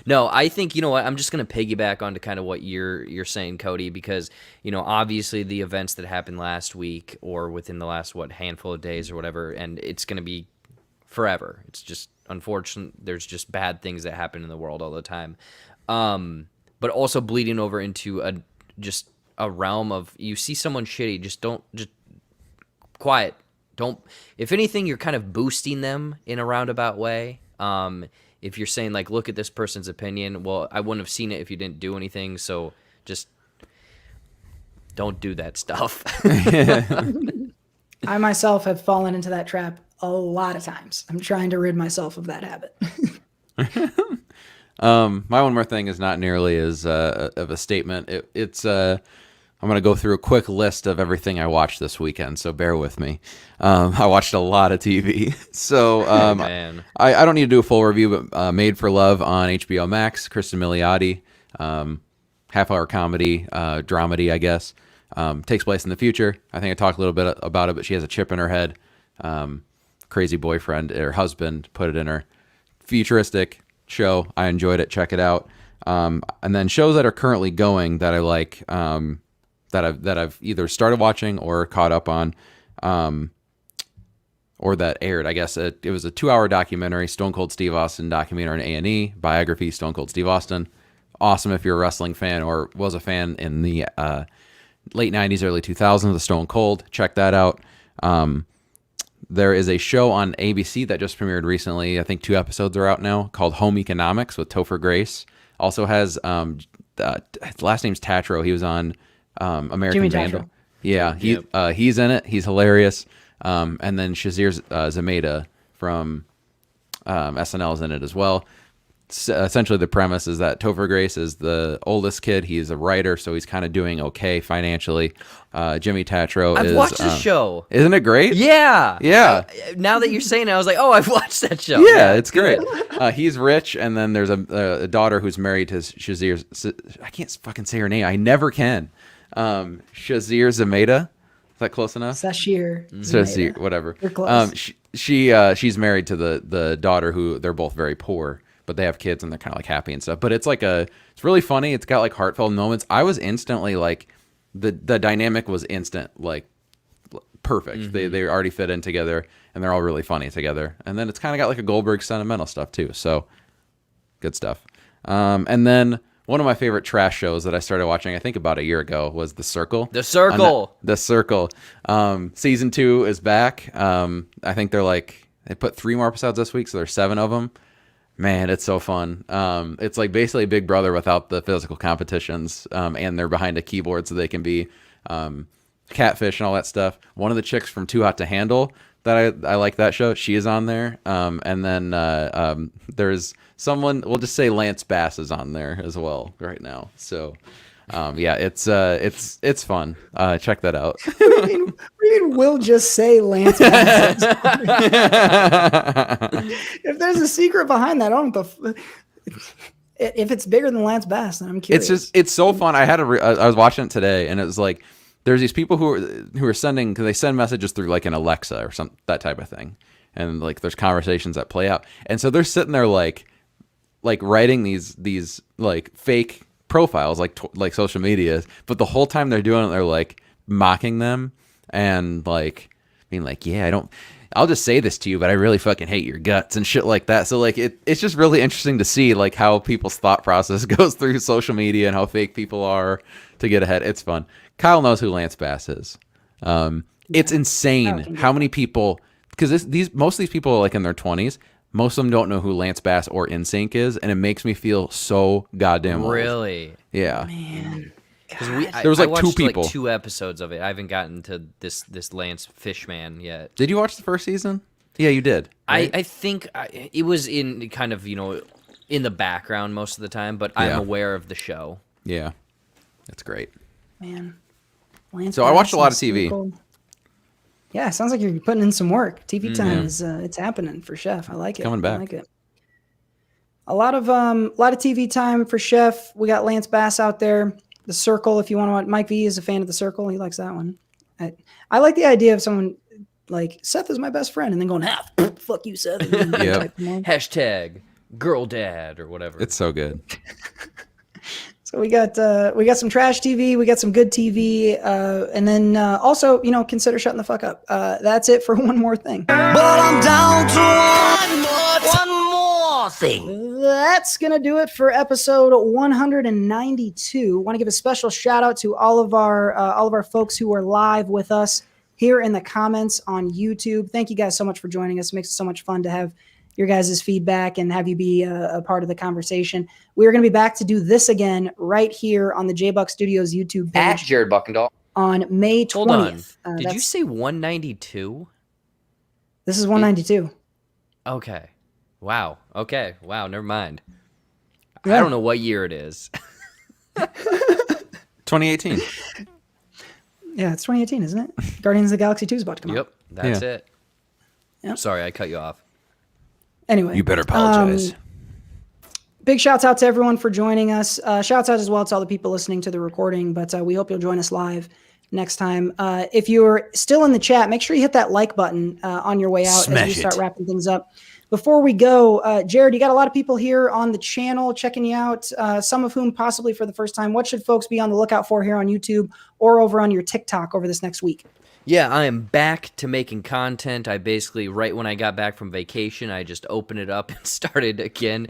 No, I think, you know what, I'm just going to piggyback onto kind of what you're saying, Cody, because, you know, obviously the events that happened last week or within the last, handful of days or whatever, and it's going to be forever. It's just unfortunate. There's just bad things that happen in the world all the time. But also bleeding over into a realm of you see someone shitty, just quiet. Don't, if anything, you're kind of boosting them in a roundabout way. If you're saying like, look at this person's opinion, well, I wouldn't have seen it if you didn't do anything. So just don't do that stuff. I myself have fallen into that trap a lot of times. I'm trying to rid myself of that habit. My one more thing is not nearly as of a statement. It's I'm going to go through a quick list of everything I watched this weekend, so bear with me. I watched a lot of TV. So I don't need to do a full review, but Made for Love on HBO Max, Kristen Milioti. half-hour comedy, dramedy, I guess. Takes place in the future. I think I talked a little bit about it, but she has a chip in her head. Crazy boyfriend or husband put it in her. Futuristic show. I enjoyed it. Check it out. And then shows that are currently going that I like, that I've either started watching or caught up on, or that aired. I guess it was a 2-hour documentary, Stone Cold Steve Austin documentary on A&E, biography, Stone Cold Steve Austin. Awesome if you're a wrestling fan or was a fan in the late 90s, early 2000s, the Stone Cold. Check that out. There is a show on ABC that just premiered recently. I think 2 episodes are out now, called Home Economics with Topher Grace. Also has his last name's Tatro. He was on American Jimmy Vandal. Tatro. Yeah, he's in it. He's hilarious. And then Shazir Zameda from SNL is in it as well. Essentially, the premise is that Topher Grace is the oldest kid. He's a writer, so he's kind of doing okay financially. Jimmy Tatro I've watched the show. Isn't it great? Yeah. Yeah. Now that you're saying it, I was like, oh, I've watched that show. Yeah, it's great. He's rich, and then there's a daughter who's married to Shazir. I can't fucking say her name. I never can. Shazir Zameda. Is that close enough? Shazir, whatever. You're close. She's married to the daughter who they're both very poor, but they have kids and they're kind of like happy and stuff. But it's it's really funny. It's got like heartfelt moments. I was instantly like, the dynamic was instant, like perfect. Mm-hmm. They already fit in together and they're all really funny together. And then it's kind of got like a Goldberg sentimental stuff too. So good stuff. And then one of my favorite trash shows that I started watching, I think about a year ago, was The Circle. The Circle. The Circle. Season 2 is back. I think they put 3 more episodes this week, so there's 7 of them. Man, it's so fun. It's like basically Big Brother without the physical competitions, and they're behind a keyboard so they can be catfish and all that stuff. One of the chicks from Too Hot to Handle that I like that show. She is on there. And then there's someone, we'll just say Lance Bass is on there as well right now. So yeah, it's fun. Check that out. We'll just say Lance Bass. If there's a secret behind that, I don't know if it's bigger than Lance Bass, then I'm curious. It's so fun. I was watching it today, and it was like, there's these people who are sending, because they send messages through like an Alexa or that type of thing, and like there's conversations that play out, and so they're sitting there like writing these like fake profiles like social media, but the whole time they're doing it, they're like mocking them and like being like, yeah, I'll just say this to you, but I really fucking hate your guts and shit like that. So like it's just really interesting to see like how people's thought process goes through social media and how fake people are to get ahead. It's fun. Kyle knows who Lance Bass is. It's insane how many people, because most of these people are like in their 20s. Most of them don't know who Lance Bass or NSYNC is, and it makes me feel so goddamn old. Really? Yeah. Man. There was like I watched 2 people. like 2 episodes of it. I haven't gotten to this Lance Fishman yet. Did you watch the first season? Yeah, you did. Right? I think it was in kind of, in the background most of the time, but I'm aware of the show. Yeah. That's great. Man. Lance So I Bass watched a lot of and TV. Circle. Yeah, sounds like you're putting in some work. TV time is it's happening for Chef. I like it. Coming back. I like it. A lot of TV time for Chef. We got Lance Bass out there. The Circle, if you want to watch. Mike V is a fan of The Circle. He likes that one. I like the idea of someone like Seth is my best friend, and then going, fuck you, Seth. Yep. Hashtag girl dad or whatever. It's so good. So we got some trash TV, we got some good TV, and then also, consider shutting the fuck up. That's it for one more thing. But I'm down to one more thing. That's gonna do it for episode 192. Want to give a special shout out to all of our folks who are live with us here in the comments on YouTube. Thank you guys so much for joining us. It makes it so much fun to have your guys' feedback and have you be a part of the conversation. We are going to be back to do this again right here on the J-Buck Studios YouTube page. At Jared Buckendahl. On May 20th. Hold on. Did you say 192? This is 192. Okay. Wow. Okay. Wow. Never mind. Yeah. I don't know what year it is. 2018. Yeah, it's 2018, isn't it? Guardians of the Galaxy 2 is about to come out. Yep. That's it. Yep. Sorry, I cut you off. Anyway. You better apologize. Big shouts out to everyone for joining us. Shouts out as well to all the people listening to the recording, but we hope you'll join us live next time. If you're still in the chat, make sure you hit that like button on your way out as we start wrapping things up. Before we go, Jared, you got a lot of people here on the channel checking you out, some of whom possibly for the first time. What should folks be on the lookout for here on YouTube or over on your TikTok over this next week? Yeah, I am back to making content. I basically, right when I got back from vacation, I just opened it up and started again.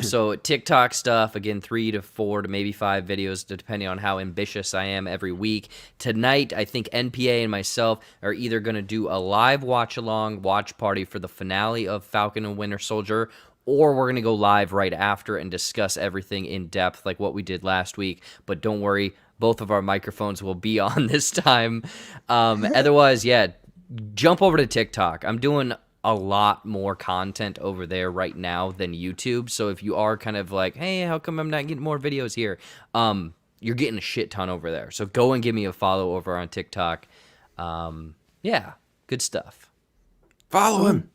So TikTok stuff, again, 3 to 4 to maybe 5 videos, depending on how ambitious I am every week. Tonight, I think NPA and myself are either going to do a live watch-along watch party for the finale of Falcon and Winter Soldier, or we're going to go live right after and discuss everything in depth like what we did last week. But don't worry, both of our microphones will be on this time. Otherwise, yeah, jump over to TikTok. I'm doing a lot more content over there right now than YouTube. So if you are kind of like, hey, how come I'm not getting more videos here? You're getting a shit ton over there. So go and give me a follow over on TikTok. Yeah, good stuff. Follow him.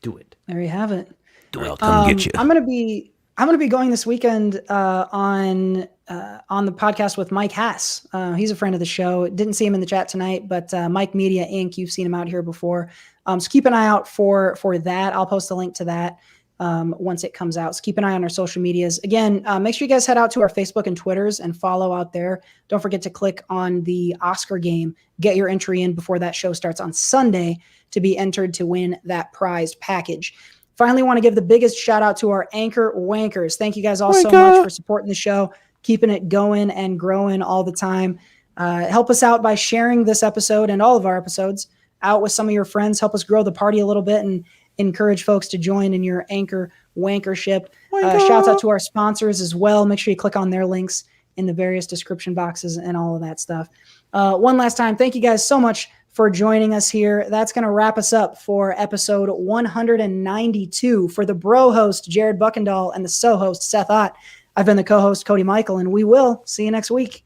Do it. There you have it. I'll come get you. I'm gonna be going this weekend on the podcast with Mike Hass. He's a friend of the show. Didn't see him in the chat tonight, but Mike Media Inc. You've seen him out here before. So keep an eye out for that. I'll post a link to that once it comes out. So keep an eye on our social medias. Again, make sure you guys head out to our Facebook and Twitters and follow out there. Don't forget to click on the Oscar game. Get your entry in before that show starts on Sunday to be entered to win that prized package. Finally, want to give the biggest shout out to our Anchor Wankers. Thank you guys all so much for supporting the show, keeping it going and growing all the time. Help us out by sharing this episode and all of our episodes out with some of your friends. Help us grow the party a little bit and encourage folks to join in your Anchor Wankership. Shouts out to our sponsors as well. Make sure you click on their links in the various description boxes and all of that stuff. One last time, thank you guys so much for joining us here. That's going to wrap us up for episode 192. For the bro host, Jared Buckendahl, and the host, Seth Ott, I've been the co-host, Cody Michael, and we will see you next week.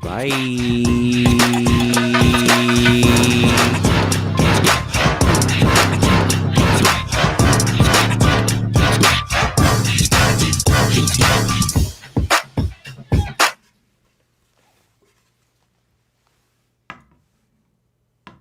Bye.